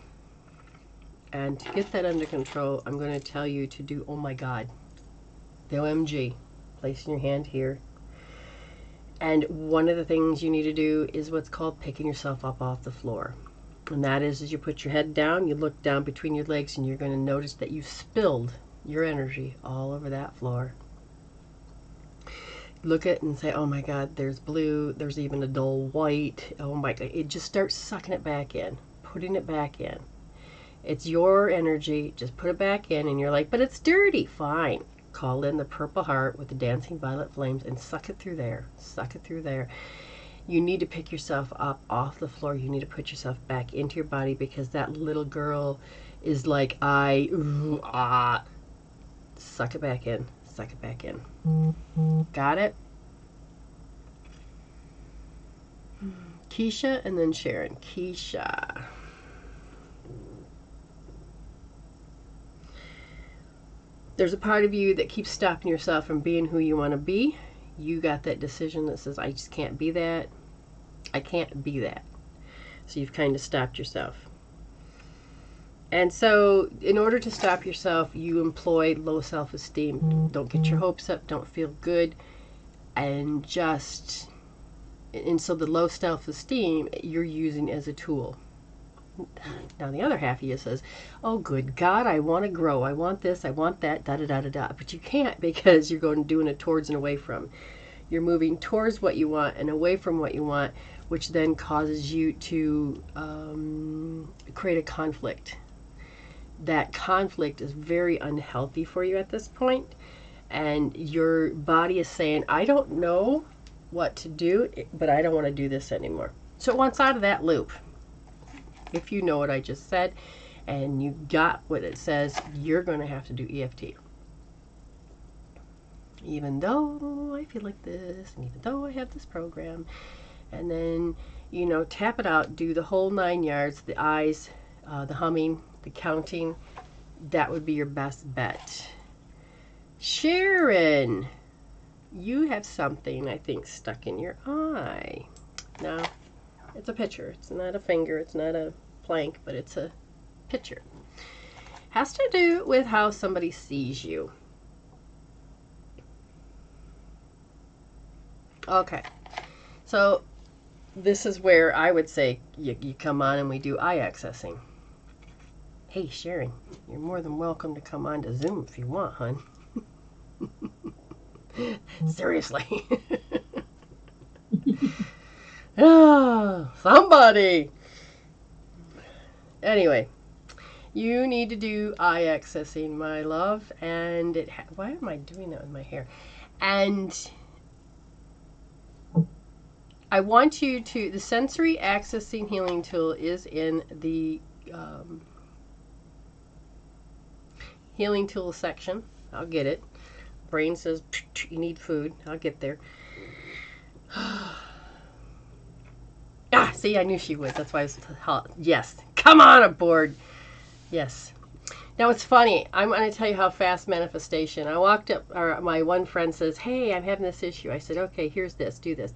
And to get that under control, I'm going to tell you to do, oh my God, the OMG. Placing your hand here. And one of the things you need to do is what's called picking yourself up off the floor. And that is, as you put your head down, you look down between your legs, and you're going to notice that you spilled your energy all over that floor. Look at it and say, oh my God, there's blue, there's even a dull white. Oh my God, it just starts sucking it back in, putting it back in. It's your energy, just put it back in, and you're like, but it's dirty. Fine. Call in the purple heart with the dancing violet flames and suck it through there. Suck it through there. You need to pick yourself up off the floor. You need to put yourself back into your body, because that little girl is like, Suck it back in. Suck it back in. Got it? Keisha and then Sharon. Keisha. There's a part of you that keeps stopping yourself from being who you want to be. You got that decision that says, I just can't be that. I can't be that. So you've kind of stopped yourself. And so in order to stop yourself, you employ low self-esteem. Don't get your hopes up. Don't feel good. And so the low self-esteem you're using as a tool. Now the other half of you says, oh good God, I want to grow. I want this. I want that. Da-da-da-da-da. But you can't, because you're doing it towards and away from. You're moving towards what you want and away from what you want, which then causes you to create a conflict. That conflict is very unhealthy for you at this point, and your body is saying, I don't know what to do, but I don't want to do this anymore. So it wants out of that loop. If you know what I just said and you got what it says, you're going to have to do EFT. Even though I feel like this, and even though I have this program, And then, you know, tap it out, do the whole 9 yards, the eyes, the humming, the counting. That would be your best bet. Sharon, you have something, I think, stuck in your eye. Now, it's a picture. It's not a finger. It's not a plank, but it's a picture. Has to do with how somebody sees you. Okay. So, this is where I would say you come on and we do eye accessing. Hey, Sharon, you're more than welcome to come on to Zoom if you want, hon. Seriously. Oh, somebody. Anyway, you need to do eye accessing, my love. And why am I doing that with my hair? And I want you to, the sensory accessing healing tool is in the healing tool section. I'll get it. Brain says you need food. I'll get there. See, I knew she would. That's why I was yes. Come on aboard. Yes. Now it's funny. I'm going to tell you how fast manifestation. I walked up, or my one friend says, "Hey, I'm having this issue." I said, "Okay, here's this. Do this."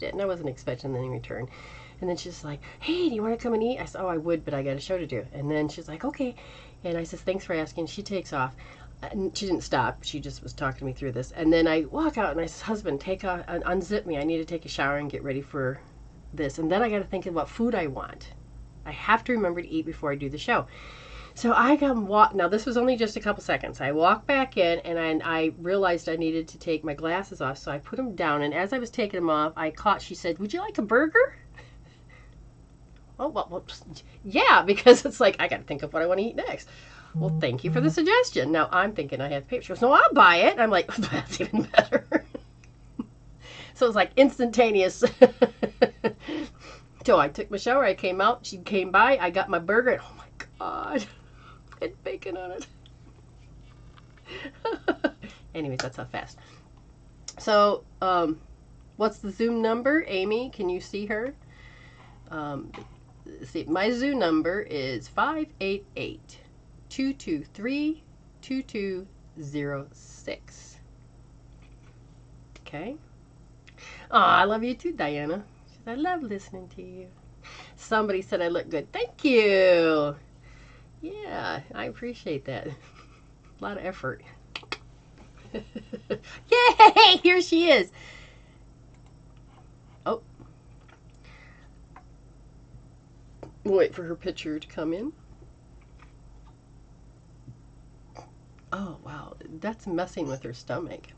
And I wasn't expecting any return. And then she's like, "Hey, do you want to come and eat?" I said, "Oh, I would, but I got a show to do." And then she's like, "Okay." And I said, "Thanks for asking." She takes off. And she didn't stop. She just was talking me through this. And then I walk out and I said, "Husband, take off, unzip me. I need to take a shower and get ready for this." And then I got to think of what food I want. I have to remember to eat before I do the show. So I come walk. Now this was only just a couple seconds. I walked back in and I realized I needed to take my glasses off. So I put them down. And as I was taking them off, she said, "Would you like a burger?" Oh, well, yeah, because it's like I got to think of what I want to eat next. Well, thank you for the suggestion. Now I'm thinking I have paper. She goes, "No, I'll buy it." And I'm like, that's even better. So it's like instantaneous. So I took my shower. I came out. She came by. I got my burger. And, oh my God, it's bacon on it. Anyways, that's how fast. So, what's the Zoom number? Amy, can you see her? See, my Zoom number is 588-223-2206. Okay. Oh, I love you too, Diana. She said, "I love listening to you." Somebody said I look good. Thank you. Yeah, I appreciate that. A lot of effort. Yay! Here she is. Oh. We'll wait for her picture to come in. Oh, wow. That's messing with her stomach.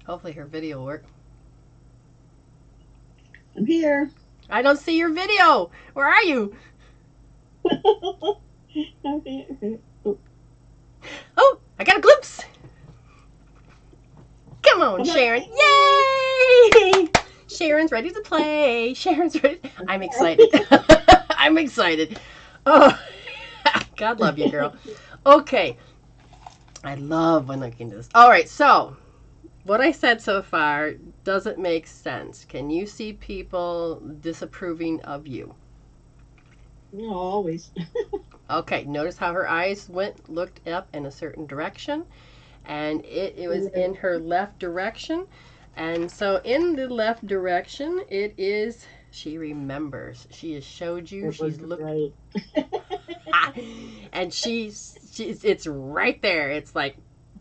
Hopefully her video will work. I'm here. I don't see your video. Where are you? Oh, I got a glimpse. Come on, Sharon. Yay! Sharon's ready to play. Sharon's ready. I'm excited. I'm excited. Oh, God love you, girl. Okay. I love when looking at this. All right, so what I said so far doesn't make sense. Can you see people disapproving of you? No, always. Okay, notice how her eyes looked up in a certain direction, and it was in her left direction. And so in the left direction, it is, she remembers. She has showed you, she's looked. Right. And it's right there. It's like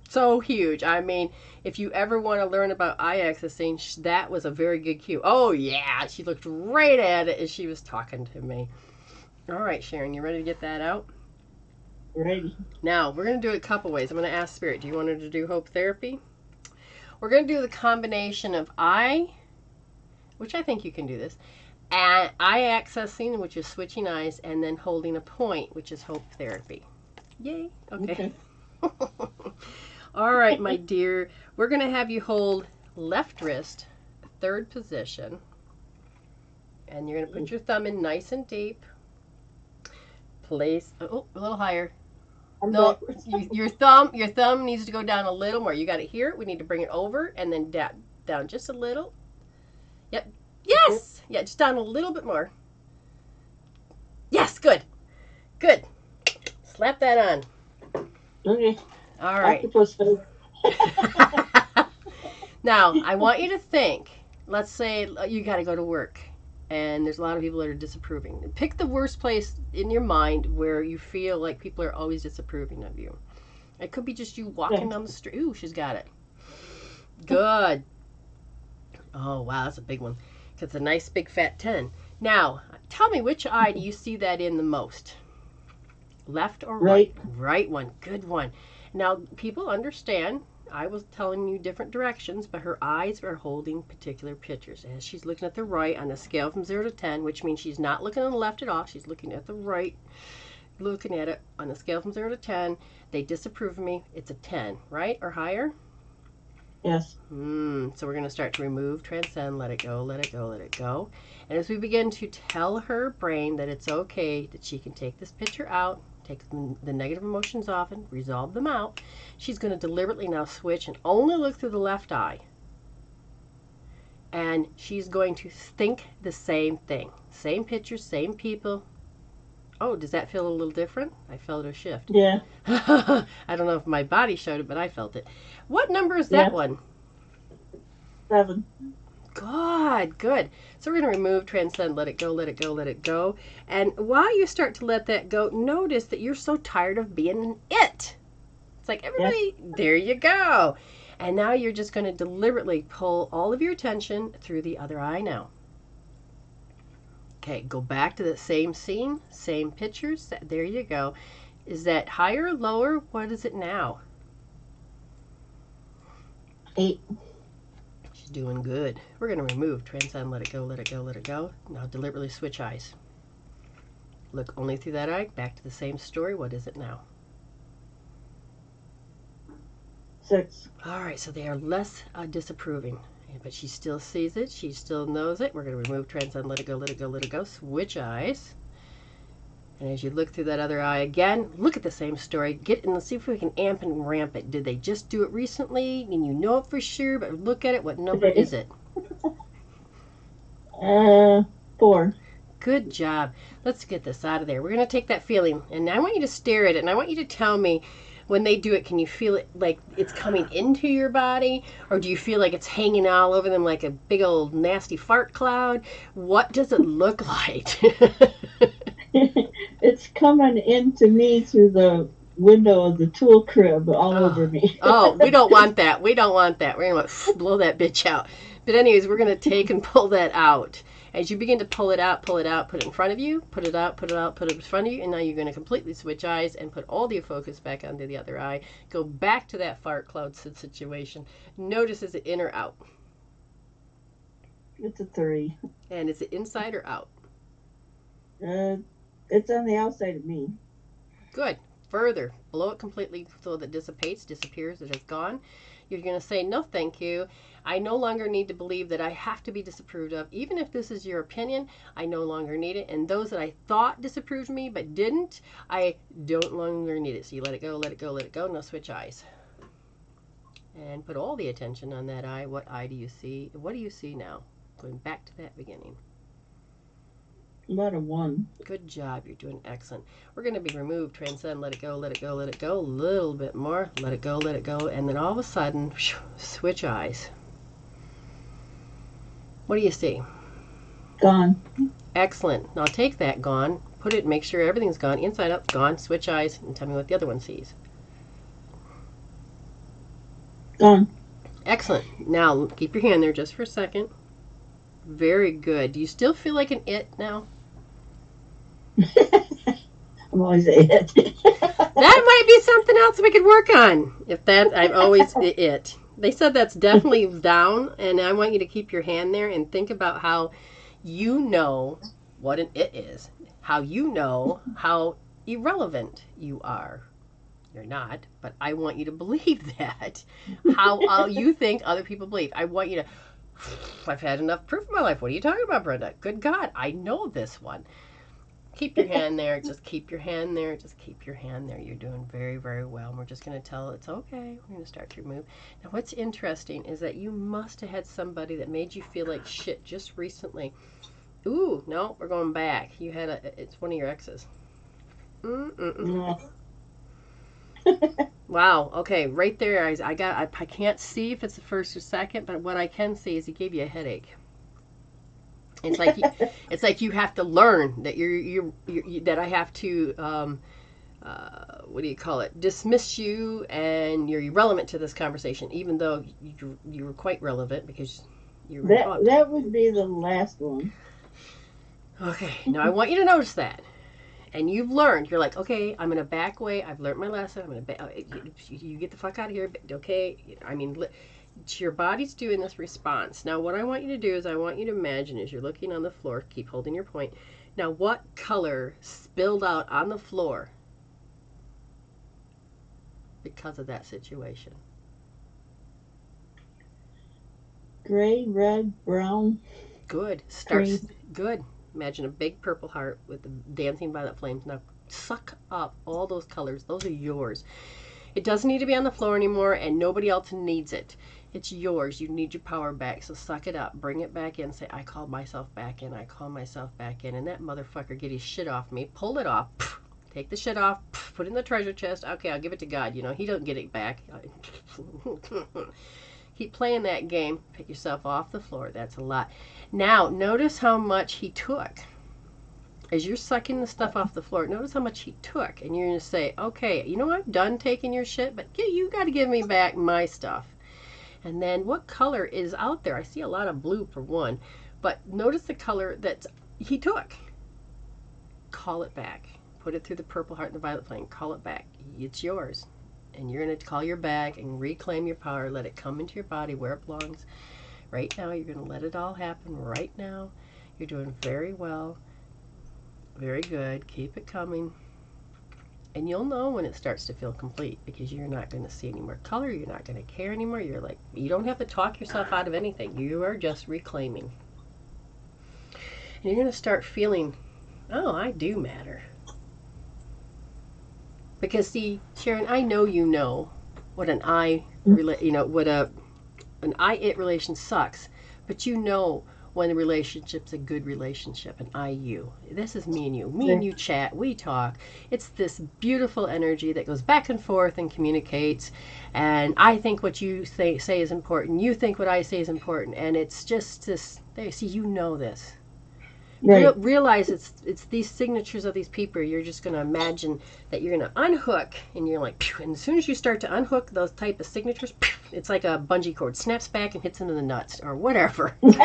so huge. I mean, if you ever want to learn about eye accessing, that was a very good cue. Oh yeah, she looked right at it as she was talking to me. All right, Sharon, you ready to get that out? Ready. Now, we're going to do it a couple ways. I'm going to ask Spirit, do you want her to do hope therapy? We're going to do the combination of eye, which I think you can do this, and eye accessing, which is switching eyes, and then holding a point, which is hope therapy. Yay. Okay. All right, my dear. We're going to have you hold left wrist, third position, and you're going to put your thumb in nice and deep. Place, oh, a little higher. No, your thumb needs to go down a little more. You got it here. We need to bring it over and then down just a little. Yep. Yes. Yeah, just down a little bit more. Yes, good. Good. Slap that on. Okay. All right. Octopus face. Now, I want you to think. Let's say you got to go to work, and there's a lot of people that are disapproving. Pick the worst place in your mind where you feel like people are always disapproving of you. It could be just you walking down the street. Ooh, she's got it. Good. Oh, wow, that's a big one. It's a nice big fat 10. Now, tell me, which eye do you see that in the most? Left or right? Right one. Good one. Now, people understand. I was telling you different directions, but her eyes are holding particular pictures. As she's looking at the right on a scale from 0 to 10, which means she's not looking on the left at all. She's looking at the right, looking at it on a scale from 0 to 10. They disapprove of me. It's a 10, right? Or higher? Yes. So we're going to start to remove, transcend, let it go, let it go, let it go. And as we begin to tell her brain that it's okay, that she can take this picture out, take the negative emotions off and resolve them out, she's going to deliberately now switch and only look through the left eye. And she's going to think the same thing. Same pictures, same people. Oh, does that feel a little different? I felt a shift. Yeah. I don't know if my body showed it, but I felt it. What number is that one? 7. Good, good. So we're going to remove, transcend, let it go, let it go, let it go. And while you start to let that go, notice that you're so tired of being an it. It's like, everybody, there you go. And now you're just going to deliberately pull all of your attention through the other eye now. Okay, go back to the same scene, same pictures. There you go. Is that higher or lower? What is it now? 8. She's doing good. We're going to remove, transcend, let it go, let it go, let it go. Now deliberately switch eyes. Look only through that eye. Back to the same story. What is it now? 6. All right, so they are less disapproving. But she still sees it. She still knows it. We're going to remove, transcend, let it go, let it go, let it go. Switch eyes. And as you look through that other eye again, look at the same story. Get and let's see if we can amp and ramp it. Did they just do it recently? And you know it for sure, but look at it. What number is it? 4. Good job. Let's get this out of there. We're going to take that feeling, and I want you to stare at it, and I want you to tell me when they do it, can you feel it like it's coming into your body, or do you feel like it's hanging all over them like a big old nasty fart cloud? What does it look like? It's coming into me through the window of the tool crib all over me. Oh, we don't want that. We don't want that. We're going to blow that bitch out. But anyways, we're going to take and pull that out. As you begin to pull it out, put it in front of you, put it out, put it out, put it in front of you, and now you're going to completely switch eyes and put all the focus back onto the other eye. Go back to that fart cloud situation. Notice, is it in or out? It's a 3. And is it inside or out? It's on the outside of me. Good. Further, blow it completely so that it dissipates, disappears, it is gone. You're going to say, no, thank you. I no longer need to believe that I have to be disapproved of. Even if this is your opinion, I no longer need it. And those that I thought disapproved me but didn't, I don't longer need it. So you let it go, let it go, let it go. Now switch eyes. And put all the attention on that eye. What eye do you see? What do you see now? Going back to that beginning. About a 1. Good job. You're doing excellent. We're going to be removed, transcend, let it go, let it go, let it go. A little bit more. Let it go, let it go. And then all of a sudden, switch eyes. What do you see? Gone. Excellent. Now take that gone, put it, make sure everything's gone, inside out, gone, switch eyes, and tell me what the other one sees. Gone. Excellent. Now keep your hand there just for a second. Very good. Do you still feel like an it now? I'm always a it. That might be something else we could work on. If that, I'm always it. They said that's definitely down, and I want you to keep your hand there and think about how you know what an it is. How you know how irrelevant you are. You're not, but I want you to believe that. How you think other people believe. I want you to, I've had enough proof in my life. What are you talking about, Brenda? Good God, I know this one. Keep your hand there. Just keep your hand there. Just keep your hand there. You're doing very, very well. And we're just going to tell it's okay. We're going to start to move. Now, what's interesting is that you must have had somebody that made you feel like shit just recently. Ooh, no, we're going back. You had it's one of your exes. Wow. Okay, right there. I can't see if it's the first or second, but what I can see is he gave you a headache. It's like you have to learn that that I have to what do you call it? Dismiss you, and you're irrelevant to this conversation, even though you were quite relevant because you were that would be the last one. Okay, now I want you to notice that. And you've learned. You're like, okay, I'm going to back away. I've learned my lesson. I'm going to you get the fuck out of here. Okay? I mean, your body's doing this response. Now, what I want you to do is I want you to imagine as you're looking on the floor, keep holding your point. Now, what color spilled out on the floor because of that situation? Gray, red, brown. Good. Good. Imagine a big purple heart with the dancing violet flames. Now suck up all those colors. Those are yours. It doesn't need to be on the floor anymore, and nobody else needs it. It's yours. You need your power back. So suck it up. Bring it back in. Say, I called myself back in. I call myself back in. And that motherfucker get his shit off me. Pull it off. Take the shit off. Put it in the treasure chest. Okay, I'll give it to God. You know, he don't get it back. Keep playing that game. Pick yourself off the floor. That's a lot. Now, notice how much he took. As you're sucking the stuff off the floor, notice how much he took. And you're going to say, okay, you know, I'm done taking your shit, but you got to give me back my stuff. And then what color is out there? I see a lot of blue for one. But notice the color that he took. Call it back. Put it through the purple heart and the violet flame. Call it back. It's yours. And you're going to call your bag and reclaim your power. Let it come into your body where it belongs. Right now, you're going to let it all happen right now. You're doing very well. Very good. Keep it coming. And you'll know when it starts to feel complete because you're not going to see any more color. You're not going to care anymore. You're like, you don't have to talk yourself out of anything. You are just reclaiming. And you're going to start feeling, oh, I do matter. Because see, Sharon, I know you know what an I-it relation sucks, but you know when the relationship's a good relationship, an I-you. This is me and you. Me and you chat, we talk. It's this beautiful energy that goes back and forth and communicates, and I think what you say is important. You think what I say is important, and it's just this. There, see, you know this. Right. Realize it's these signatures of these people. You're just going to imagine that you're going to unhook, and you're like, phew, and as soon as you start to unhook those type of signatures, phew, it's like a bungee cord snaps back and hits into the nuts or whatever. You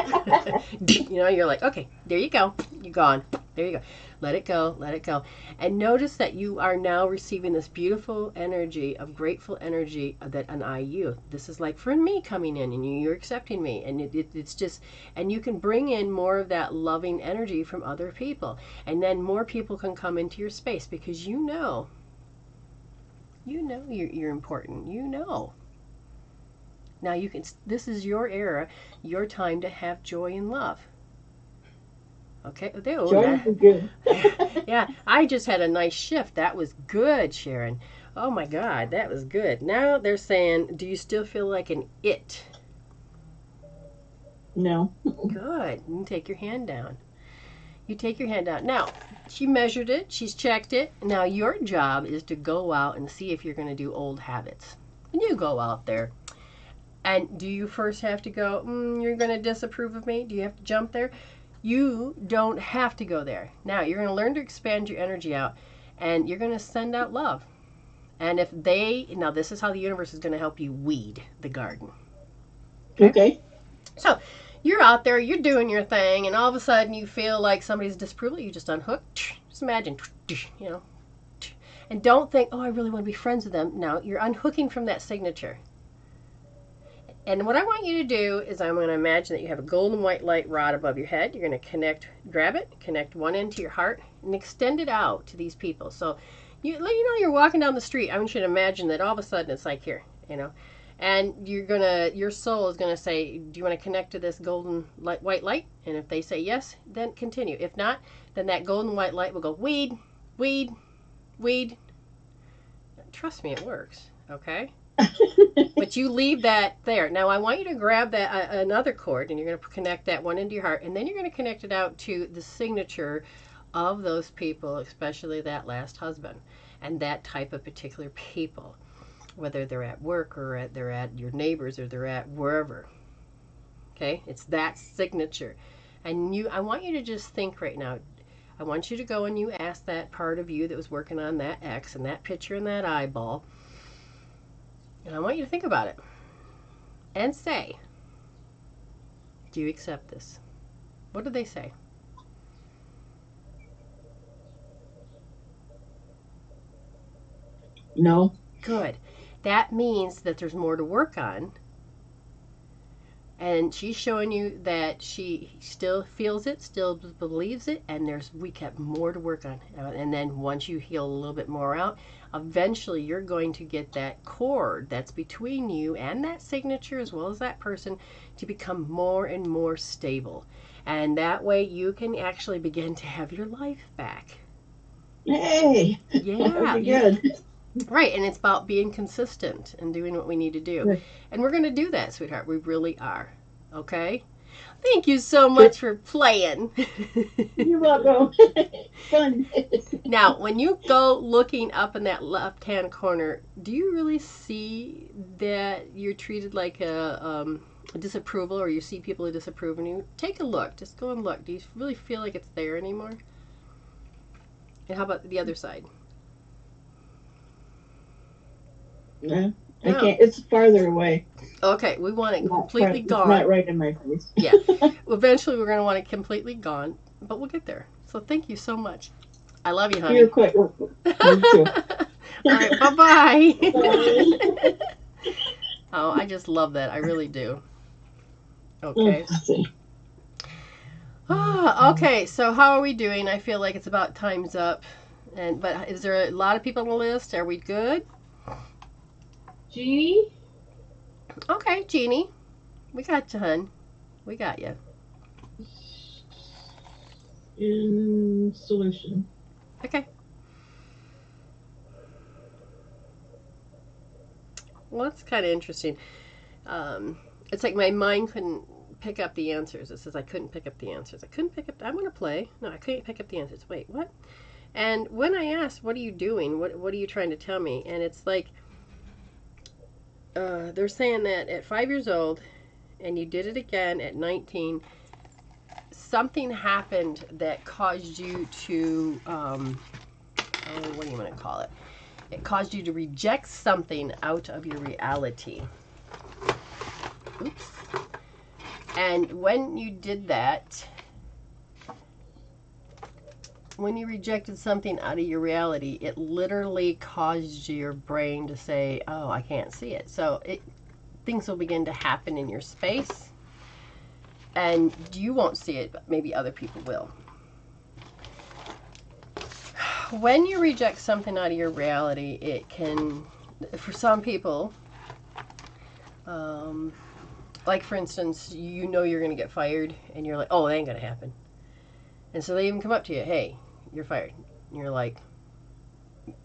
know, you're like, okay, there you go, you're gone. There you go. Let it go, let it go. And notice that you are now receiving this beautiful energy of grateful energy that an I-you. This is like for me coming in, and you're accepting me, and it's just, and you can bring in more of that loving energy from other people, and then more people can come into your space because you know you're important. You know. Now you can. This is your era, your time to have joy and love. Okay, good. Yeah, I just had a nice shift. That was good, Sharon. Oh my God, that was good. Now they're saying, do you still feel like an it? No. Good. You can take your hand down. You take your hand down. Now, she measured it. She's checked it. Now your job is to go out and see if you're going to do old habits. And you go out there. And do you first have to go, you're going to disapprove of me? Do you have to jump there? You don't have to go there. Now, you're going to learn to expand your energy out, and you're going to send out love. And if now this is how the universe is going to help you weed the garden. Okay. So, you're out there, you're doing your thing, and all of a sudden you feel like somebody's disapproval. You just unhook. Just imagine, you know. And don't think, oh, I really want to be friends with them. No, you're unhooking from that signature. And what I want you to do is I'm going to imagine that you have a golden white light rod above your head. You're going to grab it, connect one end to your heart, and extend it out to these people. So, you know, you're walking down the street. I want you to imagine that all of a sudden it's like here, you know. And your soul is gonna say, do you want to connect to this golden light, white light? And if they say yes, then continue. If not, then that golden white light will go weed, weed, weed. Trust me, it works. Okay. But you leave that there. Now I want you to grab that another cord, and you're going to connect that one into your heart, and then you're going to connect it out to the signature of those people, especially that last husband, and that type of particular people, whether they're at work or they're at your neighbors or they're at wherever. Okay, it's that signature, and I want you to just think right now. I want you to go and you ask that part of you that was working on that X and that picture and that eyeball. And I want you to think about it and say, do you accept this? What do they say? No. Good. That means that there's more to work on. And she's showing you that she still feels it, still believes it, and we kept more to work on. And then once you heal a little bit more out, eventually you're going to get that cord that's between you and that signature as well as that person to become more and more stable. And that way you can actually begin to have your life back. Hey! Yeah. Good. Right, and it's about being consistent and doing what we need to do. Good. And we're going to do that, sweetheart. We really are. Okay? Thank you so much for playing. You're welcome. Fun. Now, when you go looking up in that left-hand corner, do you really see that you're treated like a disapproval, or you see people who disapprove of you? Take a look. Just go and look. Do you really feel like it's there anymore? And how about the other side? No, I can't. It's farther away. Okay, we want it completely gone. It's not right in my face. Yeah. Eventually, we're going to want it completely gone, but we'll get there. So thank you so much. I love you, honey. You're quite welcome. You too. All right, bye-bye. Bye. Oh, I just love that. I really do. Okay. Okay, so how are we doing? I feel like it's about time's up. But is there a lot of people on the list? Are we good? Jeannie? Okay, Jeannie. We got you, hun. We got you. In solution. Okay. Well, that's kind of interesting. It's like my mind couldn't pick up the answers. It says I couldn't pick up the answers. I'm going to play. No, I couldn't pick up the answers. Wait, what? And when I asked, what are you doing? What are you trying to tell me? And it's like, they're saying that at 5 years old, and you did it again at 19, something happened that caused you to, what do you want to call it? It caused you to reject something out of your reality. Oops. And when you did that, when you rejected something out of your reality, it literally caused your brain to say, oh, I can't see it. So things will begin to happen in your space, and you won't see it, but maybe other people will. When you reject something out of your reality, it can, for some people, like for instance, you know you're going to get fired, and you're like, oh, that ain't going to happen. And so they even come up to you, hey, you're fired. And you're like,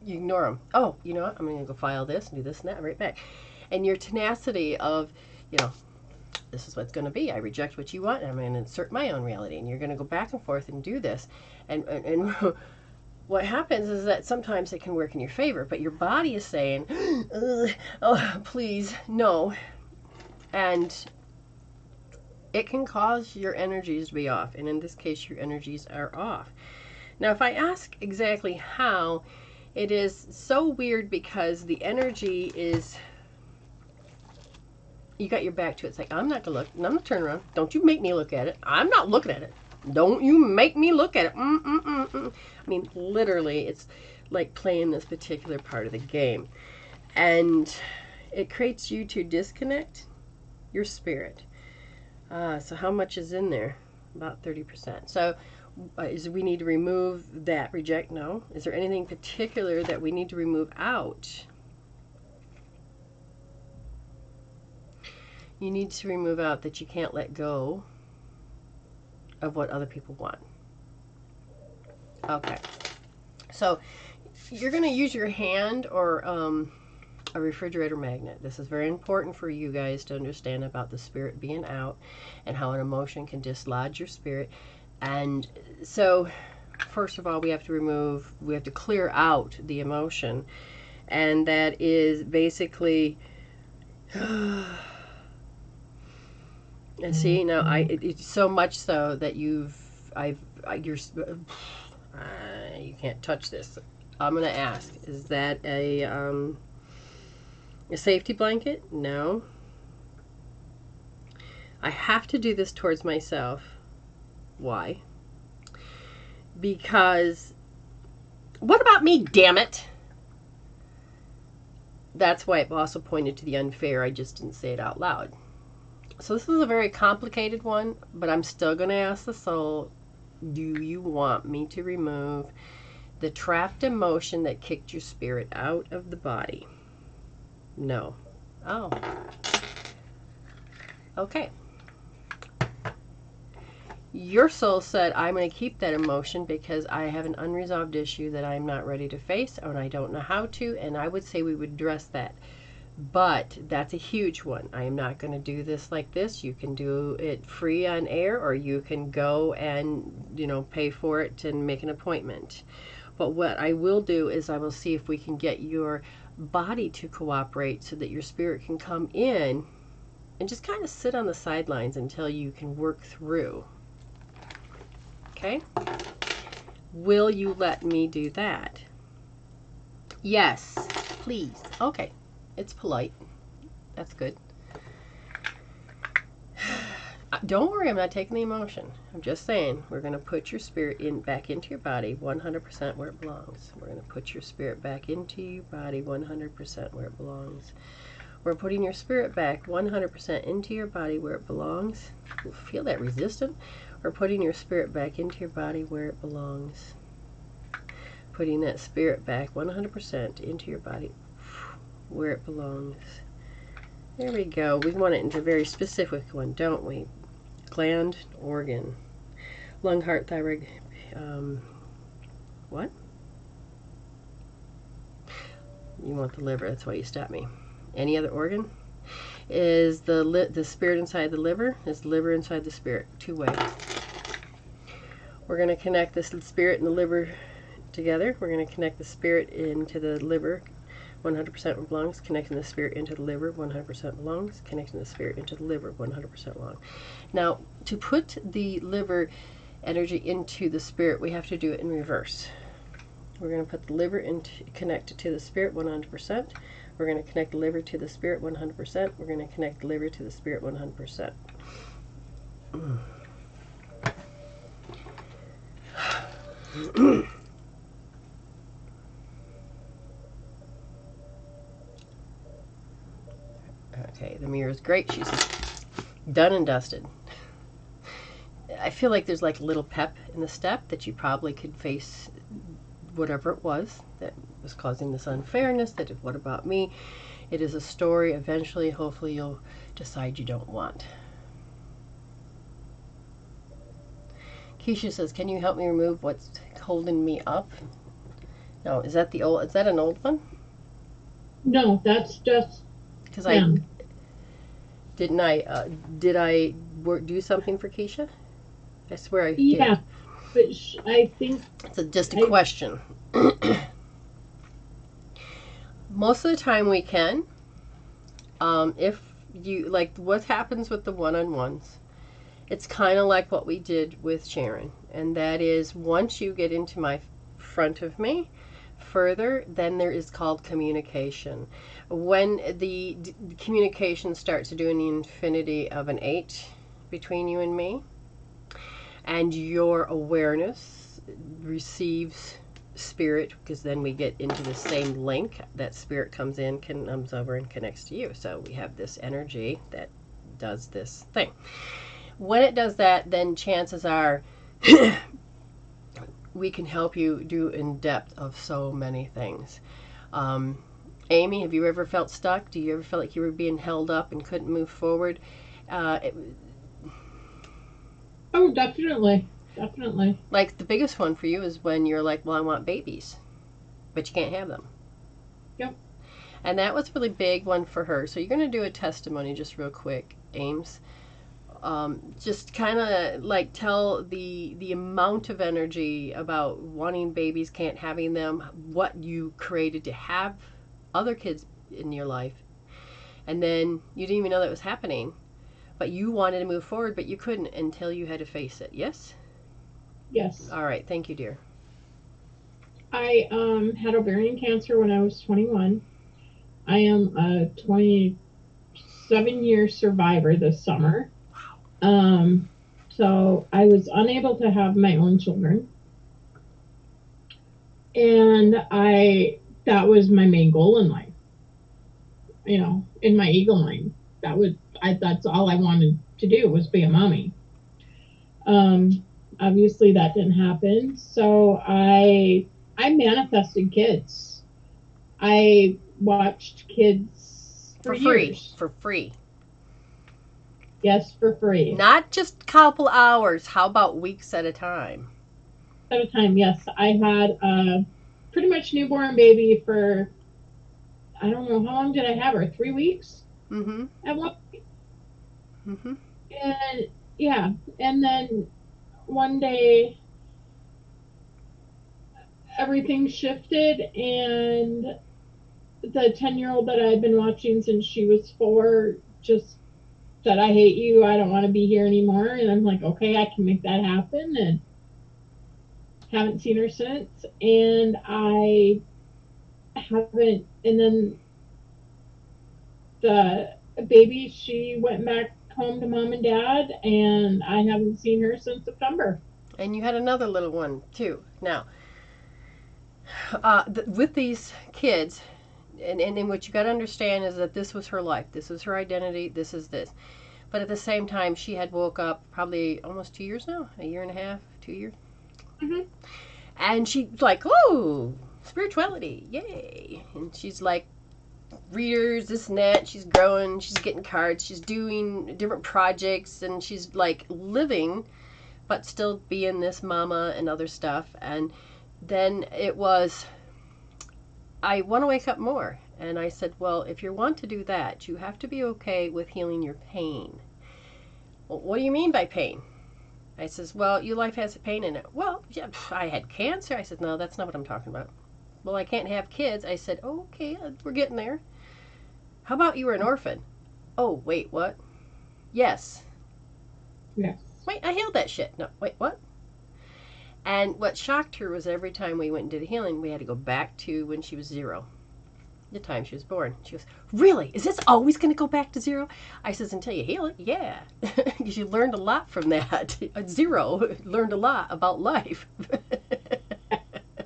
you ignore them. Oh, you know what? I'm going to go file this and do this and that right back. And your tenacity of, you know, this is what's going to be. I reject what you want, and I'm going to insert my own reality. And you're going to go back and forth and do this. And what happens is that sometimes it can work in your favor, but your body is saying, oh, please, no. And it can cause your energies to be off. And in this case, your energies are off. Now, if I ask exactly how, it is so weird because the energy is, you got your back to it. It's like, I'm not going to look. I'm not going to turn around. Don't you make me look at it. I'm not looking at it. Don't you make me look at it. I mean, literally, it's like playing this particular part of the game. And it creates you to disconnect your spirit. So how much is in there? About 30%. So we need to remove that, reject? No. Is there anything particular that we need to remove out? You need to remove out that you can't let go of what other people want. Okay. So you're going to use your hand or a refrigerator magnet. This is very important for you guys to understand about the spirit being out and how an emotion can dislodge your spirit. And so, first of all, we have to clear out the emotion. And that is basically, and see, now it's so much so that you can't touch this. I'm going to ask, is that a safety blanket? No. I have to do this towards myself. Why? Because, what about me, damn it? That's why it also pointed to the unfair. I just didn't say it out loud. So this is a very complicated one, but I'm still going to ask the soul, do you want me to remove the trapped emotion that kicked your spirit out of the body? No. Oh. Okay. Your soul said, I'm going to keep that emotion because I have an unresolved issue that I'm not ready to face and I don't know how to, and I would say we would address that. But that's a huge one. I am not going to do this like this. You can do it free on air, or you can go and, pay for it and make an appointment. But what I will do is I will see if we can get your body to cooperate so that your spirit can come in and just kind of sit on the sidelines until you can work through. Okay? Will you let me do that? Yes, please. Okay. It's polite. That's good. Don't worry, I'm not taking the emotion. I'm just saying, we're going to put your spirit back into your body 100% where it belongs. We're going to put your spirit back into your body 100% where it belongs. We're putting your spirit back 100% into your body where it belongs. Feel that resistance? We're putting your spirit back into your body where it belongs. Putting that spirit back 100% into your body where it belongs. There we go. We want it into a very specific one, don't we? Gland, organ, lung, heart, thyroid. What? You want the liver. That's why you stopped me. Any other organ? Is the spirit inside the liver? Is the liver inside the spirit? Two-way. We're going to connect this spirit and the liver together. We're going to connect the spirit into the liver 100% belongs, connecting the spirit into the liver 100% belongs, connecting the spirit into the liver 100% belongs. Now, to put the liver energy into the spirit, we have to do it in reverse. We're going to put the liver connect to the spirit 100%. We're going to connect the liver to the spirit 100%. We're going to connect the liver to the spirit 100%. Okay, the mirror is great. She's done and dusted. I feel like there's like a little pep in the step that you probably could face whatever it was that was causing this unfairness, that what about me? It is a story. Eventually, hopefully, you'll decide you don't want. Keisha says, can you help me remove what's holding me up? No, is that an old one? No, that's just because did I do something for Keisha? I swear I did. Yeah, but I think it's just a question. Most of the time we can. If you like what happens with the one-on-ones, it's kind of like what we did with Sharon, and that is once you get into my front of me further, then there is called communication. When the communication starts to do an infinity of an 8 between you and me, and your awareness receives spirit, because then we get into the same link, that spirit comes over and connects to you. So we have this energy that does this thing. When it does that, then chances are we can help you do in depth of so many things. Amy, have you ever felt stuck? Do you ever feel like you were being held up and couldn't move forward? Oh, definitely. Definitely. Like the biggest one for you is when you're like, well, I want babies, but you can't have them. Yep. And that was a really big one for her. So you're going to do a testimony just real quick, Ames. Just kind of like tell the amount of energy about wanting babies, can't having them, what you created to have other kids in your life. And then you didn't even know that was happening. But you wanted to move forward, but you couldn't until you had to face it. Yes? Yes. All right. Thank you, dear. I had ovarian cancer when I was 21. I am a 27-year survivor this summer. Wow. So I was unable to have my own children. And that was my main goal in life. You know, in my eagle mind. That's all I wanted to do was be a mommy. Obviously that didn't happen. So I manifested kids. I watched kids for free. years. For free. Yes, for free. Not just a couple hours. How about weeks at a time? At a time, yes. I had a pretty much newborn baby for, I don't know, how long did I have her? 3 weeks? Mm-hmm. At one. Mm-hmm. And yeah, and then one day everything shifted, and the 10-year-old that I had been watching since she was 4 just said, I hate you, I don't want to be here anymore. And I'm like, okay, I can make that happen. And haven't seen her since. And I haven't, and then the baby, she went back home to mom and dad, and I haven't seen her since September. And you had another little one too. Now, with these kids, and what you got to understand is that this was her life. This is her identity. This is this. But at the same time, she had woke up probably almost 2 years now, a year and a half, 2 years. Mm-hmm. And she's like, oh, spirituality, yay. And she's like, readers, this and that. She's growing, she's getting cards, she's doing different projects, and she's like living, but still being this mama and other stuff. And then it was, I want to wake up more. And I said, well, if you want to do that, you have to be okay with healing your pain. Well, what do you mean by pain? I says, well, your life has a pain in it. Well, yeah, I had cancer. I said, no, that's not what I'm talking about. Well, I can't have kids. I said, oh, okay, we're getting there. How about you were an orphan? Oh, wait, what? Yes. Yes. Wait, I healed that shit. No, wait, what? And what shocked her was every time we went and did a healing, we had to go back to when she was 0. The time she was born. She goes, really? Is this always going to go back to 0? I says, until you heal it, yeah. Because you learned a lot from that. At 0, learned a lot about life.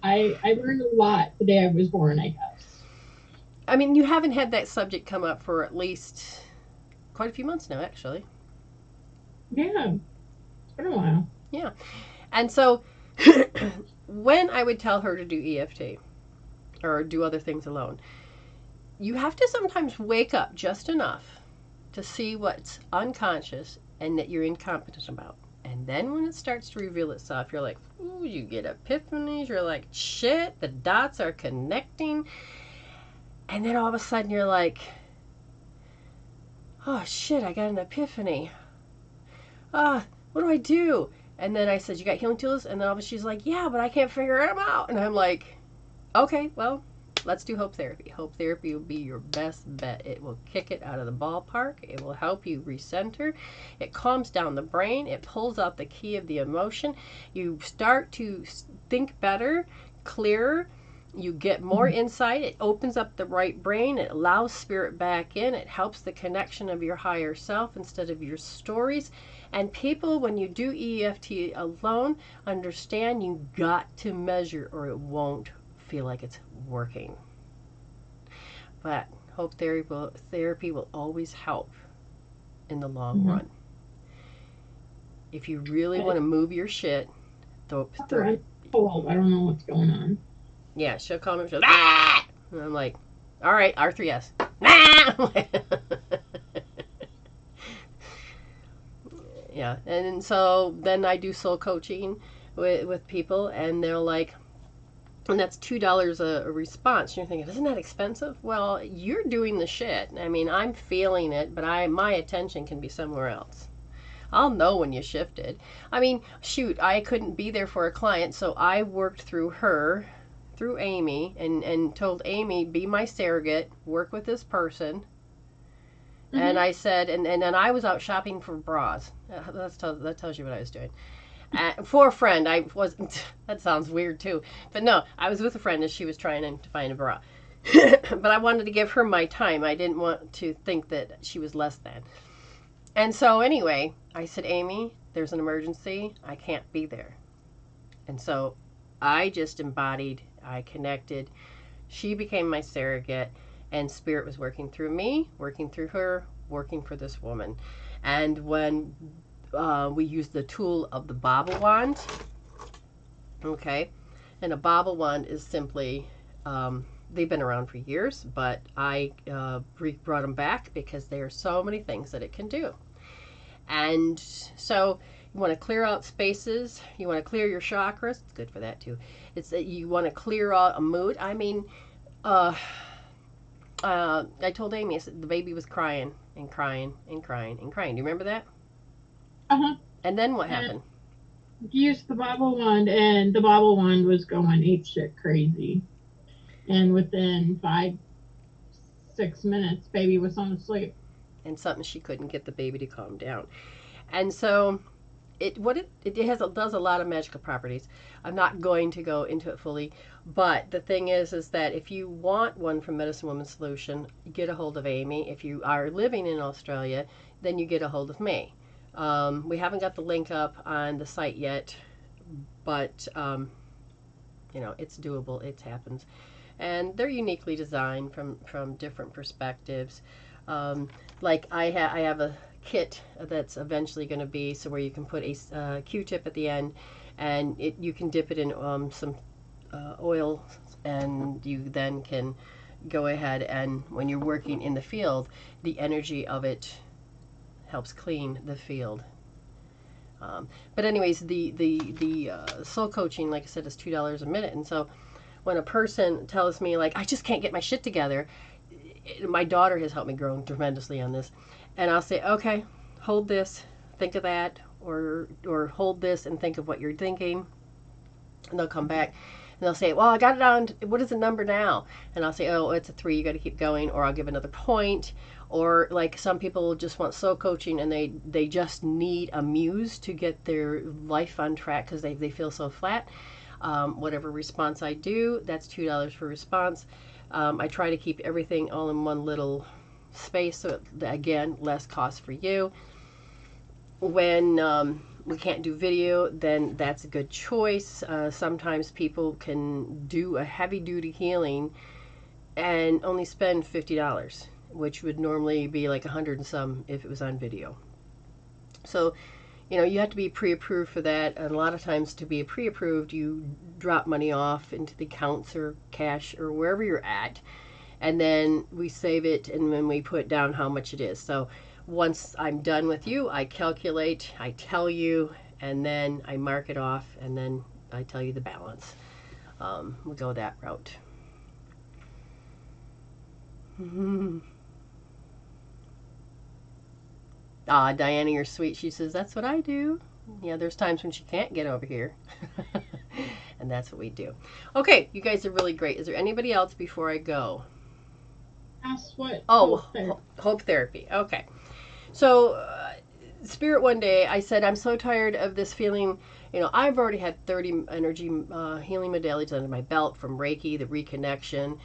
I learned a lot the day I was born, I guess. I mean, you haven't had that subject come up for at least quite a few months now, actually. Yeah, it's been a while. Yeah. And so when I would tell her to do EFT or do other things alone, you have to sometimes wake up just enough to see what's unconscious and that you're incompetent about. And then when it starts to reveal itself, you're like, ooh, you get epiphanies. You're like, shit, the dots are connecting. And then all of a sudden you're like, oh, shit, I got an epiphany. What do I do? And then I said, you got healing tools? And then all of a sudden she's like, yeah, but I can't figure them out. And I'm like, okay, well, let's do hope therapy. Hope therapy will be your best bet. It will kick it out of the ballpark. It will help you recenter. It calms down the brain. It pulls out the key of the emotion. You start to think better, clearer. You get more insight. It opens up the right brain. It allows spirit back in. It helps the connection of your higher self instead of your stories. And people, when you do EFT alone, understand you got to measure or it won't feel like it's working. But hope therapy will always help in the long run. If you really want to move your shit, throw I'm cold. I don't know what's going on. Yeah, she'll call me and she'll, ah! And I'm like, All right, R3S. Nah! Yeah, and so then I do soul coaching with people, and they're like, and that's $2 a response. You're thinking, isn't that expensive? Well, you're doing the shit. I mean, I'm feeling it, but my attention can be somewhere else. I'll know when you shifted. I mean, shoot, I couldn't be there for a client, so I worked through Amy, and told Amy, be my surrogate, work with this person. Mm-hmm. And I said, and then I was out shopping for bras. That tells you what I was doing. For a friend, I wasn't. That sounds weird too, but no, I was with a friend as she was trying to find a bra. But I wanted to give her my time. I didn't want to think that she was less than. And so anyway, I said, Amy, there's an emergency. I can't be there. And so I just embodied. I connected. She became my surrogate, and Spirit was working through me, working through her, working for this woman. And when we use the tool of the bobble wand. Okay. And a bobble wand is simply, they've been around for years, but I brought them back because there are so many things that it can do. And so you want to clear out spaces. You want to clear your chakras. It's good for that too. It's that you want to clear out a mood. I mean, I told Amy, I said, the baby was crying and crying and crying and crying. Do you remember that? Uh-huh. And then what happened? Used the bobble wand, and the bobble wand was going ape shit crazy. And within 5-6 minutes, baby was on asleep. And something she couldn't get the baby to calm down. And so it does a lot of magical properties. I'm not going to go into it fully, but the thing is that if you want one from Medicine Woman Solution, get a hold of Amy. If you are living in Australia, then you get a hold of me. We haven't got the link up on the site yet, but it's doable. It happens, and they're uniquely designed from different perspectives. Like I have a kit that's eventually going to be so where you can put a Q-tip at the end, and you can dip it in some oil, and you then can go ahead and when you're working in the field, the energy of it helps clean the field. But anyways, the soul coaching, like I said, is $2 a minute. And so when a person tells me, like, I just can't get my shit together, my daughter has helped me grow tremendously on this. And I'll say, okay, hold this, think of that, or hold this and think of what you're thinking. And they'll come back and they'll say, well, I got it on, what is the number now? And I'll say, oh, it's a 3, you got to keep going, or I'll give another point. Or like some people just want soul coaching and they just need a muse to get their life on track because they feel so flat. Whatever response I do, that's $2 per response. I try to keep everything all in one little space, so again, less cost for you. When we can't do video, then that's a good choice. Sometimes people can do a heavy-duty healing and only spend $50. Which would normally be like 100 and some if it was on video. So, you have to be pre-approved for that. And a lot of times to be pre-approved, you drop money off into the accounts or cash or wherever you're at. And then we save it and then we put down how much it is. So once I'm done with you, I calculate, I tell you, and then I mark it off and then I tell you the balance. We'll go that route. Diana, you're sweet. She says, that's what I do. Yeah, there's times when she can't get over here. And that's what we do. Okay, you guys are really great. Is there anybody else before I go? Ask what? Hope therapy. Okay. So, Spirit one day, I said, I'm so tired of this feeling. I've already had 30 energy healing modalities under my belt, from Reiki, the reconnection,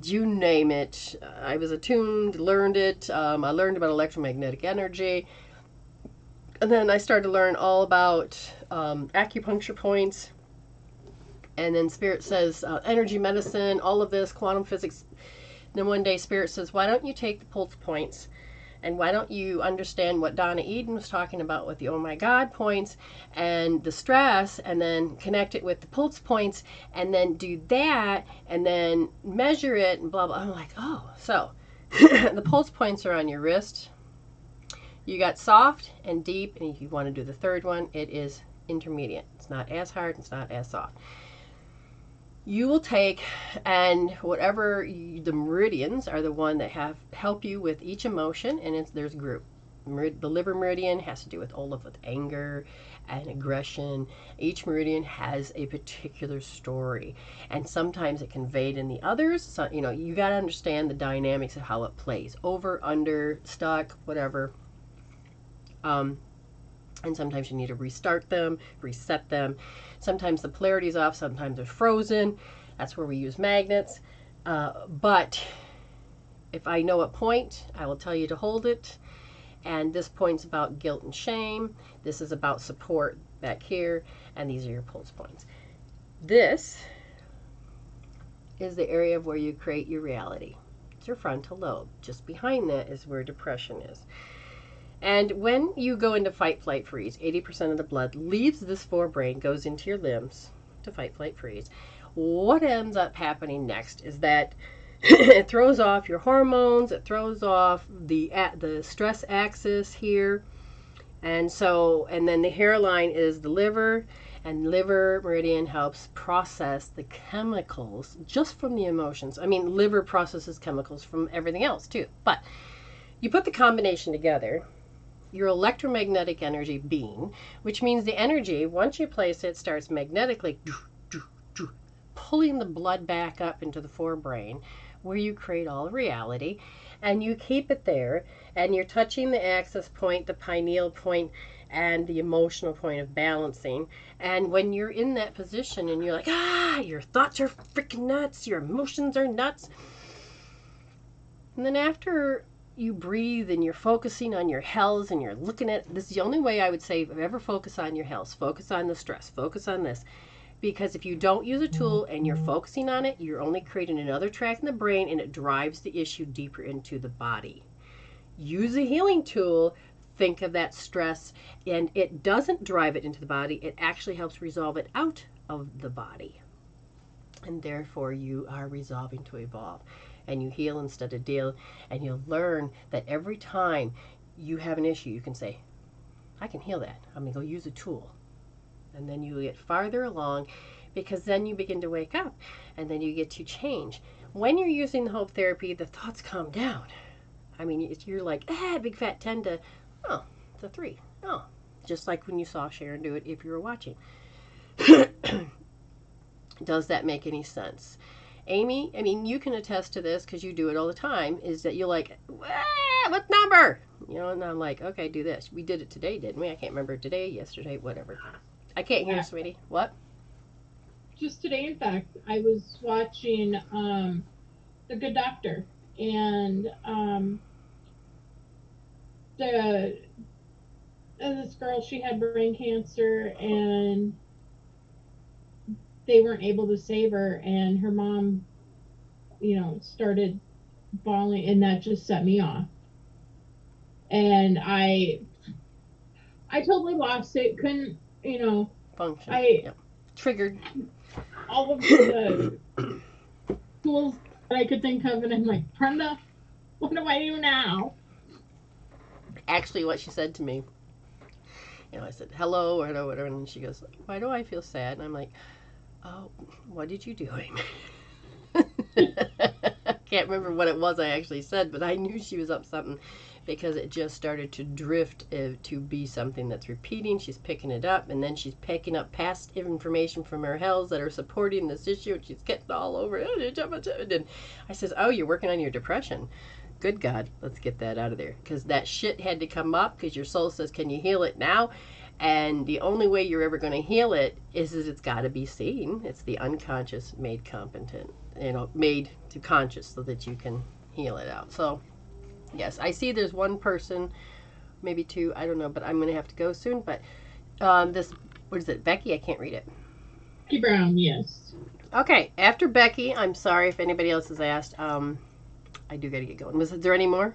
you name it. I was attuned, learned it. I learned about electromagnetic energy. And then I started to learn all about acupuncture points. And then Spirit says energy medicine, all of this, quantum physics. Then one day Spirit says, why don't you take the pulse points And why don't you understand what Donna Eden was talking about with the oh my God points and the stress, and then connect it with the pulse points, and then do that, and then measure it, and blah, blah. I'm like, oh, so the pulse points are on your wrist. You got soft and deep, and if you want to do the third one, it is intermediate. It's not as hard, it's not as soft. You will take, and whatever the meridians are the one that help you with each emotion, and there's a group. The liver meridian has to do with all of with anger and aggression. Each meridian has a particular story, and sometimes it conveyed in the others. So, you got to understand the dynamics of how it plays. Over, under, stuck, whatever. And sometimes you need to restart them, reset them. Sometimes the polarity is off, sometimes they're frozen. That's where we use magnets. But if I know a point, I will tell you to hold it. And this point's about guilt and shame. This is about support back here. And these are your pulse points. This is the area of where you create your reality. It's your frontal lobe. Just behind that is where depression is. And when you go into fight, flight, freeze, 80% of the blood leaves this forebrain, goes into your limbs to fight, flight, freeze. What ends up happening next is that it throws off your hormones, it throws off the stress axis here. And then the hairline is the liver, and liver meridian helps process the chemicals just from the emotions. I mean, liver processes chemicals from everything else too. But you put the combination together, your electromagnetic energy being, which means the energy, once you place it, starts magnetically pulling the blood back up into the forebrain, where you create all reality, and you keep it there, and you're touching the axis point, the pineal point, and the emotional point of balancing. And when you're in that position and you're like, your thoughts are freaking nuts, your emotions are nuts, and then after you breathe and you're focusing on your hells and you're looking at this, is the only way I would say, ever focus on your hells, focus on the stress, focus on this. Because if you don't use a tool and you're focusing on it, you're only creating another track in the brain, and it drives the issue deeper into the body. Use a healing tool, think of that stress, and it doesn't drive it into the body, it actually helps resolve it out of the body. And therefore you are resolving to evolve. And you heal instead of deal, and you'll learn that every time you have an issue, you can say, I can heal that. I'm going to go use a tool. And then you get farther along, because then you begin to wake up, and then you get to change. When you're using the hope therapy, the thoughts calm down. I mean, you're like, big fat 10 to, it's a 3. Oh, just like when you saw Sharon do it if you were watching. Does that make any sense? Amy, I mean, you can attest to this because you do it all the time, is that you're like, what number? And I'm like, okay, do this. We did it today, didn't we? I can't remember today, yesterday, whatever. I can't hear, sweetie. What? Just today, in fact, I was watching The Good Doctor, and this girl, she had brain cancer, and they weren't able to save her, and her mom, started bawling, and that just set me off. And I totally lost it, couldn't, function. Yep. Triggered. All of the tools that I could think of, and I'm like, Brenda, what do I do now? Actually, what she said to me, I said, hello, or whatever, and she goes, why do I feel sad? And I'm like, oh, what did you do? I can't remember what it was I actually said, but I knew she was up something, because it just started to drift to be something that's repeating. She's picking it up, and then she's picking up past information from her hells that are supporting this issue, and she's getting all over it. And I says, oh, you're working on your depression. Good God, let's get that out of there, because that shit had to come up, because your soul says, can you heal it now? And the only way you're ever going to heal it is it's got to be seen. It's the unconscious made competent, made to conscious, so that you can heal it out. So yes, I see there's one person, maybe two, I don't know, but I'm going to have to go soon. But what is it, Becky? I can't read it. Becky Brown, yes. Okay, after Becky, I'm sorry if anybody else has asked. I do got to get going. Was there any more?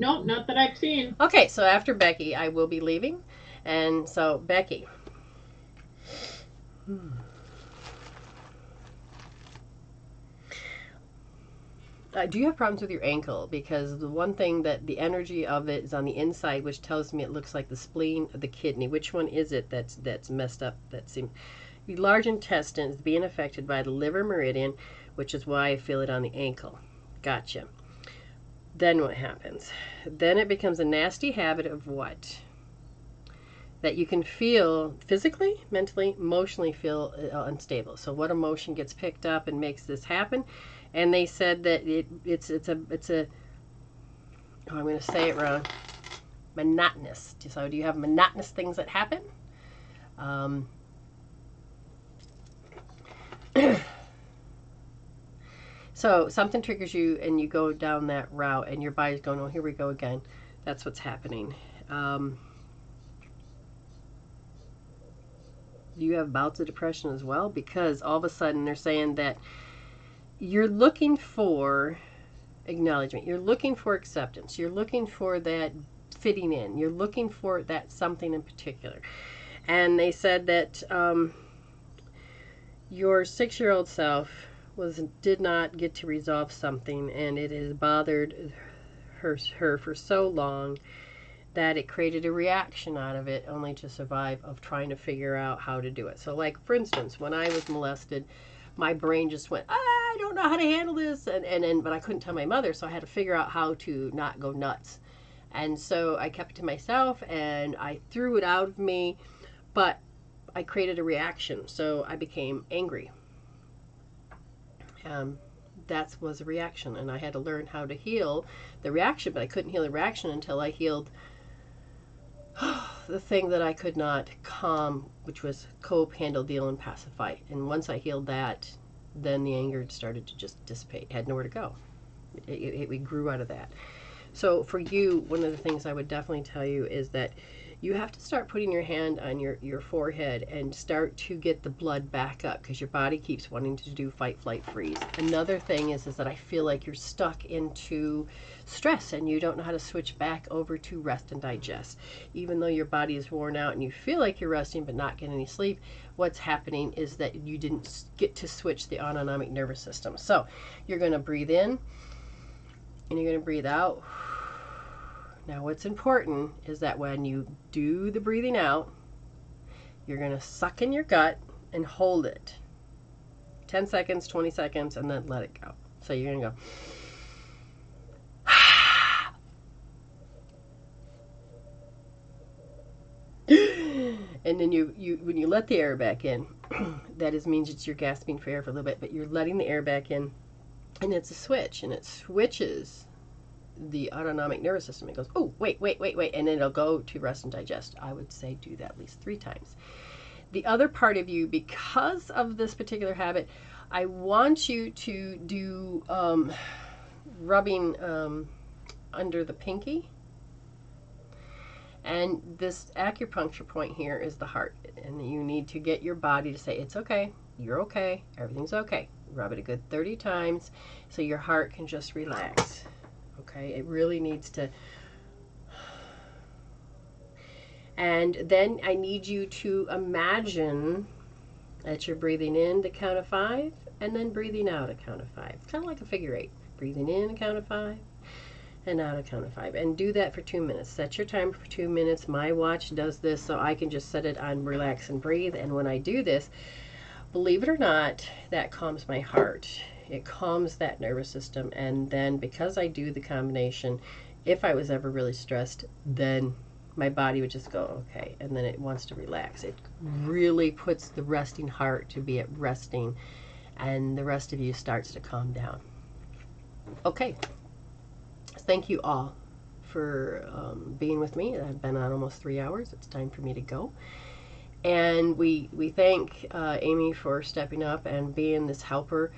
Nope, not that I've seen. Okay, so after Becky, I will be leaving. And so, Becky. Do you have problems with your ankle? Because the one thing that the energy of it is on the inside, which tells me it looks like the spleen of the kidney. Which one is it that's messed up? That seems the large intestine is being affected by the liver meridian, which is why I feel it on the ankle. Gotcha. Then what happens? Then it becomes a nasty habit of what? That you can feel physically, mentally, emotionally feel unstable. So what emotion gets picked up and makes this happen? And they said that it's a oh, I'm going to say it wrong. Monotonous. So do you have monotonous things that happen? So something triggers you and you go down that route and your body's going, oh, here we go again. That's what's happening. You have bouts of depression as well, because all of a sudden they're saying that you're looking for acknowledgement. You're looking for acceptance. You're looking for that fitting in. You're looking for that something in particular. And they said that your 6-year-old self did not get to resolve something, and it has bothered her for so long that it created a reaction out of it, only to survive of trying to figure out how to do it. So, like, for instance, when I was molested, my brain just went, I don't know how to handle this, but I couldn't tell my mother, so I had to figure out how to not go nuts. And so I kept it to myself, and I threw it out of me, but I created a reaction, so I became angry. That was a reaction, and I had to learn how to heal the reaction, but I couldn't heal the reaction until I healed the thing that I could not calm, which was cope, handle, deal, and pacify. And once I healed that, then the anger started to just dissipate. It had nowhere to go. We grew out of that. So for you, one of the things I would definitely tell you is that you have to start putting your hand on your forehead and start to get the blood back up, because your body keeps wanting to do fight, flight, freeze. Another thing is that I feel like you're stuck into stress and you don't know how to switch back over to rest and digest. Even though your body is worn out and you feel like you're resting but not getting any sleep, what's happening is that you didn't get to switch the autonomic nervous system. So you're going to breathe in and you're going to breathe out. Now, what's important is that when you do the breathing out, you're going to suck in your gut and hold it 10 seconds, 20 seconds, and then let it go. So you're going to go. And then when you let the air back in, that means it's you're gasping for air for a little bit, but you're letting the air back in, and it's a switch, and it switches the autonomic nervous system. It goes, oh, wait, and then it'll go to rest and digest. I would say do that at least 3 times. The other part of you, because of this particular habit, I want you to do rubbing under the pinky. And this acupuncture point here is the heart. And you need to get your body to say, it's okay, you're okay, everything's okay. Rub it a good 30 times so your heart can just relax. Okay, it really needs to. And then I need you to imagine that you're breathing in to count of 5 and then breathing out a count of 5. It's kind of like a figure 8. Breathing in a count of 5 and out a count of 5. And do that for 2 minutes. Set your timer for 2 minutes. My watch does this, so I can just set it on relax and breathe. And when I do this, believe it or not, that calms my heart. It calms that nervous system, and then because I do the combination, if I was ever really stressed, then my body would just go, okay, and then it wants to relax. It really puts the resting heart to be at resting, and the rest of you starts to calm down. Okay, thank you all for being with me. I've been on almost 3 hours. It's time for me to go. And we thank Amy for stepping up and being this helper,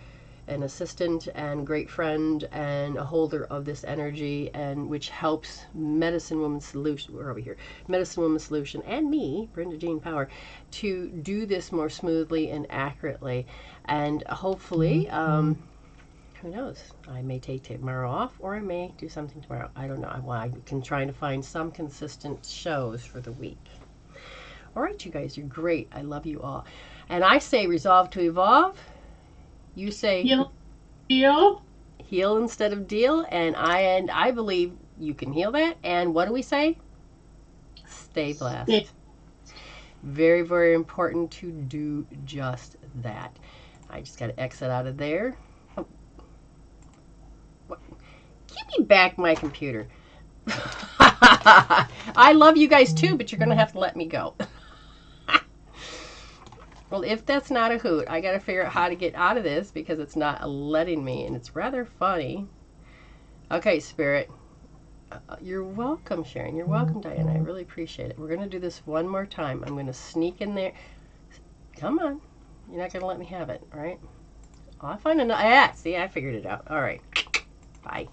an assistant and great friend and a holder of this energy, and which helps Medicine Woman Solution, we're over here, Medicine Woman Solution, and me, Brenda Power, to do this more smoothly and accurately. And hopefully who knows? I may take tomorrow off, or I may do something tomorrow. I don't know. I can try to find some consistent shows for the week. All right, you guys, you're great. I love you all. And I say resolve to evolve. You say Deal. Heal instead of deal. And I believe you can heal that. And what do we say? Stay blessed. Stay. Very, very important to do just that. I just got to exit out of there. Oh. Give me back my computer. I love you guys too, but you're going to have to let me go. Well, if that's not a hoot, I got to figure out how to get out of this because it's not letting me, and it's rather funny. Okay, Spirit. You're welcome, Sharon. You're welcome, Diana. I really appreciate it. We're going to do this one more time. I'm going to sneak in there. Come on. You're not going to let me have it, all right? I'll find another. Yeah, see, I figured it out. All right. Bye.